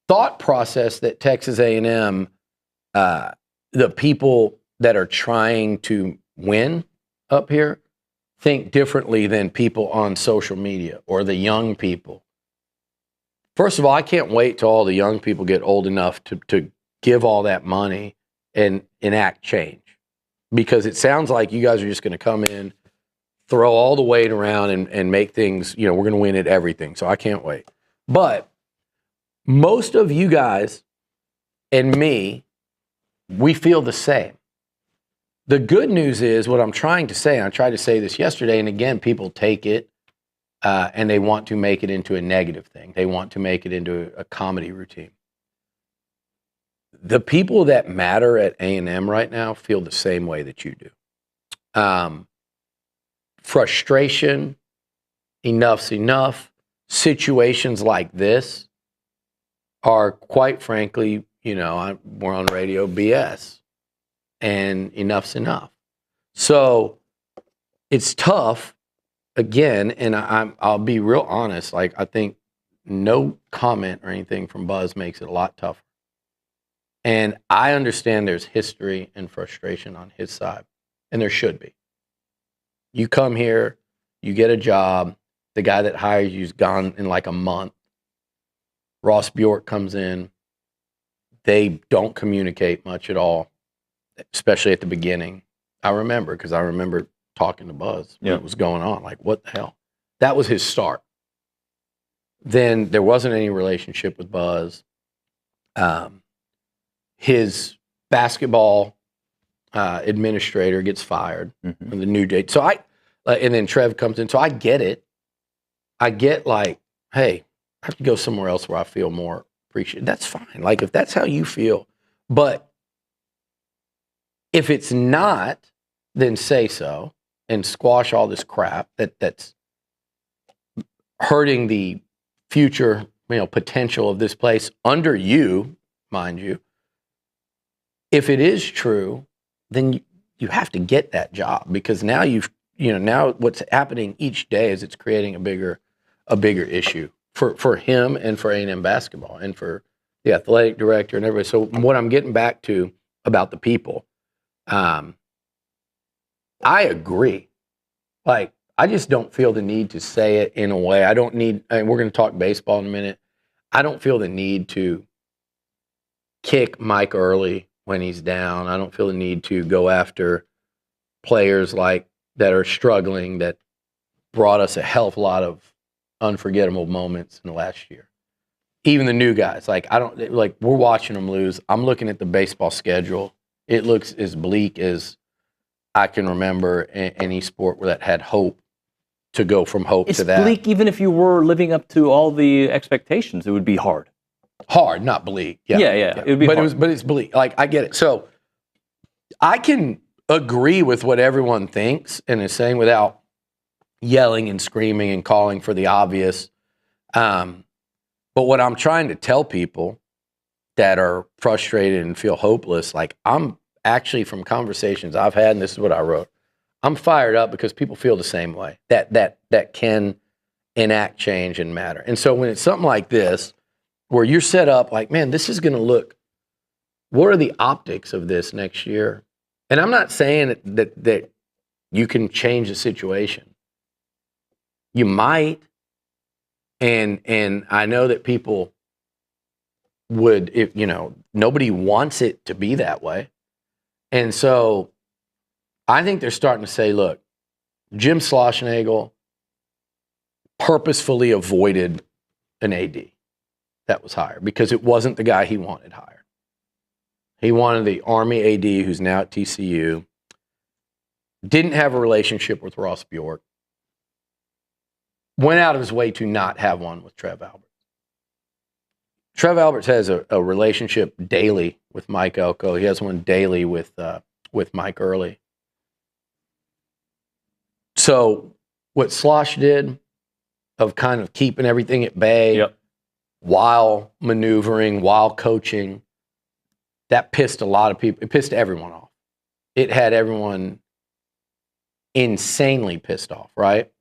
thought process that Texas A&M, the people that are trying to win up here, think differently than people on social media or the young people. First of all, I can't wait till all the young people get old enough to give all that money and enact change. Because it sounds like you guys are just going to come in, throw all the weight around and make things, we're going to win at everything. So I can't wait. But most of you guys and me, we feel the same. The good news is what I'm trying to say, and I tried to say this yesterday, and again, people take it and they want to make it into a negative thing. They want to make it into a comedy routine. The people that matter at A&M right now feel the same way that you do. Frustration, enough's enough. Situations like this are, quite frankly, we're on radio, BS. And enough's enough. So it's tough. Again, and I'll be real honest, like I think no comment or anything from Buzz makes it a lot tougher. And I understand there's history and frustration on his side, and there should be. You come here, you get a job, the guy that hires you's gone in like a month. Ross Bjork comes in, they don't communicate much at all, especially at the beginning. I remember, because I remember talking to Buzz, what was going on, like, what the hell? That was his start. Then there wasn't any relationship with Buzz. His basketball administrator gets fired from the new date. So and then Trev comes in. So I get it. I get like, hey, I have to go somewhere else where I feel more appreciated. That's fine. Like, if that's how you feel. But if it's not, then say so and squash all this crap that's hurting the future, potential of this place under you, mind you. If it is true, then you have to get that job, because now now what's happening each day is it's creating a bigger issue for him and for A&M basketball and for the athletic director and everybody. So what I'm getting back to about the people, I agree. Like, I just don't feel the need to say it in a way. I don't need, and we're going to talk baseball in a minute. I don't feel the need to kick Mike Earley when he's down. I don't feel the need to go after players like that are struggling, that brought us a hell of a lot of unforgettable moments in the last year. Even the new guys, we're watching them lose. I'm looking at the baseball schedule. It looks as bleak as I can remember any sport where that had hope to go from hope to that.
It's bleak even if you were living up to all the expectations. It would be hard.
Hard, not bleak.
Yeah. It'd be hard.
But it's bleak. Like, I get it. So I can agree with what everyone thinks and is saying without yelling and screaming and calling for the obvious. But what I'm trying to tell people that are frustrated and feel hopeless, like, I'm actually, from conversations I've had, and this is what I wrote, I'm fired up because people feel the same way, that can enact change and matter. And so when it's something like this, where you're set up like, man, this is going to look, what are the optics of this next year? And I'm not saying that you can change the situation. You might, and I know that people would, if nobody wants it to be that way. And so I think they're starting to say, look, Jim Schlossnagle purposefully avoided an AD that was hired because it wasn't the guy he wanted hired. He wanted the Army AD who's now at TCU, didn't have a relationship with Ross Bjork, went out of his way to not have one with Trev Alberts. Trev Alberts has a relationship daily with Mike Elko. He has one daily with Mike Earley. So what Slosh did of kind of keeping everything at bay while maneuvering, while coaching, that pissed a lot of people. It pissed everyone off. It had everyone insanely pissed off, right?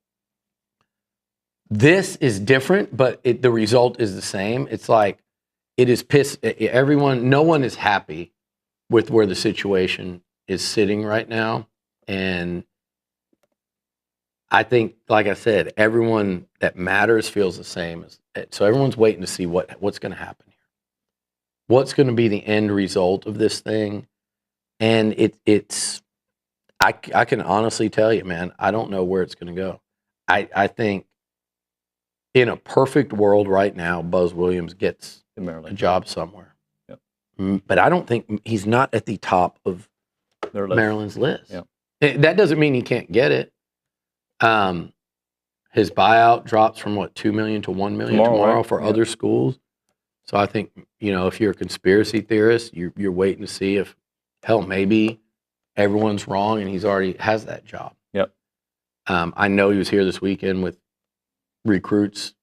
This is different, but the result is the same. It's like, it is pissed. Everyone, no one is happy with where the situation is sitting right now. And I think, like I said, everyone that matters feels the same. So everyone's waiting to see what's going to happen here. What's going to be the end result of this thing? And I can honestly tell you, man, I don't know where it's going to go. I think in a perfect world right now, Buzz Williams gets a job somewhere. Yep. But I don't think he's not at the top of Maryland's list. Yep. That doesn't mean he can't get it. His buyout drops from $2 million to $1 million tomorrow for other schools. So I think, if you're a conspiracy theorist, you're waiting to see if, hell, maybe everyone's wrong and he's already has that job.
Yep.
I know he was here this weekend with recruits,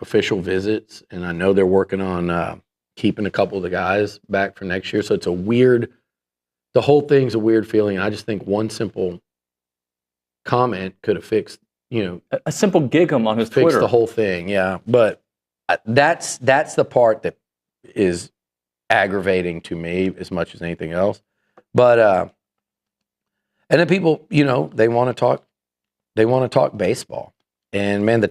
official visits, and I know they're working on keeping a couple of the guys back for next year. So it's the whole thing's a weird feeling. And I just think one simple comment could have fixed,
a simple gig him on his Twitter.
Fixed the whole thing, yeah. But that's the part that is aggravating to me as much as anything else. But and then people, they want to talk baseball. And man, the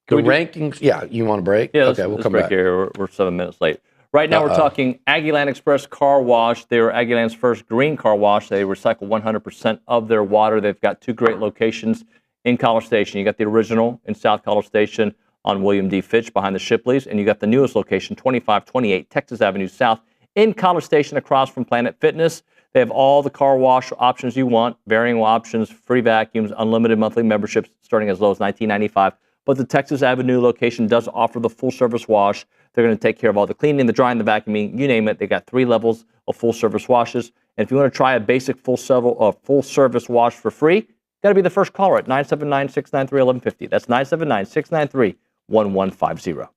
rankings. Yeah, you want to break?
Yeah,
okay, we'll come back.
Here. We're 7 minutes late. Right now, we're talking Aggieland Express Car Wash. They were Aggieland's first green car wash. They recycle 100% of their water. They've got 2 great locations in College Station. You got the original in South College Station on William D. Fitch behind the Shipleys, and you got the newest location, 2528 Texas Avenue South in College Station across from Planet Fitness. They have all the car wash options you want, varying options, free vacuums, unlimited monthly memberships starting as low as $19.95. But the Texas Avenue location does offer the full-service wash. They're going to take care of all the cleaning, the drying, the vacuuming, you name it. They got 3 levels of full-service washes. And if you want to try a basic full-service wash for free, got to be the first caller at 979-693-1150. That's 979-693-1150.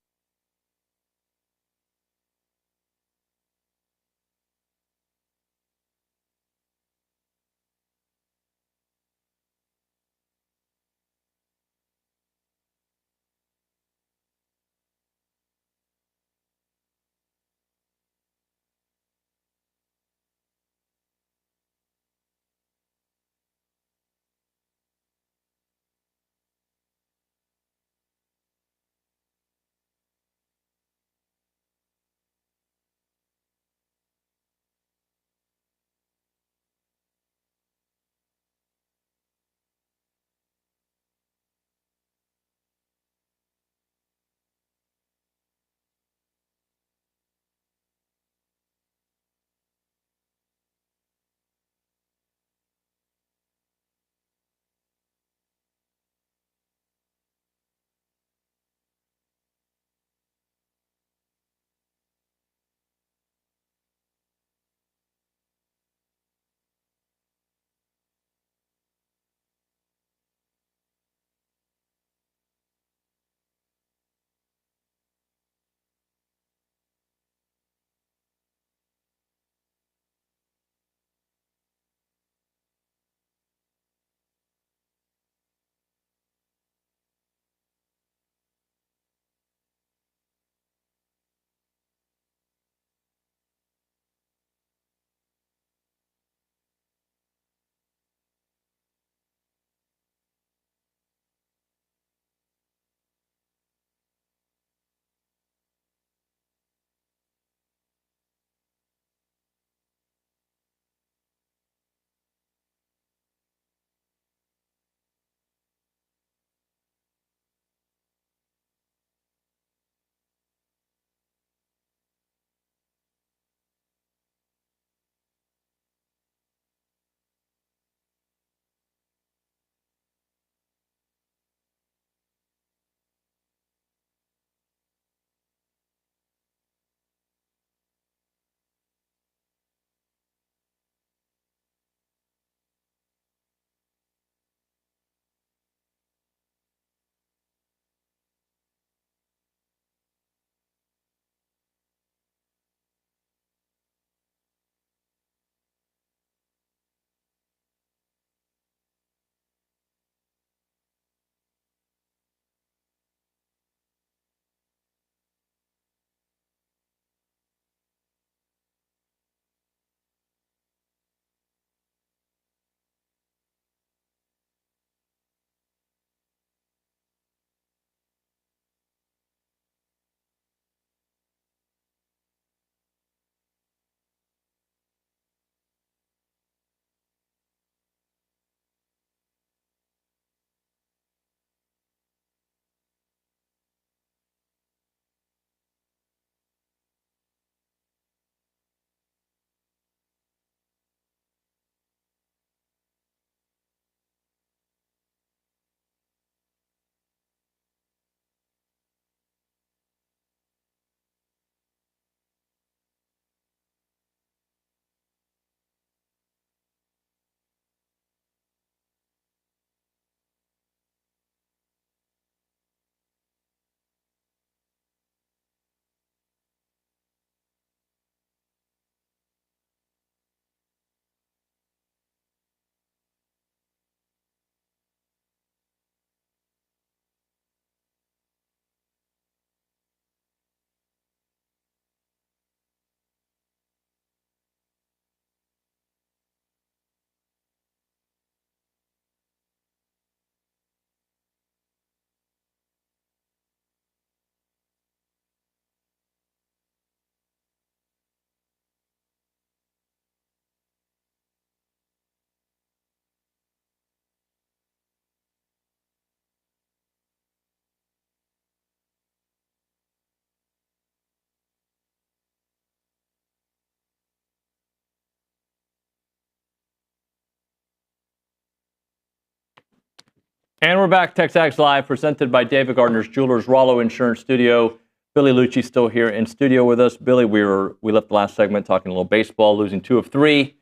And we're back, TexAgs Live, presented by David Gardner's Jewelers, Rollo Insurance Studio. Billy Liucci still here in studio with us. Billy, we left the last segment talking a little baseball, losing 2 of 3.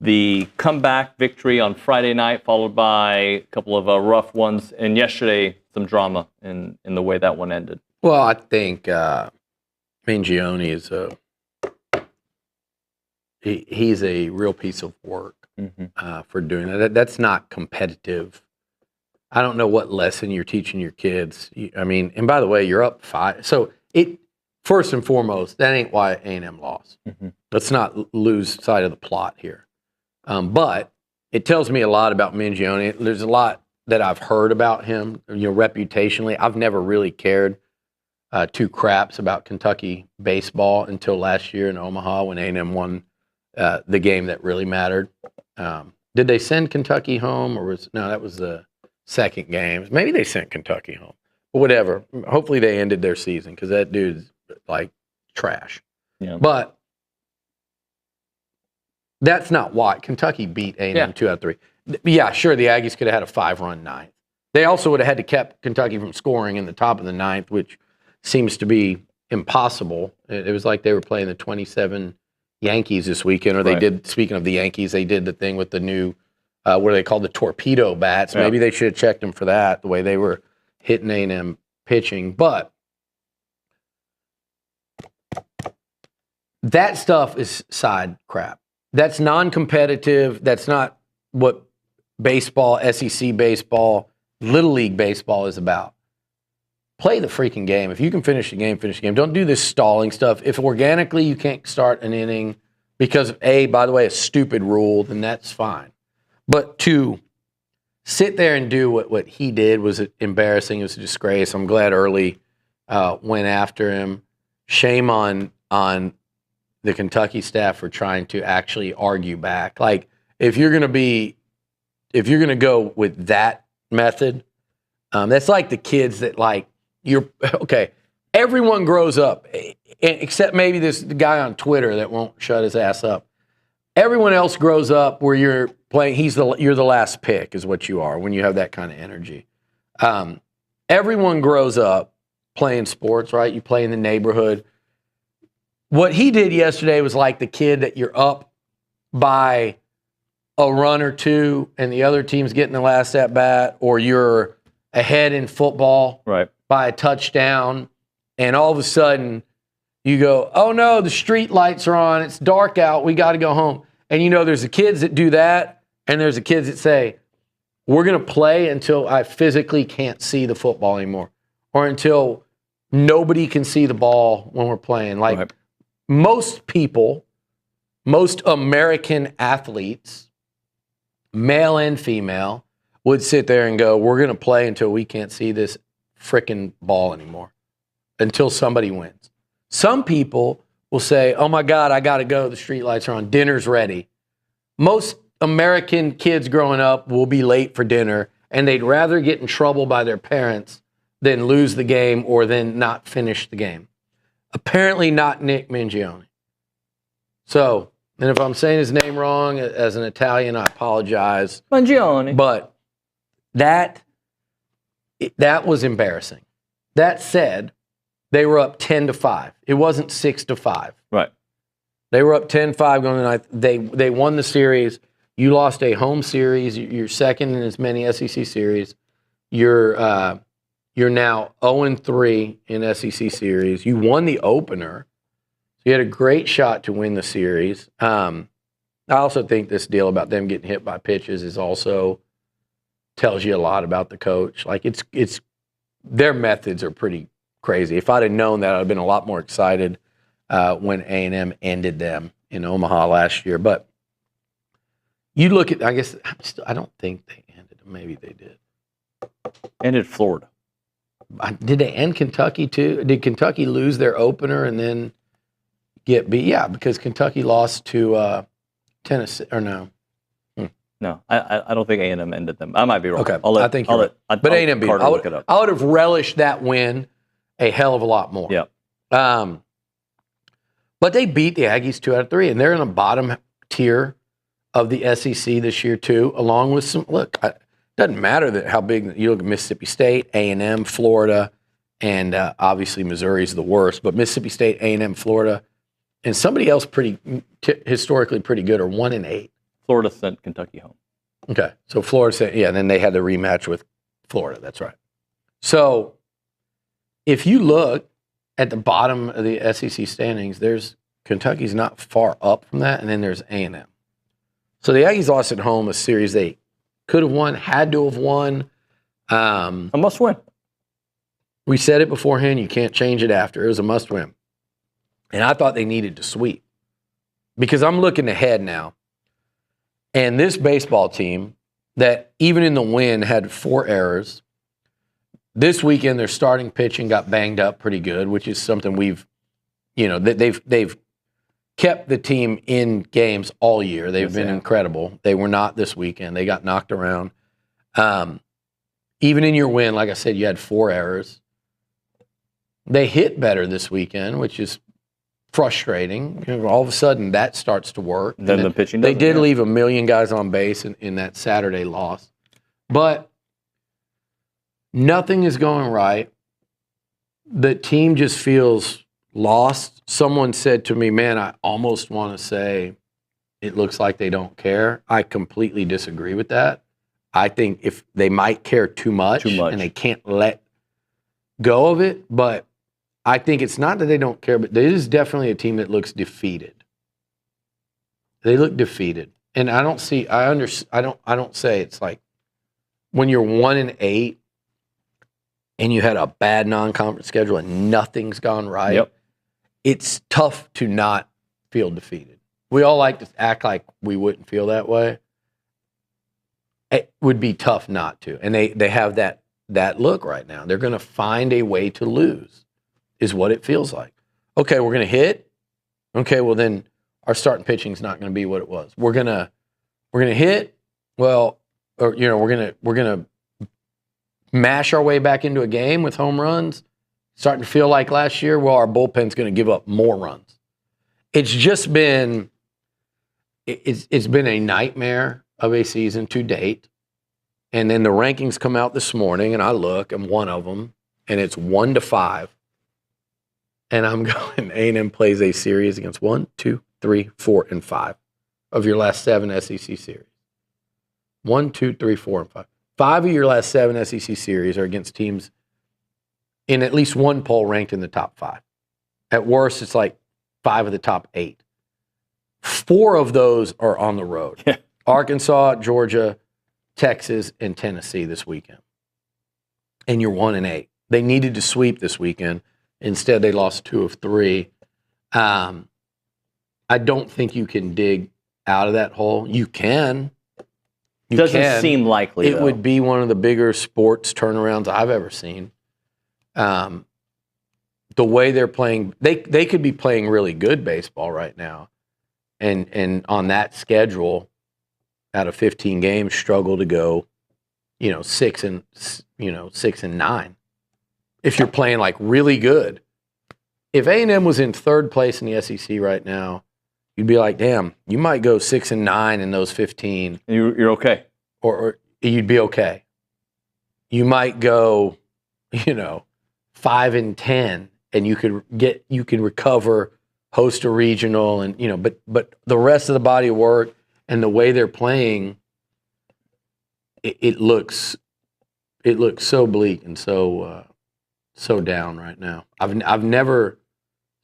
The comeback victory on Friday night, followed by a couple of rough ones, and yesterday some drama in the way that one ended.
Well, I think Mingione is he's a real piece of work for doing that. That's not competitive. I don't know what lesson you're teaching your kids. I mean, and by the way, you're up 5. So first and foremost, that ain't why A&M lost. Let's not lose sight of the plot here. But it tells me a lot about Mingione. There's a lot that I've heard about him, reputationally. I've never really cared 2 craps about Kentucky baseball until last year in Omaha when A&M won the game that really mattered. Did they send Kentucky home, or that was the second game? Maybe they sent Kentucky home, but whatever. Hopefully they ended their season because that dude's like trash. Yeah. But that's not why Kentucky beat A&M 2 out of 3. Yeah, sure, the Aggies could have had a 5-run ninth. They also would have had to kept Kentucky from scoring in the top of the ninth, which seems to be impossible. It was like they were playing the 27 Yankees this weekend, or they did. Speaking of the Yankees, they did the thing with the new what are they called, the torpedo bats. Yeah. Maybe they should have checked them for that, the way they were hitting A&M pitching. But that stuff is side crap. That's non-competitive. That's not what baseball, SEC baseball, Little League baseball is about. Play the freaking game. If you can finish the game, finish the game. Don't do this stalling stuff. If organically you can't start an inning because of by the way, a stupid rule, then that's fine. But to sit there and do what he did was embarrassing. It was a disgrace. I'm glad Early went after him. Shame on the Kentucky staff for trying to actually argue back. Like, if you're going to go with that method, that's like the kids that everyone grows up, except maybe the guy on Twitter that won't shut his ass up. Everyone else grows up where you're playing. You're the last pick is what you are when you have that kind of energy. Everyone grows up playing sports, right? You play in the neighborhood. What he did yesterday was like the kid that you're up by a run or 2 and the other team's getting the last at bat, or you're ahead in football by a touchdown, and all of a sudden you go, oh no, the street lights are on, it's dark out, we got to go home. And there's the kids that do that, and there's the kids that say, we're going to play until I physically can't see the football anymore, or until nobody can see the ball when we're playing. Like, most people, most American athletes, male and female, would sit there and go, we're going to play until we can't see this frickin' ball anymore, until somebody wins. Some people will say, oh my God, I got to go. The streetlights are on. Dinner's ready. Most American kids growing up will be late for dinner, and they'd rather get in trouble by their parents than lose the game or then not finish the game. Apparently not Nick Mingione. So, and if I'm saying his name wrong as an Italian, I apologize.
Mingione.
But that was embarrassing. That said, they were up 10-5. It wasn't 6-5.
Right.
They were up 10-5 going to the ninth. They won the series. You lost a home series. You're second in as many SEC series. You're now 0-3 in SEC series. You won the opener. So you had a great shot to win the series. I also think this deal about them getting hit by pitches is also tells you a lot about the coach. Like, it's their methods are pretty crazy. If I'd have known that, I'd have been a lot more excited when A&M ended them in Omaha last year. But you look at, I don't think they ended them. Maybe they did.
Ended Florida.
Did they end Kentucky too? Did Kentucky lose their opener and then get beat? Yeah, because Kentucky lost to Tennessee, or no?
No, I don't think A&M ended them. I might be wrong.
Okay, I think you're right. But A&M beat them. I would have relished that win a hell of a lot more.
Yeah.
But they beat the Aggies 2 out of 3, and they're in the bottom tier of the SEC this year too, along with some. Look, doesn't matter that how big you look at Mississippi State, A&M, Florida, and obviously Missouri's the worst, but Mississippi State, A&M, Florida, and somebody else historically pretty good are 1-8.
Florida sent Kentucky home.
Okay, so Florida sent, and then they had the rematch with Florida. That's right. So if you look at the bottom of the SEC standings, Kentucky's not far up from that, and then there's A&M. So the Aggies lost at home a series they could have won, had to have won.
A must win.
We said it beforehand. You can't change it after. It was a must win. And I thought they needed to sweep because I'm looking ahead now. And this baseball team that even in the win had 4 errors, this weekend their starting pitching got banged up pretty good, which is something they've kept the team in games all year. They've been incredible. They were not this weekend. They got knocked around. Even in your win, like I said, you had 4 errors. They hit better this weekend, which is frustrating. All of a sudden, that starts to work.
Then the pitching
They did leave 1 million guys on base in that Saturday loss. But nothing is going right. The team just feels lost. Someone said to me, man, I almost want to say it looks like they don't care. I completely disagree with that. I think if they might care too much. And they can't let go of it, but I think it's not that they don't care, but it is definitely a team that looks defeated. They look defeated. And I don't say it's like when you're 1-8 and you had a bad non-conference schedule and nothing's gone right.
Yep.
It's tough to not feel defeated. We all like to act like we wouldn't feel that way. It would be tough not to. And they have that look right now. They're going to find a way to lose, is what it feels like. Okay, we're going to hit. Okay, well then our starting pitching is not going to be what it was. We're going to hit. Well, or we're going to mash our way back into a game with home runs. Starting to feel like last year, well, our bullpen's going to give up more runs. It's just been it's been a nightmare of a season to date. And then the rankings come out this morning, and I look, I'm one of them, and it's 1-5. And I'm going, A&M plays a series against 1, 2, 3, 4, and 5 of your last 7 SEC series. 1, 2, 3, 4, and 5. 5 of your last 7 SEC series are against teams in at least one poll ranked in the top 5. At worst, it's like 5 of the top 8. 4 of those are on the road.
Yeah.
Arkansas, Georgia, Texas, and Tennessee this weekend. And you're 1-8. They needed to sweep this weekend. Instead, they lost 2 of 3. I don't think you can dig out of that hole. You can.
Doesn't seem likely,
It would be one of the bigger sports turnarounds I've ever seen. The way they're playing, they could be playing really good baseball right now. And on that schedule, out of 15 games, struggle to go, 6 and 9. If you're playing like really good. If A&M was in 3rd place in the SEC right now, you'd be like, damn, you might go 6 and 9 in those 15.
And you're okay.
Or you'd be okay. You might go, 5 and 10, and you can recover, host a regional, and but the rest of the body of work and the way they're playing, it looks so bleak and so down right now. I've never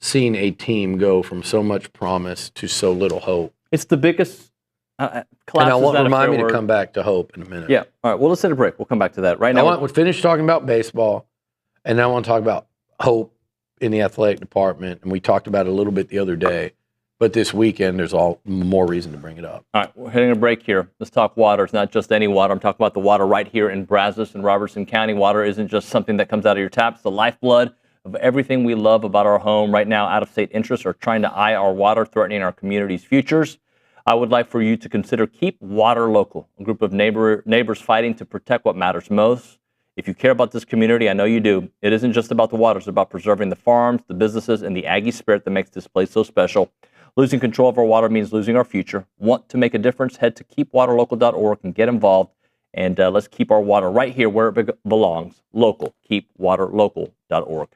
seen a team go from so much promise to so little hope.
It's the biggest.
And I want remind me to come back to hope in a minute.
Yeah. All right. Well, let's hit a break. We'll come back to that right now.
We'll finish talking about baseball, and then I want to talk about hope in the athletic department. And we talked about it a little bit the other day, but this weekend there's all more reason to bring it up.
All right. We're hitting a break here. Let's talk water. It's not just any water. I'm talking about the water right here in Brazos and Robertson County. Water isn't just something that comes out of your tap. It's the lifeblood of everything we love about our home. Right now, out-of-state interests are trying to eye our water, threatening our community's futures. I would like for you to consider Keep Water Local, a group of neighbors fighting to protect what matters most. If you care about this community, I know you do. It isn't just about the water. It's about preserving the farms, the businesses, and the Aggie spirit that makes this place so special. Losing control of our water means losing our future. Want to make a difference? Head to keepwaterlocal.org and get involved. And let's keep our water right here where it belongs, local. KeepWaterLocal.org.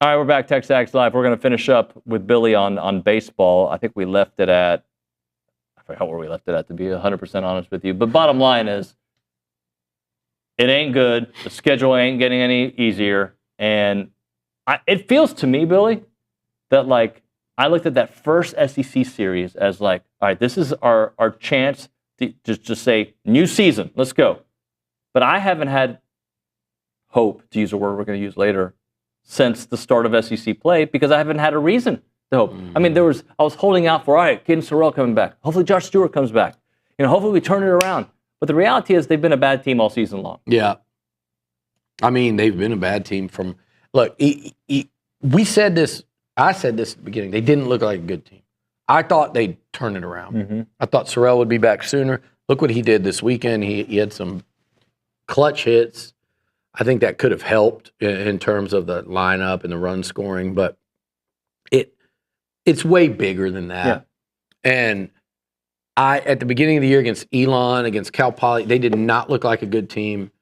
All right, we're back. TexAgs Live. We're going to finish up with Billy on baseball. I think we left it at, I forgot where we left it at, to be 100% honest with you. But bottom line is, it ain't good. The schedule ain't getting any easier. And it feels to me, Billy, that like I looked at that first SEC series as like, all right, this is our chance to just say, new season, let's go. But I haven't had hope, to use a word we're going to use later, since the start of SEC play, because I haven't had a reason to hope. I mean, I was holding out for, all right, Caden Sorrell coming back. Hopefully Josh Stewart comes back. Hopefully we turn it around. But the reality is they've been a bad team all season long.
Yeah. I mean, they've been a bad team from, look, we said this, I said this at the beginning, they didn't look like a good team. I thought they'd turn it around. Mm-hmm. I thought Sorrell would be back sooner. Look what he did this weekend. He had some clutch hits. I think that could have helped in terms of the lineup and the run scoring, but it's way bigger than that. Yeah. And at the beginning of the year against Elon, against Cal Poly, they did not look like a good team.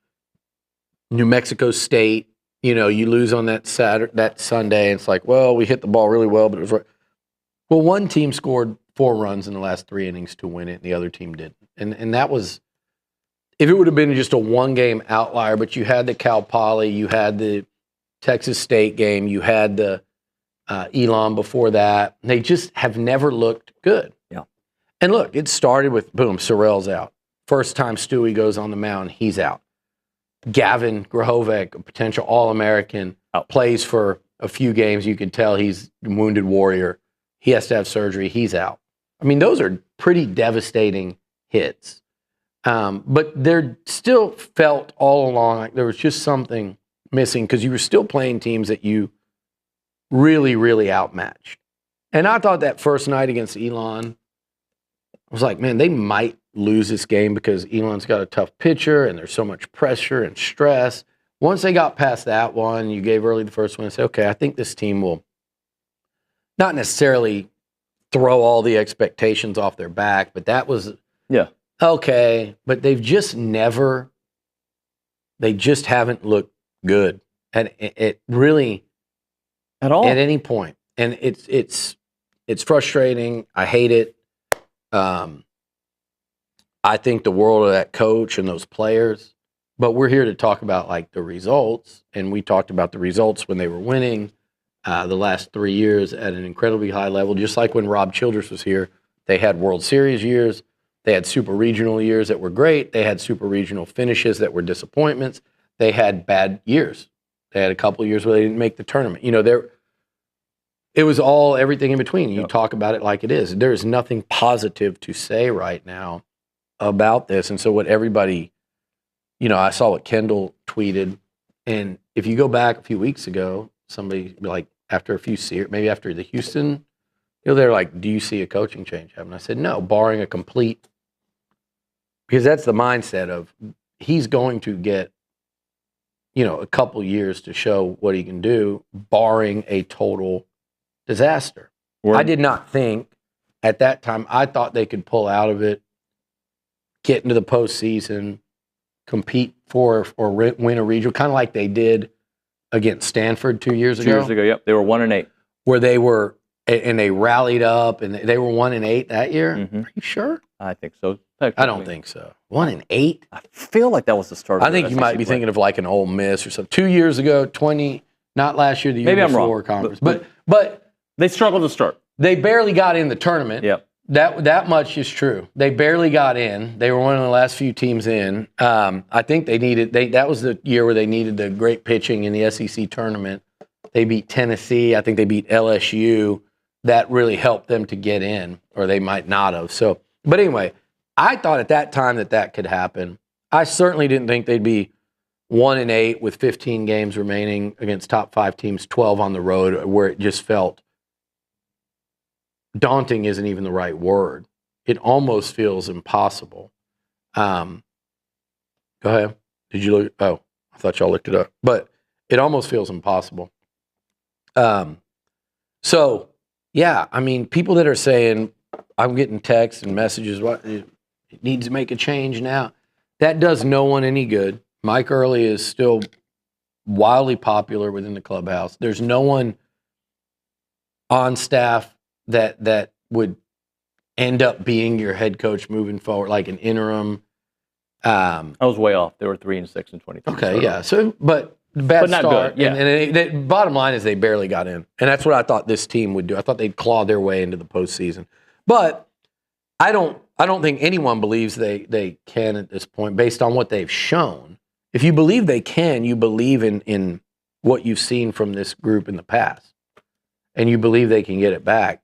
New Mexico State, you lose on that Sunday, and it's like, well, we hit the ball really well, but it was right. Well, one team scored 4 runs in the last 3 innings to win it, and the other team didn't. And that was, if it would have been just a one-game outlier, but you had the Cal Poly, you had the Texas State game, you had the Elon before that. They just have never looked good.
Yeah.
And look, it started with, boom, Sorrell's out. First time Stewie goes on the mound, he's out. Gavin Grahovec, a potential All-American, plays for a few games. You can tell he's a wounded warrior. He has to have surgery. He's out. I mean, those are pretty devastating hits. But there still felt all along like there was just something missing because you were still playing teams that you really, really outmatched. And I thought that first night against Elon, I was like, man, they might lose this game because Elon's got a tough pitcher and there's so much pressure and stress. Once they got past that one, you gave Early the first one and said, okay, I think this team will not necessarily throw all the expectations off their back, but that was okay. But they've just they just haven't looked good. And it really,
at all,
at any point. And it's frustrating. I hate it. I think the world of that coach and those players, but we're here to talk about like the results. And we talked about the results when they were winning the last 3 years at an incredibly high level. Just like when Rob Childress was here, they had World Series years. They had super regional years that were great. They had super regional finishes that were disappointments. They had bad years. They had a couple of years where they didn't make the tournament. It was all everything in between. You talk about it like it is. There is nothing positive to say right now about this. And so what everybody, I saw what Kendall tweeted. And if you go back a few weeks ago, somebody like after a few series, maybe after the Houston, they're like, do you see a coaching change happen? I said, no, barring a complete, because that's the mindset of he's going to get, a couple years to show what he can do, barring a total disaster. I did not think at that time, I thought they could pull out of it, get into the postseason, compete for or win a regional, kind of like they did against Stanford 2 years ago.
2 years ago, yep. They were 1-8.
Where they were, and they rallied up, and they were 1-8 that year. Mm-hmm. Are you sure?
I think so.
I don't think so. 1-8?
I feel like that was the start of
I think you might be thinking of like an Ole Miss or something. 2 years ago, 20, not last year, the year before conference. But
they struggled to start.
They barely got in the tournament.
Yep.
That much is true. They barely got in. They were one of the last few teams in. I think that was the year where they needed the great pitching in the SEC tournament. They beat Tennessee. I think they beat LSU. That really helped them to get in, or they might not have. So, but anyway, I thought at that time that could happen. I certainly didn't think they'd be 1-8 with 15 games remaining against top 5 teams, 12 on the road, where it just felt daunting isn't even the right word. It almost feels impossible. Go ahead. Did you look? Oh, I thought y'all looked it up. But it almost feels impossible. So, yeah, I mean, people that are saying, I'm getting texts and messages, it needs to make a change now. That does no one any good. Mike Earley is still wildly popular within the clubhouse. There's no one on staff that would end up being your head coach moving forward, like an interim.
I was way off. They were 3-6 and 22.
Okay, yeah. So, but bad
not
start.
good, yeah.
And the bottom line is they barely got in, and that's what I thought this team would do. I thought they'd claw their way into the postseason, but I don't think anyone believes they can at this point, based on what they've shown. If you believe they can, you believe in what you've seen from this group in the past, and you believe they can get it back.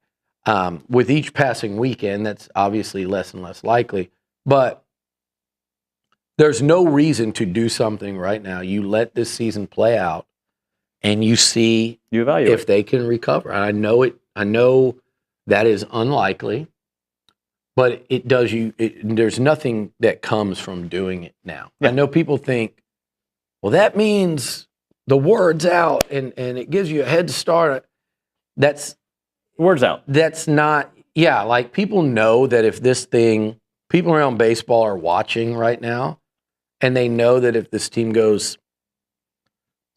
With each passing weekend, that's obviously less and less likely, but there's no reason to do something right now. You let this season play out, and you see if they can recover. And I know that is unlikely, but it does there's nothing that comes from doing it now. Yeah. I know people think, well, that means the word's out and it gives you a head start. That's
word's out.
That's not, yeah, like people know that if this thing, people around baseball are watching right now, and they know that if this team goes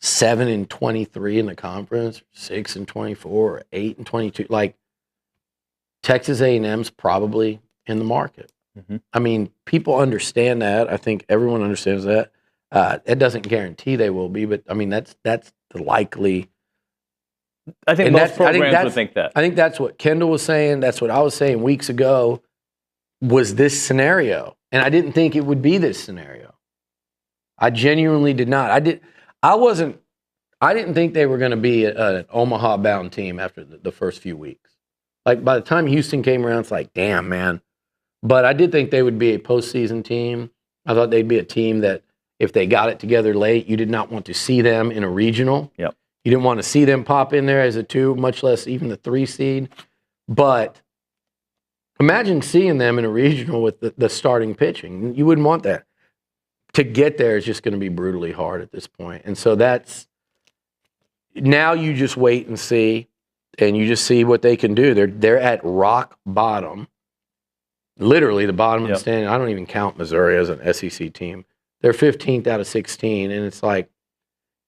7-23 in the conference, 6-24, or 8-22, like Texas A&M's probably in the market.
Mm-hmm.
I mean, people understand that. I think everyone understands that. It doesn't guarantee they will be, but I mean that's the likely.
I think most programs would think that.
I think that's what Kendall was saying. That's what I was saying weeks ago. Was this scenario, and I didn't think it would be this scenario. I genuinely did not. I didn't think they were going to be an Omaha-bound team after the first few weeks. Like, by the time Houston came around, it's like, damn, man. But I did think they would be a postseason team. I thought they'd be a team that, if they got it together late, you did not want to see them in a regional.
Yep.
You didn't want to see them pop in there as a 2, much less even the 3 seed. But imagine seeing them in a regional with the starting pitching. You wouldn't want that. To get there is just going to be brutally hard at this point. And so now you just wait and see, and you just see what they can do. They're at rock bottom, literally the bottom of the standing. I don't even count Missouri as an SEC team. They're 15th out of 16, and it's like,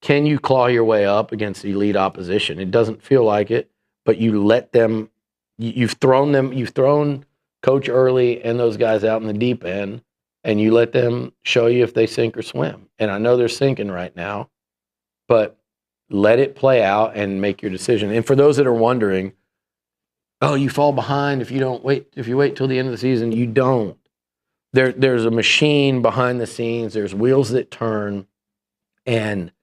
can you claw your way up against elite opposition? It doesn't feel like it, but you let them. You've thrown Coach Earley and those guys out in the deep end, and you let them show you if they sink or swim. And I know they're sinking right now, but let it play out and make your decision. And for those that are wondering, oh, you fall behind if you wait till the end of the season. You don't. There's a machine behind the scenes. There's wheels that turn, and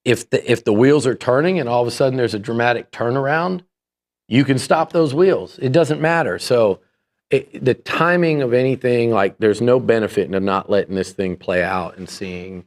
if the wheels are turning and all of a sudden there's a dramatic turnaround, you can stop those wheels. It doesn't matter. So the timing of anything, like, there's no benefit in not letting this thing play out and seeing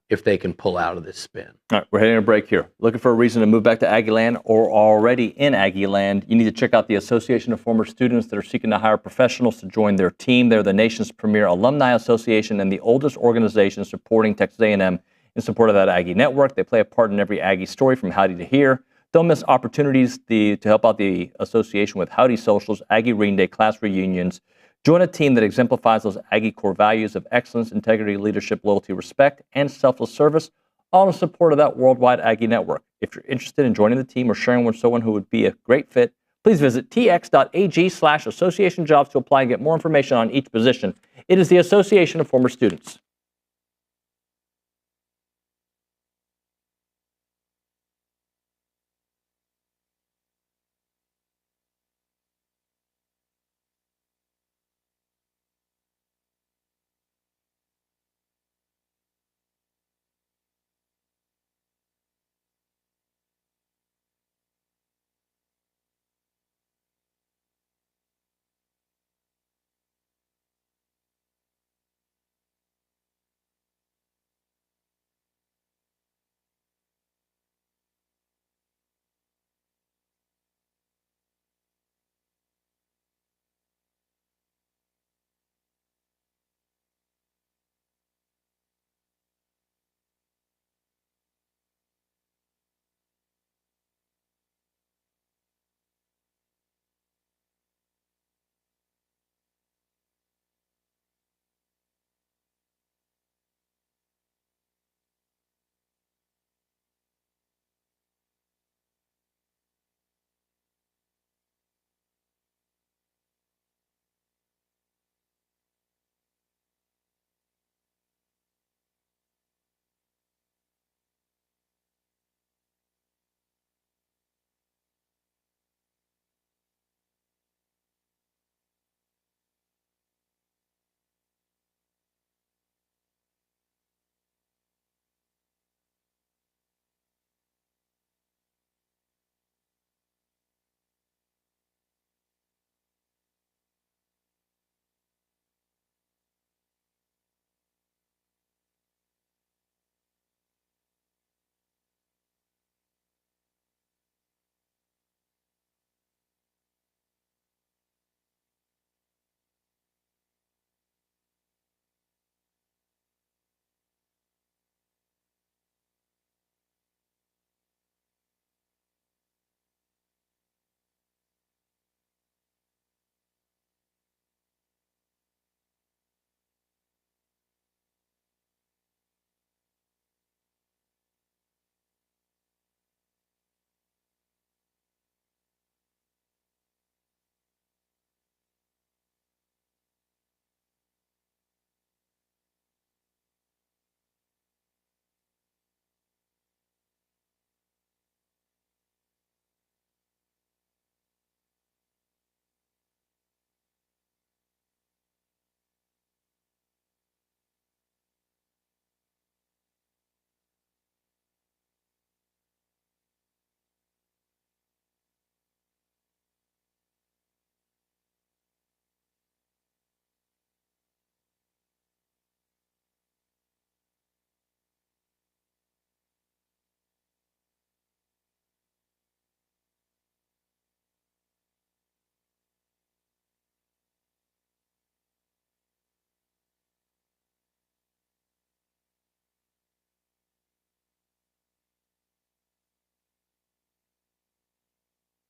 if they can pull out of this spin.
All right, we're heading a break here. Looking for a reason to move back to Aggieland or already in Aggieland, you need to check out the Association of Former Students that are seeking to hire professionals to join their team. They're the nation's premier alumni association and the oldest organization supporting Texas A&M in support of that Aggie network. They play a part in every Aggie story from Howdy to Here. Don't miss opportunities to help out the association with Howdy Socials, Aggie Ring Day, class reunions. Join a team that exemplifies those Aggie core values of excellence, integrity, leadership, loyalty, respect, and selfless service, all in support of that worldwide Aggie network. If you're interested in joining the team or sharing with someone who would be a great fit, please visit tx.ag/association jobs to apply and get more information on each position. It is the Association of Former Students.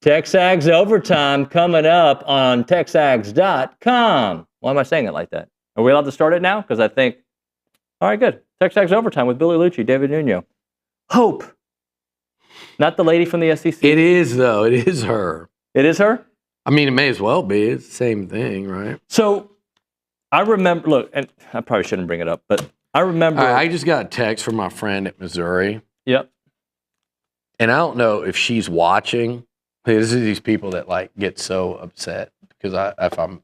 TexAgs Overtime coming up on TexAgs.com. Why am I saying it like that? Are we allowed to start it now? Because I think, all right, good. TexAgs Overtime with Billy Liucci, David Nuño. Hope. Not the lady from the SEC.
It is, though. It is her.
It is her?
I mean, it may as well be. It's the same thing, right?
So I remember, look, and I probably shouldn't bring it up, but I remember.
I just got a text from my friend at Missouri.
Yep.
And I don't know if she's watching. This is these people that like get so upset because if I'm